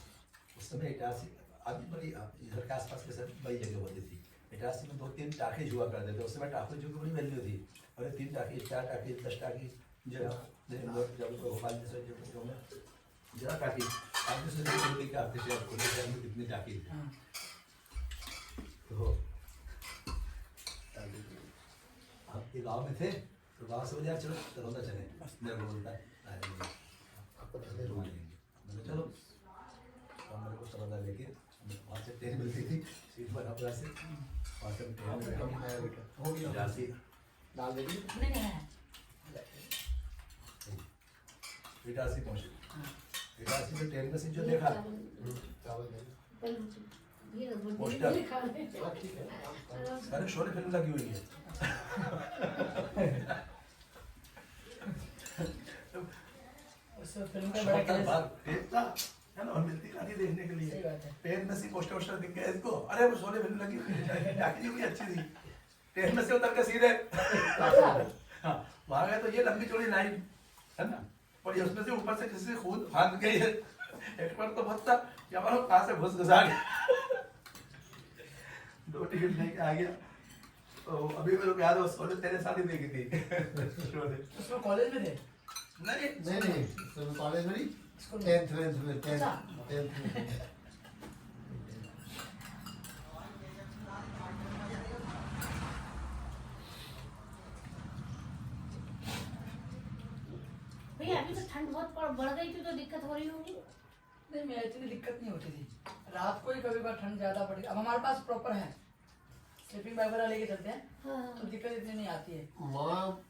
उस समय इटारसी अभी बड़ी इधर के आसपास के सब बड़ी जगह होती थी। इटारसी में 2-3 टाके हुआ करते थे, उस समय टाके की बड़ी वैल्यू थी, और 3 टाके 4 टाके 10 टाके जगह जब भोपाल जैसे जगहों में जरा टाकी आपने से नहीं कि आपके शहर को शहर में कितनी टाकी है। तो आप के गाँव में थे तो गाँव से बोले चलो तरौंदा चले, मेरे को बोलता है मैंने चलो, और मेरे को तरौंदा लेके वहाँ से ट्रेन मिलती थी सीट पर अपना से, वहाँ से ट्रेन में हो गया झांसी डाल देंगे। नहीं है इटारसी पहुँचे। इटारसी में ट्रेन का सीट जो देखा चावल देंगे। पोस्टर अरे शोले फिल्म लगी हुई है। उस फिल्म का बड़ा क्रेज चलो हम मिलती रहती देखने के लिए। सही बात है। ट्रेन में सी पोस्टर वोस्टर दिख गया इसको, अरे वो शोले फिल्म लगी हुई है, टाकी भी अच्छी थी। ट्रेन में से उतर के सीधे हाँ वहाँ गए तो ये लंबी चौड़ी लाइन है ना, और ये उसमें से ऊपर से किसी खून फांद गई है। एक बार तो बहुत था कि हमारा कहाँ से घुस घुसा गया। 2 टिकट लेके आ गया तो अभी मेरे को याद है, सोने तेरे साथ ही देखी थी। उसमें कॉलेज में थे। नहीं नहीं तुम कॉलेज में नहीं, स्कूल में। 10th में अच्छा। 10th में। भैया अभी तो ठंड बहुत बढ़ गई थी तो दिक्कत हो रही होगी। नहीं मैं इतनी दिक्कत नहीं होती थी, रात को ही कभी बार ठंड ज्यादा पड़ी। अब हमारे पास प्रॉपर है, स्लीपिंग बैग वगैरह लेके चलते हैं, हाँ। तो दिक्कत इतनी नहीं आती है। माँ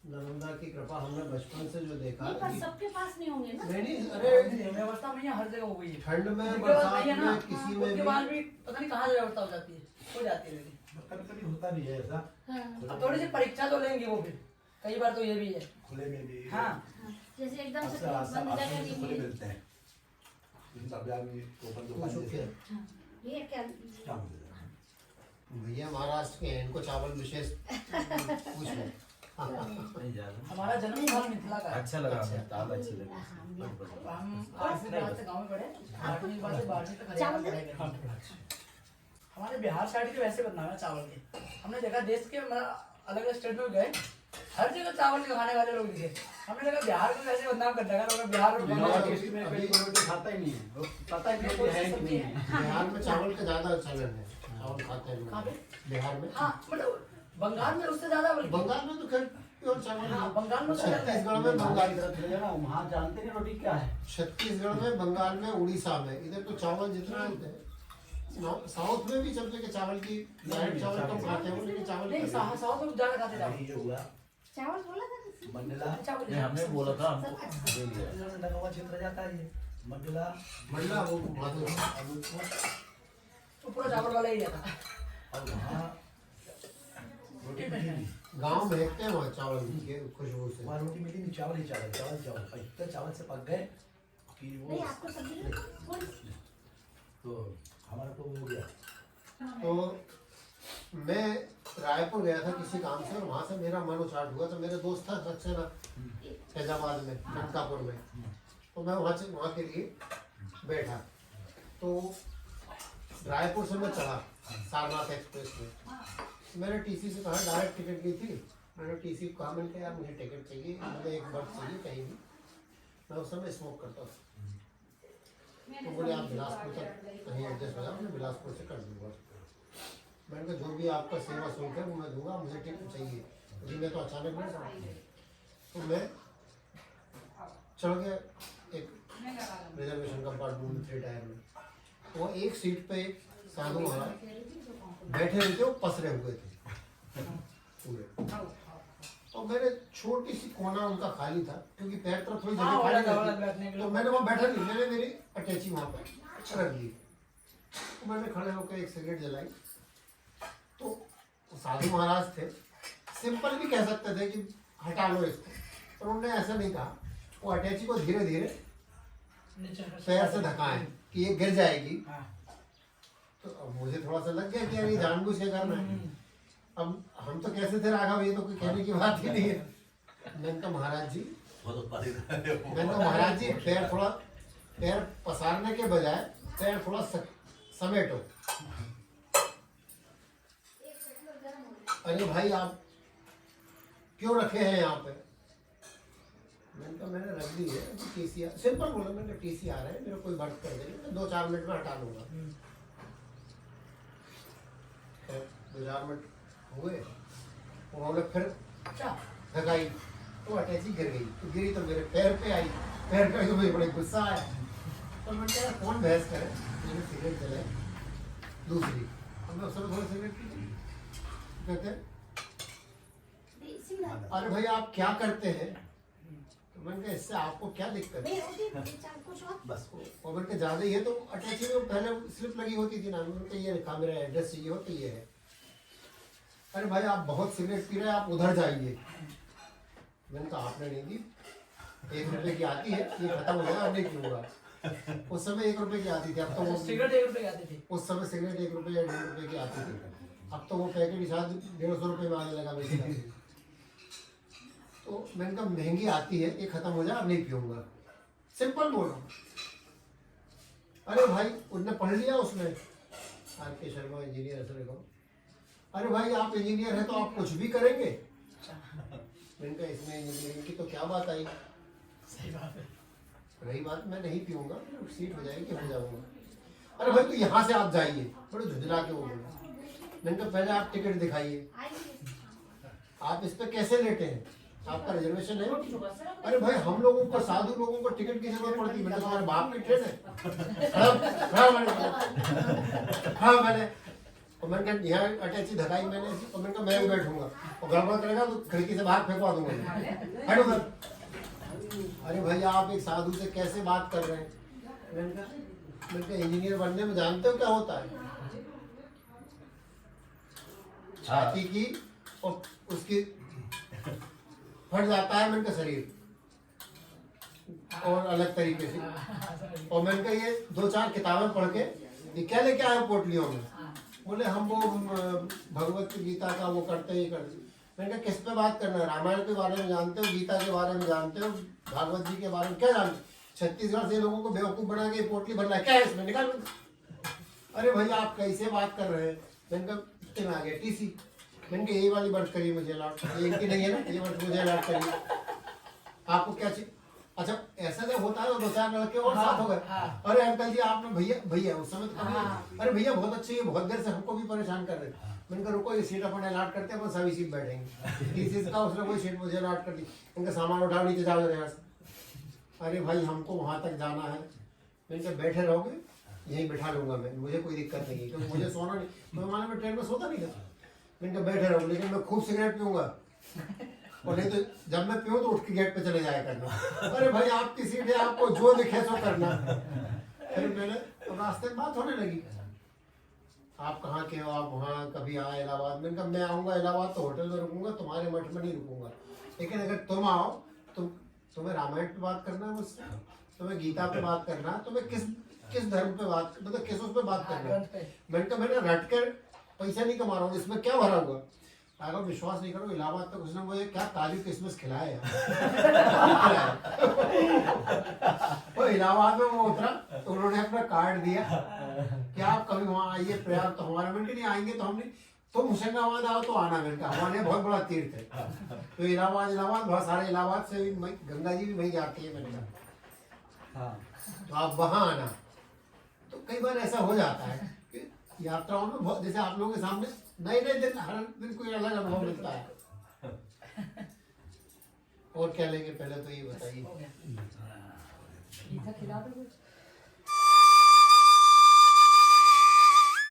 नर्मदा की कृपा हमने बचपन से जो देखा नहीं पर कि- सबके पास नहीं होंगे ना। नहीं अरे अरे व्यवस्था में यहाँ हर जगह हो गई है। ठंड में उसके बाद बरसात भैया ना, में किसी में उसके भी बाद भी पता नहीं कहाँ से व्यवस्था हो जाती है, हो जाती है लेकिन। कभी कभी होता भी है ऐसा, हाँ। अब थोड़ी सी परीक्षा तो लेंगे वो फिर, कई बार तो ये भी है। खुले में भी। हाँ हाँ। जैसे एकदम से अच्छा, बंद आसपास जगह में नहीं खुले मिली। मिलते हैं। लेकिन अभी आगे ओपन दुकान कुछ जैसे रुके। हाँ। भैया क्या क्या बोलते हैं? भैया महाराष्ट्र के हैं, इनको चावल विशेष पूछो। नहीं ज्यादा हमारा जन्म स्थान मिथिला का है। अच्छा लगा हमें, दाल अच्छी लगी। हम 8वीं क्लास से गाँव में पढ़े, 8वीं क्लास से 12वीं तक हरियाणा में पढ़ाई करी। हमारे बिहार साइड के वैसे बदनाम है चावल के। हमने देखा देश के अलग अलग स्टेट में गए, हर जगह चावल के खाने वाले लोग दिखे। हमने लगा बिहार में वैसे बदनाम कर देगा, तो बिहार में बिहार बदनाम में कर- अभी खाता ही नहीं है, वो पता ही नहीं है कि नहीं है। बिहार में चावल का ज्यादा चलन है, चावल खाते हैं कहाँ लोग पे? बिहार में। हाँ मतलब बंगाल में उससे ज्यादा बल्कि। बंगाल में तो खैर प्योर चावल हाँ, है। बंगाल में तो चलता है। छत्तीसगढ़ में बंगाल ना वहाँ जानते नहीं रोटी क्या है। छत्तीसगढ़ में बंगाल में उड़ीसा में इधर तो चावल जितना साउथ में भी चलते के चावल की डायरेक्ट चावल कम खाते हैं लेकिन चावल नहीं साउथ में ज्यादा खाते चावल। ये हुआ चावल बोला था किसी? मंडला, चावल नहीं हमने बोला था हमको सब अच्छा। दे दिया। ढका हुआ क्षेत्र जाता है ये मंडला। मंडला वो माधुर तो पूरा चावल वाला एरिया था। और वहाँ रोटी मिली नहीं। गांव महकते हैं वहाँ चावल की खुशबू से। वहाँ रोटी मिली नहीं, चावल ही चावल, चावल चावल। और इतने चावल से पक गए कि नहीं वो आपको सब्जी नहीं थोड़ी- तो हमारा तो वो हो गया। तो मैं रायपुर गया था किसी काम से और वहाँ से मेरा मन उचाट हुआ। तो मेरे दोस्त था सक्सेना फैजाबाद में ननकापुर में, तो मैं वहाँ के लिए बैठा। तो रायपुर से मैं चढ़ा सारनाथ एक्सप्रेस में। मैंने टीसी से कहा, डायरेक्ट टिकट ली थी। मैंने टीसी को कहा, मैंने कहा यार मुझे टिकट चाहिए, मुझे एक बर्थ चाहिए कहीं भी। मैं उस समय स्मोक करता था। तो बोले आप बिलासपुर तक कहीं एडजस्ट हो जाओ, मैं बिलासपुर से कर दूँगा। मैंने कहा जो भी आपका सेवा शुल्क है वो मैं दूंगा, मुझे टिकट चाहिए। जी मैं तो अचानक नहीं समझ। तो मैं चढ़ गया एक रिजर्वेशन कंपार्टमेंट 3 टायर में। वो एक सीट पे एक साधु महाराज बैठे हुए थे, वो पसरे हुए थे पूरे। और मैंने छोटी सी कोना उनका खाली था क्योंकि पैर तरफ थोड़ी हाँ, जगह वाला था, खाली वाला थी। बैठने के लिए। तो मैंने वहाँ बैठा नहीं, मैंने मेरी अटैची वहाँ पर रख ली। तो मैंने खड़े होकर एक सिगरेट जलाई। तो साधु महाराज थे, सिंपल भी कह सकते थे कि हटा लो इसको, पर उन्होंने ऐसा नहीं कहा। वो अटैची को धीरे धीरे पैर से धकाए कि ये गिर जाएगी। हाँ। तो अब मुझे थोड़ा सा लग गया कि यार ये जानबूझ के करना है। अब हम तो कैसे थे राघव, ये तो कोई कहने की बात ही नहीं है। मैंने कहा महाराज जी, मैंने कहा महाराज जी पैर पसारने के बजाय पैर थोड़ा समेटो। अरे भाई आप क्यों रखे हैं यहाँ पे? मैंने कहा मैंने रख दी है, टीसी सिंपल बोला। मैंने टीसी आ रहा है, मेरे कोई बर्थ कर देंगे, मैं 2-4 मिनट में हटा लूंगा। 2-4 मिनट हुए, उन्होंने फिर थकाई तो अटैची गिर गई। तो गिरी तो मेरे पैर पे आई, पैर पे आई तो मुझे बड़े गुस्सा आया। तो मैंने कहा कौन बहस करे। मैंने सिगरेट जलाई दूसरी, अब मैं उस समय थोड़ी सिगरेट पी। कहते हैं अरे भाई आप क्या करते हैं? तो मैंने कहा इससे आपको क्या दिक्कत है? बस और मैंने कहा ज्यादा ही है तो अटैची में पहले स्लिप लगी होती थी ना, मैंने कहा ये लिखा मेरा एड्रेस चाहिए हो तो ये है। अरे भाई आप बहुत सिगरेट पी रहे हैं, आप उधर जाइए। मैंने कहा आपने नहीं दी, 1 रुपए की आती है, ये खत्म हो गया, अब नहीं पीऊंगा। उस समय 1 रुपए की आती थी, अब तो वो सिगरेट 1 रुपए की आती थी। उस समय सिगरेट 1 रुपए या 1.5 रुपए की आती थी। अब तो वो पैकेट ही शायद 150 रुपए में आने लगा मेरे पास। तो मैंने कहा महंगी आती है, ये खत्म हो जाए, अब नहीं पीऊंगा। सिंपल बोलो। अरे भाई उनने पढ़ लिया उसमें, आर के शर्मा इंजीनियर सर को। अरे भाई आप इंजीनियर हैं तो आप कुछ भी करेंगे। मैंने कहा इसमें इंजीनियरिंग की तो क्या बात आई, सही बात है। रही बात मैं नहीं पीऊंगा, सीट हो जाएगी, हो जाऊंगा। अरे भाई तो यहाँ से आप जाइए, बड़े झुंझला के वो बोले। मैंने कहा पहले आप टिकट दिखाइए, आप इस पे कैसे लेटे हैं, आपका रिजर्वेशन है? अरे भाई हम लोगों को, साधु लोगों को टिकट की जरूरत पड़ती है। मैंने कहा तुम्हारे बाप की ट्रेन है? हाँ मैंने और मैंने कहा यहाँ अटैची धकाई मैंने, और मैंने कहा मैं भी बैठूंगा, और गड़बड़ करेगा तो खिड़की से बाहर फेंकवा दूंगा। हटो सर। अरे भाई आप एक साधु से कैसे बात कर रहे हैं? मैंने कहा इंजीनियर बनने में जानते हो क्या होता है? छाती की और उसकी फट जाता है मैंने कहा शरीर, और अलग तरीके से। और मैंने कहा ये 2-4 किताबें पढ़ के ये क्या लेके आए हो पोटलियों में? बोले हम वो भगवत गीता का वो करते ही करते। मैंने कहा किस पे बात करना है? रामायण के बारे में जानते हो, गीता के बारे में जानते हो, भागवत जी के बारे में क्या जानते हो? छत्तीसगढ़ से लोगों को बेवकूफ बना के पोटली भरना क्या है इसमें, निकाल। अरे भाई आप कैसे बात कर रहे हैं? मैंने कहा इतने में आ गया टीसी। मैंने कहा यही वाली बर्थ करिए मुझे अलॉट, ये इनकी नहीं है ना, ये बर्थ मुझे अलॉट करिए। आपको क्या चाहिए? अच्छा ऐसा जब होता है तो 2-4 लड़के और साथ हो गए। अरे अंकल जी आपने भैया उस समय तो कभी, अरे भैया बहुत अच्छे, ये बहुत देर से हमको भी परेशान कर रहे हैं। मैंने कहा रुको ये सीट अपन अलॉट करते हैं, अपन सभी सीट बैठेंगे। टीसी का उसने वही सीट मुझे अलॉट कर दी। उनका सामान उठाओ नीचे जाओ यहाँ से। अरे भाई हमको वहां तक जाना है। मैंने कहा बैठे रहोगे, यहीं बैठा लूंगा मैं, मुझे कोई दिक्कत नहीं है, क्योंकि मुझे सोना नहीं, मैं माने में ट्रेन में सोता नहीं था। मैंने कहा बैठे रहो, लेकिन मैं खूब सिगरेट पीऊंगा, और नहीं तो जब मैं पीऊँ तो उठ के गेट पे चले जाया करना। अरे भाई आपकी सीट है, आपको जो दिखे सो करना। फिर मैंने तो रास्ते में बात होने लगी, आप कहाँ के हो, आप वहाँ कभी आए इलाहाबाद? मैंने कहा मैं आऊँगा इलाहाबाद तो होटल में रुकूंगा, तुम्हारे मठ में नहीं रुकूंगा, लेकिन अगर तुम आओ तुम्हें रामायण पे बात करना है मुझसे, तुम्हें गीता पे बात करना है, तुम्हें किस धर्म पे बात, मतलब किस उस पे बात करना है? मैंने कहा मैंने रट कर पैसा नहीं कमा रहा हूँ, इसमें क्या भरा हुआ? अगर विश्वास नहीं करो, इलाहाबाद तक उसने मुझे क्या काजू किशमिश खिलाया तो इलाहाबाद में वो उतरा तो उन्होंने अपना कार्ड दिया कि आप कभी वहाँ आइए प्रयाग, तो हमारे मिनट नहीं आएंगे तो हमने तुम होशंगाबाद आओ तो आना। मैंने कहा हमारे बहुत बड़ा तीर्थ है, तो इलाहाबाद बहुत सारे इलाहाबाद से भी गंगा जी भी वहीं जाती है। मैंने कहा तो आप वहाँ आना। तो कई बार ऐसा हो जाता है कि यात्राओं में बहुत, जैसे आप लोगों के सामने नए दिन हर दिन कोई अलग अनुभव मिलता है। और क्या लेंगे पहले तो ये बताइए।